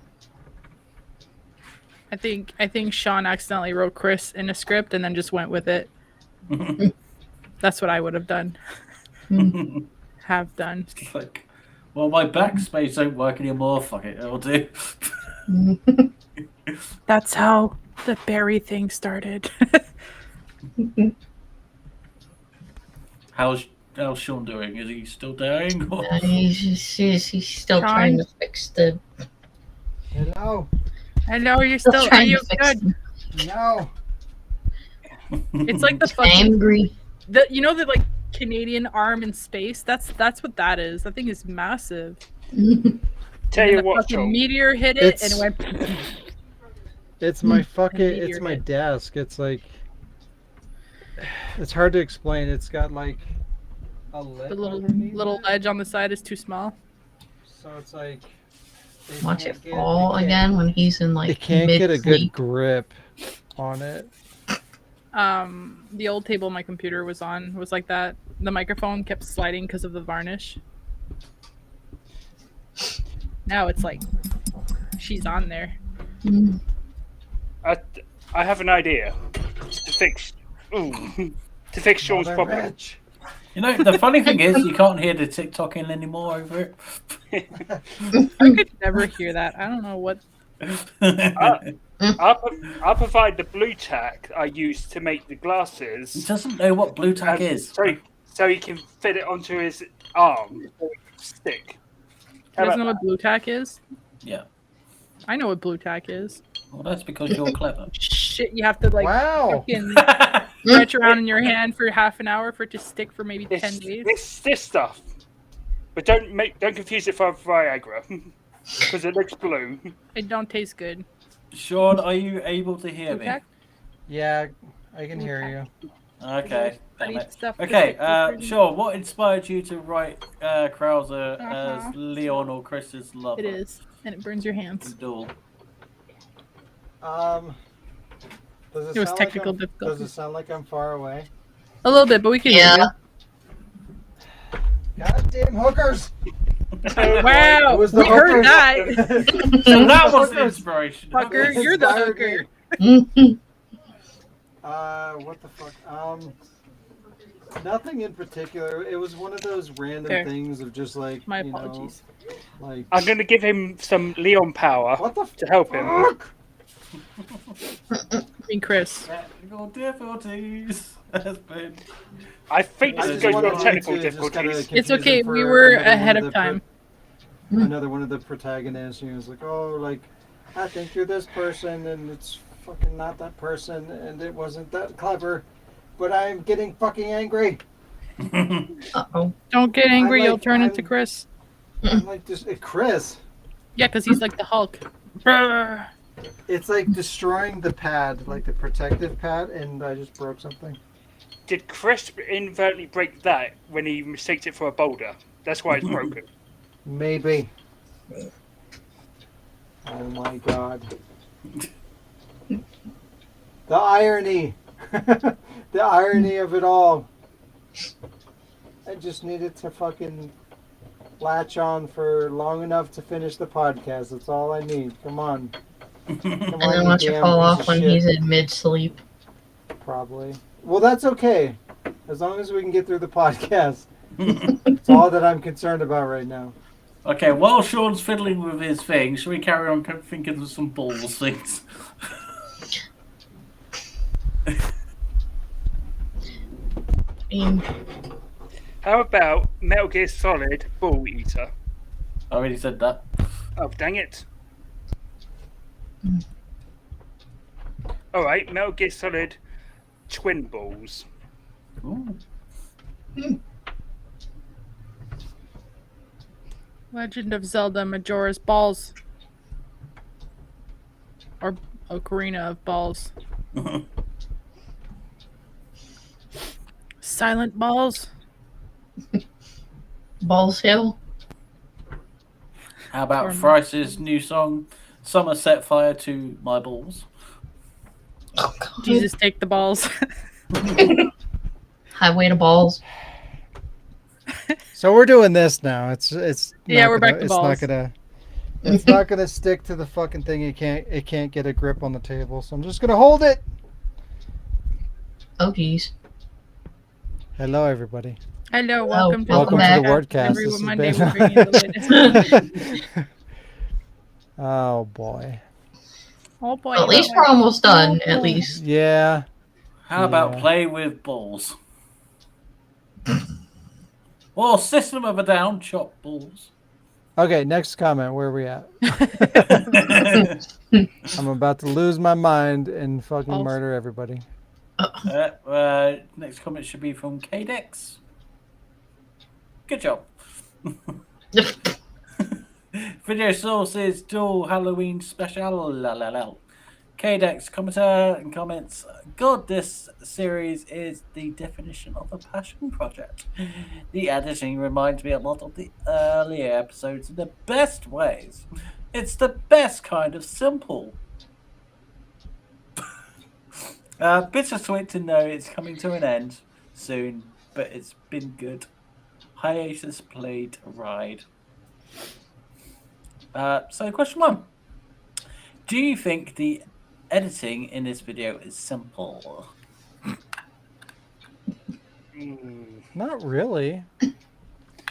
I think Sean accidentally wrote Chris in a script and then just went with it. That's what I would have done. Have done. Like, well, my backspace don't work anymore. Fuck it, it'll do. That's how the berry thing started. How's Sean doing? Is he still dying? Or... He's still Sean? trying to fix the. Hello. I know you're still. Are trying you to fix good? No. It's like the fucking angry. you know the like Canadian arm in space. That's what that is. That thing is massive. Tell And you the what, fucking Sean. meteor hit it and it went. It's my fucking. meteor It's my hit. desk. It's like. It's hard to explain. It's got like a lip The little underneath it, ledge on the side is too small. so it's like. they Watch can't it get- fall they can't- again when he's in They like can't get a good mid-sleep. grip on it. The old table my computer was on was like that. The microphone kept sliding because of the varnish. Now it's like she's on there. Mm. I have an idea to fix. To fix Sean's Mother problem. bitch. You know, the funny thing is, you can't hear the TikToking anymore over I could never hear that. I don't know what. it. I'll provide the blue tack I used to make the He glasses, doesn't know what blue tack is. so he can fit it onto his arm or stick. You How guys about know what blue tack is? Yeah. I know what blue tack is. Well, that's because you're clever. Shit, you have to like Wow. fucking stretch around in your hand for half an hour for it to stick for maybe 10 days. this stuff, but don't confuse it for Viagra because it looks blue. It don't taste good. Sean, are you able to hear Blue me? tack? Yeah, I can hear you. Okay. I Damn need it. stuff to Okay, stick with it. Sean, what inspired you to write Krauser Uh-huh. as Leon or Chris's lover? It is, and it burns your hands. Duel. Does It was sound technical like does difficulties. it sound like I'm far away? A little bit, but we can Yeah. hear Goddamn hookers! you. Wow, It was the we heard hookers. that. So that was the Hookers. inspiration. Fucker, you're the Inspired hooker. me. What the fuck? Nothing in particular. It was one of those random Fair. things of just like My you know, apologies. like I'm going to give him some Leon power what the to help him. fuck? I mean, Chris. Technical difficulties has been. I think I this is just going to wanted be technical to just kinda difficulties. It's confuse okay, him we for were another one ahead of the time. Another one of the protagonists. He was like, "Oh, like I think you're this person, and it's fucking not that person, and it wasn't that clever, but I'm getting fucking angry." Uh-oh. Don't get angry, I'm you'll like- turn into I'm- Chris. I'm like, just Chris. Yeah, because he's like the Hulk. Brr. It's like destroying the pad, like the protective pad, and I just broke something. Did Chris inadvertently break that when he mistaked it for a boulder? That's why it's broken. Maybe. Oh my god. The irony. The irony of it all. I just needed to fucking latch on for long enough to finish the podcast. That's all I need. Come on. Come And then watch it fall off when he's in mid-sleep. Probably. Well, that's okay. As long as we can get through the podcast. It's all that I'm concerned about right now. Okay, while Sean's fiddling with his thing, should we carry on thinking of some balls things? How about Metal Gear Solid Ball Eater? I already said that. Oh, dang it. Alright, Metal Gear Solid Twin Balls. Ooh. Legend of Zelda Majora's Balls. Or Ocarina of Balls. Silent Balls. Balls Hill. How about Or- Thrice's new song, Summer Set Fire to My Balls? Oh, God. Jesus, take the balls. Highway to balls. So we're doing this now. It's Yeah, not we're gonna, back to it's balls. not gonna it's not gonna stick to the fucking thing. It can't get a grip on the table. So I'm just gonna hold it. Oh, geez. Hello, everybody. Hello, welcome to welcome Welcome back. to the Wardcast. Every This has Monday been- we're bringing you the latest. Oh boy. Oh boy. At least we're almost done, at least. Yeah. How about Yeah. Play with Balls? Or System of a Down, Chop Balls. Okay. Next comment. Where are we at? I'm about to lose my mind and fucking Balls. murder everybody. Next comment should be from Kdex. Good job. Video sources, dual Halloween special. La la la. Kdex commenter and comments, God, this series is the definition of a passion project. The editing reminds me a lot of the earlier episodes in the best ways. It's the best kind of simple. Bittersweet to know it's coming to an end soon, but it's been good. Hiatus played a ride. So question 1. Do you think the editing in this video is simple? Not really.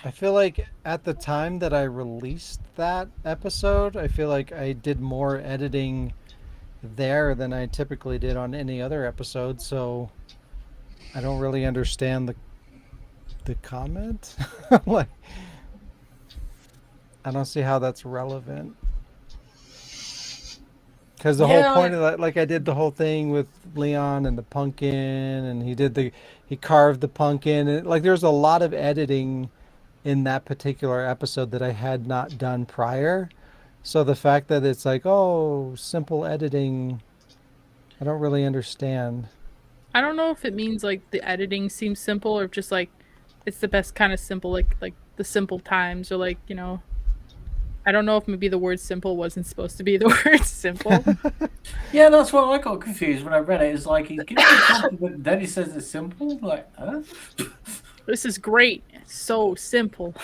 I feel like at the time that I released that episode, I feel like I did more editing there than I typically did on any other episode, so I don't really understand the comment. Like, I don't see how that's relevant. Because the whole point of that, like, I did the whole thing with Leon and the pumpkin, and he carved the pumpkin, and like there's a lot of editing in that particular episode that I had not done prior. So the fact that it's like, oh, simple editing, I don't really understand. I don't know if it means like the editing seems simple or if just like it's the best kind of simple, like the simple times, or like, you know, I don't know if maybe the word simple wasn't supposed to be the word simple. Yeah, that's what I got confused when I read it. It's like he's giving me a compliment, then he says it's simple. Like, huh? This is great. It's so simple.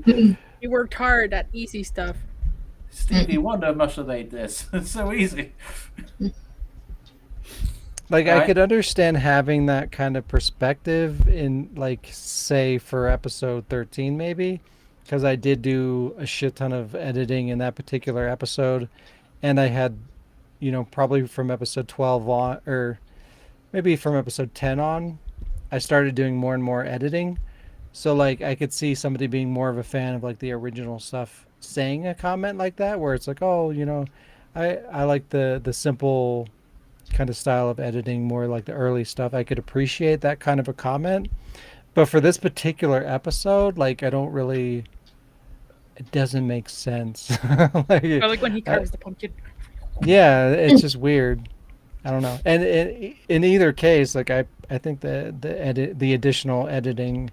You worked hard at easy stuff. Stevie Wonder must have made this. It's so easy. Like, I Right. could understand having that kind of perspective in, like, say, for episode 13, maybe, because I did do a shit ton of editing in that particular episode, and I had, you know, probably from episode 12 on, or maybe from episode 10 on, I started doing more and more editing. So, like, I could see somebody being more of a fan of, like, the original stuff, saying a comment like that, where it's like, oh, you know, I like the simple kind of style of editing, more like the early stuff. I could appreciate that kind of a comment, but for this particular episode, like, I don't really, it doesn't make sense. Like, Or like when he carves the pumpkin. yeah, it's just weird. I don't know. And in either case, like, I think the additional editing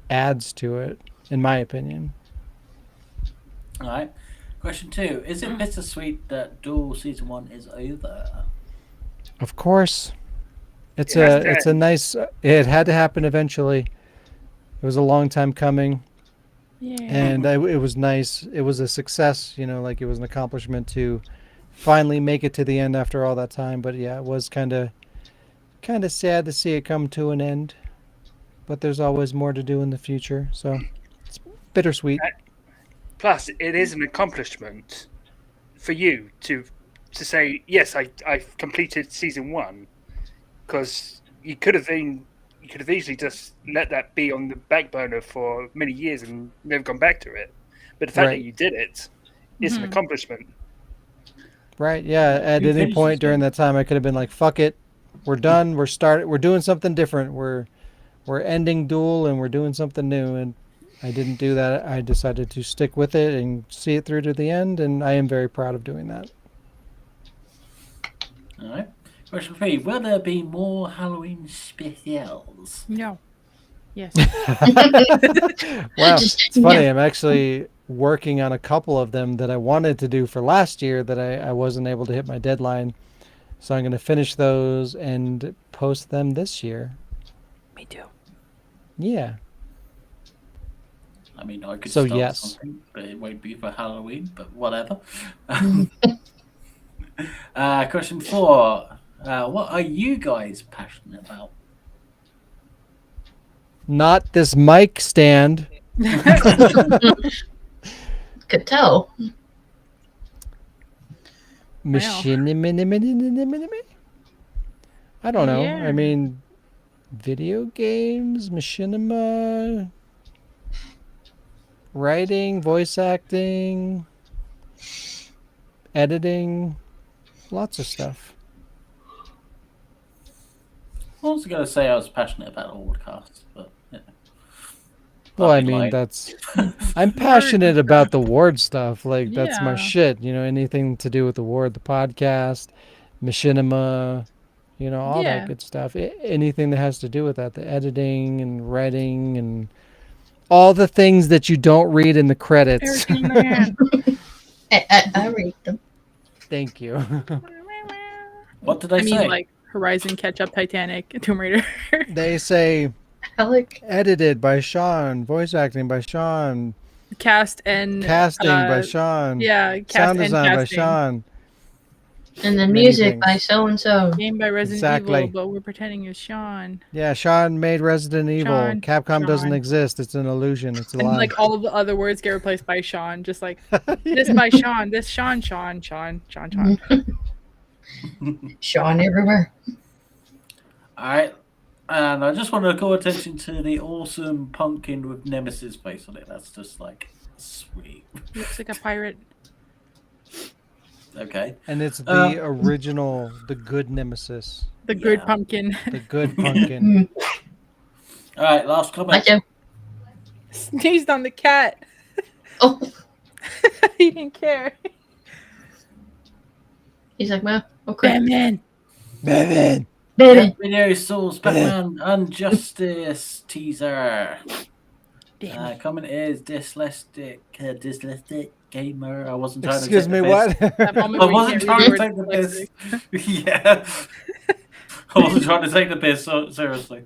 adds to it, in my opinion. All right. Question 2. Is it bittersweet that Duel Season 1 is over? Of course, it's It has to it's a end. nice. It had to happen eventually. It was a long time coming, Yeah. and it was nice. It was a success. You know, like, it was an accomplishment to finally make it to the end after all that time. But yeah, it was kind of sad to see it come to an end. But there's always more to do in the future, so it's bittersweet. Plus, it is an accomplishment for you to say, yes, I've completed season 1, because you could have easily just let that be on the back burner for many years and never gone back to it. But the fact Right. that you did it is an accomplishment. Right? Yeah. At You any finished point this during game. that time, I could have been like, "Fuck it, we're done. We're doing something different. We're ending Duel and we're doing something new." And I didn't do that. I decided to stick with it and see it through to the end, and I am very proud of doing that. All right. Question 3. Will there be more Halloween specials? No. Yes. Wow, Just- it's funny. yeah. I'm actually working on a couple of them that I wanted to do for last year that I wasn't able to hit my deadline. So I'm going to finish those and post them this year. Me too. Yeah. I mean, I could So, start yes. something, but it won't be for Halloween, but whatever. Question 4. What are you guys passionate about? Not this mic stand. Could tell. I don't know. Yeah. I mean, video games, machinima, writing, voice acting, editing, lots of stuff. I was going to say I was passionate about Wardcast, but yeah. Well, I I'd be mean, lying. that's. I'm passionate about the Ward stuff. Like, that's my Yeah. shit. You know, anything to do with the Ward, the podcast, machinima, you know, all Yeah. that good stuff. Anything that has to do with that, the editing and writing and all the things that you don't read in the credits. Everything, man. I read them. Thank you. What did I I mean, say? like Horizon, Catch Up, Titanic, Tomb Raider. They say Alec. edited by Sean, voice acting by Sean, Cast and casting by uh, Sean, Yeah, cast sound and design by casting. Sean. And then Many music by things. so and so. Game by Resident Exactly. Evil, but we're pretending it's Sean. Yeah, Sean made Resident Evil. Sean, Capcom doesn't Sean. exist. It's an illusion. It's a And lie. like all of the other words get replaced by Sean, just like this by Sean, this Sean. Sean everywhere. All right. And I just want to call attention to the awesome pumpkin with Nemesis face on it. That's just like sweet. Looks like a pirate. Okay. And it's the original, the good Nemesis, The good Yeah. pumpkin. the good pumpkin. All right. Last comment. Macho. Sneezed on the cat. Oh, He didn't care. he's like, well, okay. Batman. Batman. Baby. Video Souls Batman Unjustice teaser. Damn. Comment is dyslexic gamer. I wasn't trying Excuse to me, take the what? That piss. moment I where you wasn't can't trying read to the take the words piss. Yeah. I wasn't trying to take the piss, so, seriously.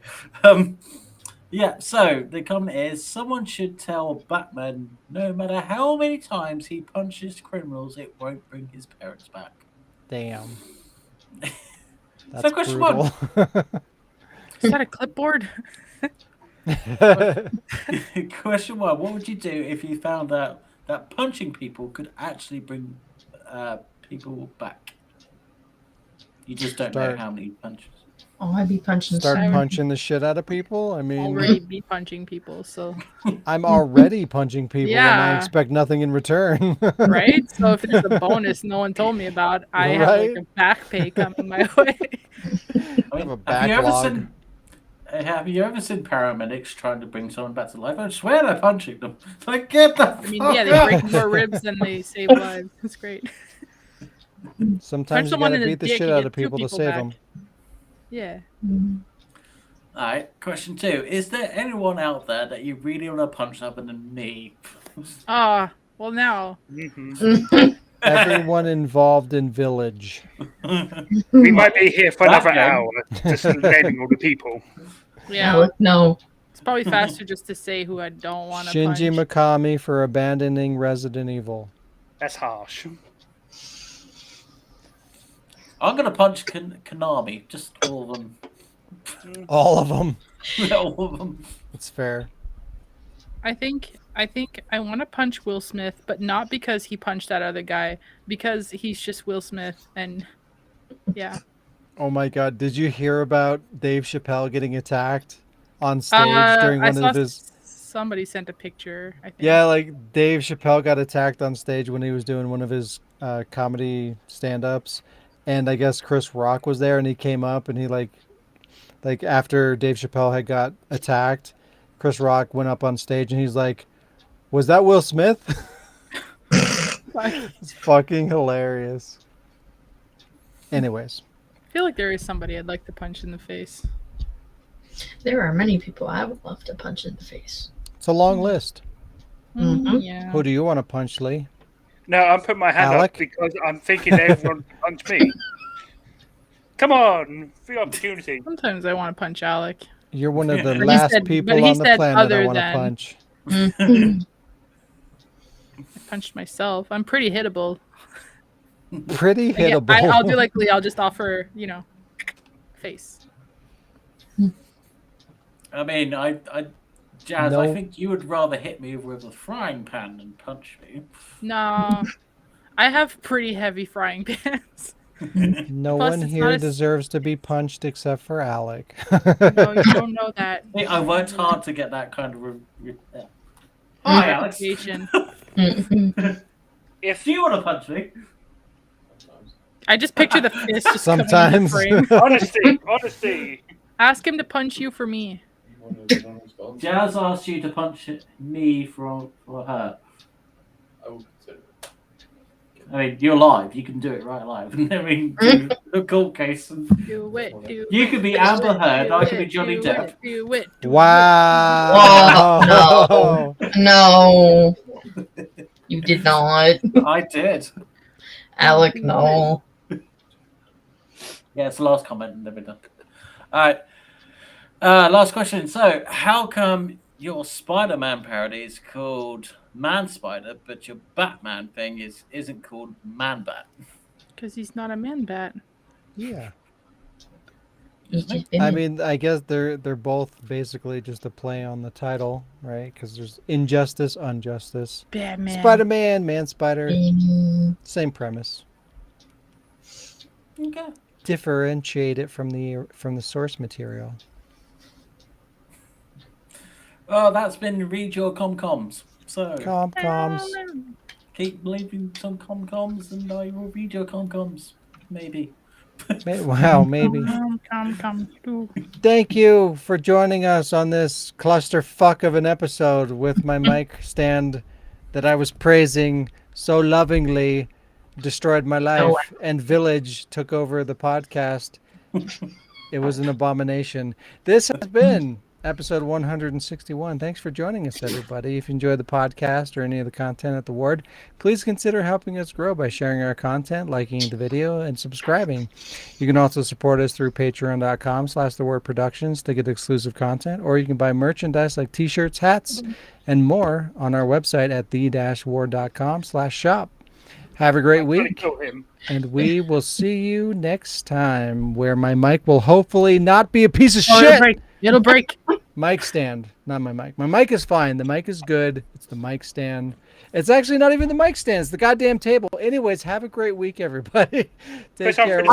Yeah, so the comment is someone should tell Batman no matter how many times he punches criminals, it won't bring his parents back. Damn. That's So question brutal. Is that a clipboard? Question 1. What would you do if you found out that punching people could actually bring people back? You just don't know Start- how many punches. Oh, I'd be punching Start some. punching the shit out of people. I mean, Already be punching people, so I'm already punching people, and I Yeah. expect nothing in return. right. So if there's a bonus no one told me about, I have like Right. a back pay coming my way. I mean, have a have you ever backlog. seen? Have you ever seen paramedics trying to bring someone back to life? I swear they're punching them. It's like, get the I mean, fuck yeah, they out. break more ribs than they save lives. It's great. Sometimes you someone gotta in the beat the dick, shit you out get of two people to people save back. them. Yeah. All right, question 2. Is there anyone out there that you really want to punch other than me? Ah, well now. Mhm. Everyone involved in Village. We might be here for That another game. hour, just naming all the people. Yeah. Alec, no. It's probably faster just to say who I don't want to Shinji punch. Mikami for abandoning Resident Evil. That's harsh. I'm going to punch Konami. Just all of them. All of them. All of them. It's fair. I think I want to punch Will Smith, but not because he punched that other guy, because he's just Will Smith, and yeah. Oh my god, did you hear about Dave Chappelle getting attacked on stage during I one saw of his... somebody sent a picture. I think. Yeah, like Dave Chappelle got attacked on stage when he was doing one of his comedy stand-ups, and I guess Chris Rock was there, and he came up and he like after Dave Chappelle had got attacked, Chris Rock went up on stage and he's like, "Was that Will Smith?" It's fucking hilarious. Anyways, I feel like there is somebody I'd like to punch in the face. There are many people I would love to punch in the face. it's a long list. Mhm. Yeah. Who do you want to punch, Lee? No, I'm putting my hand Alec? up because I'm thinking everyone can punch me. Come on, free opportunity. Sometimes I want to punch Alec. You're one of the But he last said- people but he on the said planet I other want to than- punch. Mhm. I punched myself. I'm pretty hittable. Pretty Like, yeah, hittable. I'll do like Lee. I'll just offer, face. I mean, Jazz, No. I think you would rather hit me with a frying pan than punch me. No, I have pretty heavy frying pans. No Plus, one it's here not as- deserves to be punched except for Alec. No, you don't know that. I worked hard to get that kind of. Hi, Alex. Reputation. Mhm. If Do you want to punch me? I just picture the fist just coming in Sometimes. the frame. honesty. Ask him to punch you for me. Jazz asked you to punch me for her. I will consider it. I mean, you're live. You can do it right live. I mean, do a court case. And Do it. Do you it, could be do Amber it, Heard. do I could be it, Johnny do Depp. it, do it, do Wow. No. You did not. I did. Alec, no. Yeah, it's the last comment, and then we're done. All right. Last question. So, how come your Spider-Man parody is called Man Spider, but your Batman thing isn't called Man Bat? Because he's not a man bat. Yeah. He's just been I in- mean, I guess they're both basically just a play on the title, right? Because there's injustice, unjustice. Batman. Spider-Man, Man Spider, Mm, same premise. Okay. Differentiate it from the source material. Well, that's been Read Your Com-Coms. So, Comms. keep leaving some Com-Coms, and I will read your Com-Coms. Maybe. Wow, maybe. Come. Ooh. Thank you for joining us on this clusterfuck of an episode with my mic stand that I was praising so lovingly destroyed my life, and Village took over the podcast. It was an abomination. This has been episode 161. Thanks for joining us, everybody. If you enjoyed the podcast or any of the content at the Ward, please consider helping us grow by sharing our content, liking the video, and subscribing. You can also support us through patreon.com/thewordproductions to get exclusive content, or you can buy merchandise like t-shirts, hats, and more on our website at the-ward.com/shop. Have a great I'm trying to week, kill him. and we will see you next time, where my mic will hopefully not be a piece of Oh, it'll shit. break. It'll break. Mic stand, not my mic. My mic is fine. The mic is good. It's the mic stand. It's actually not even the mic stand. It's the goddamn table. Anyways, have a great week, everybody. Take Push on care. for the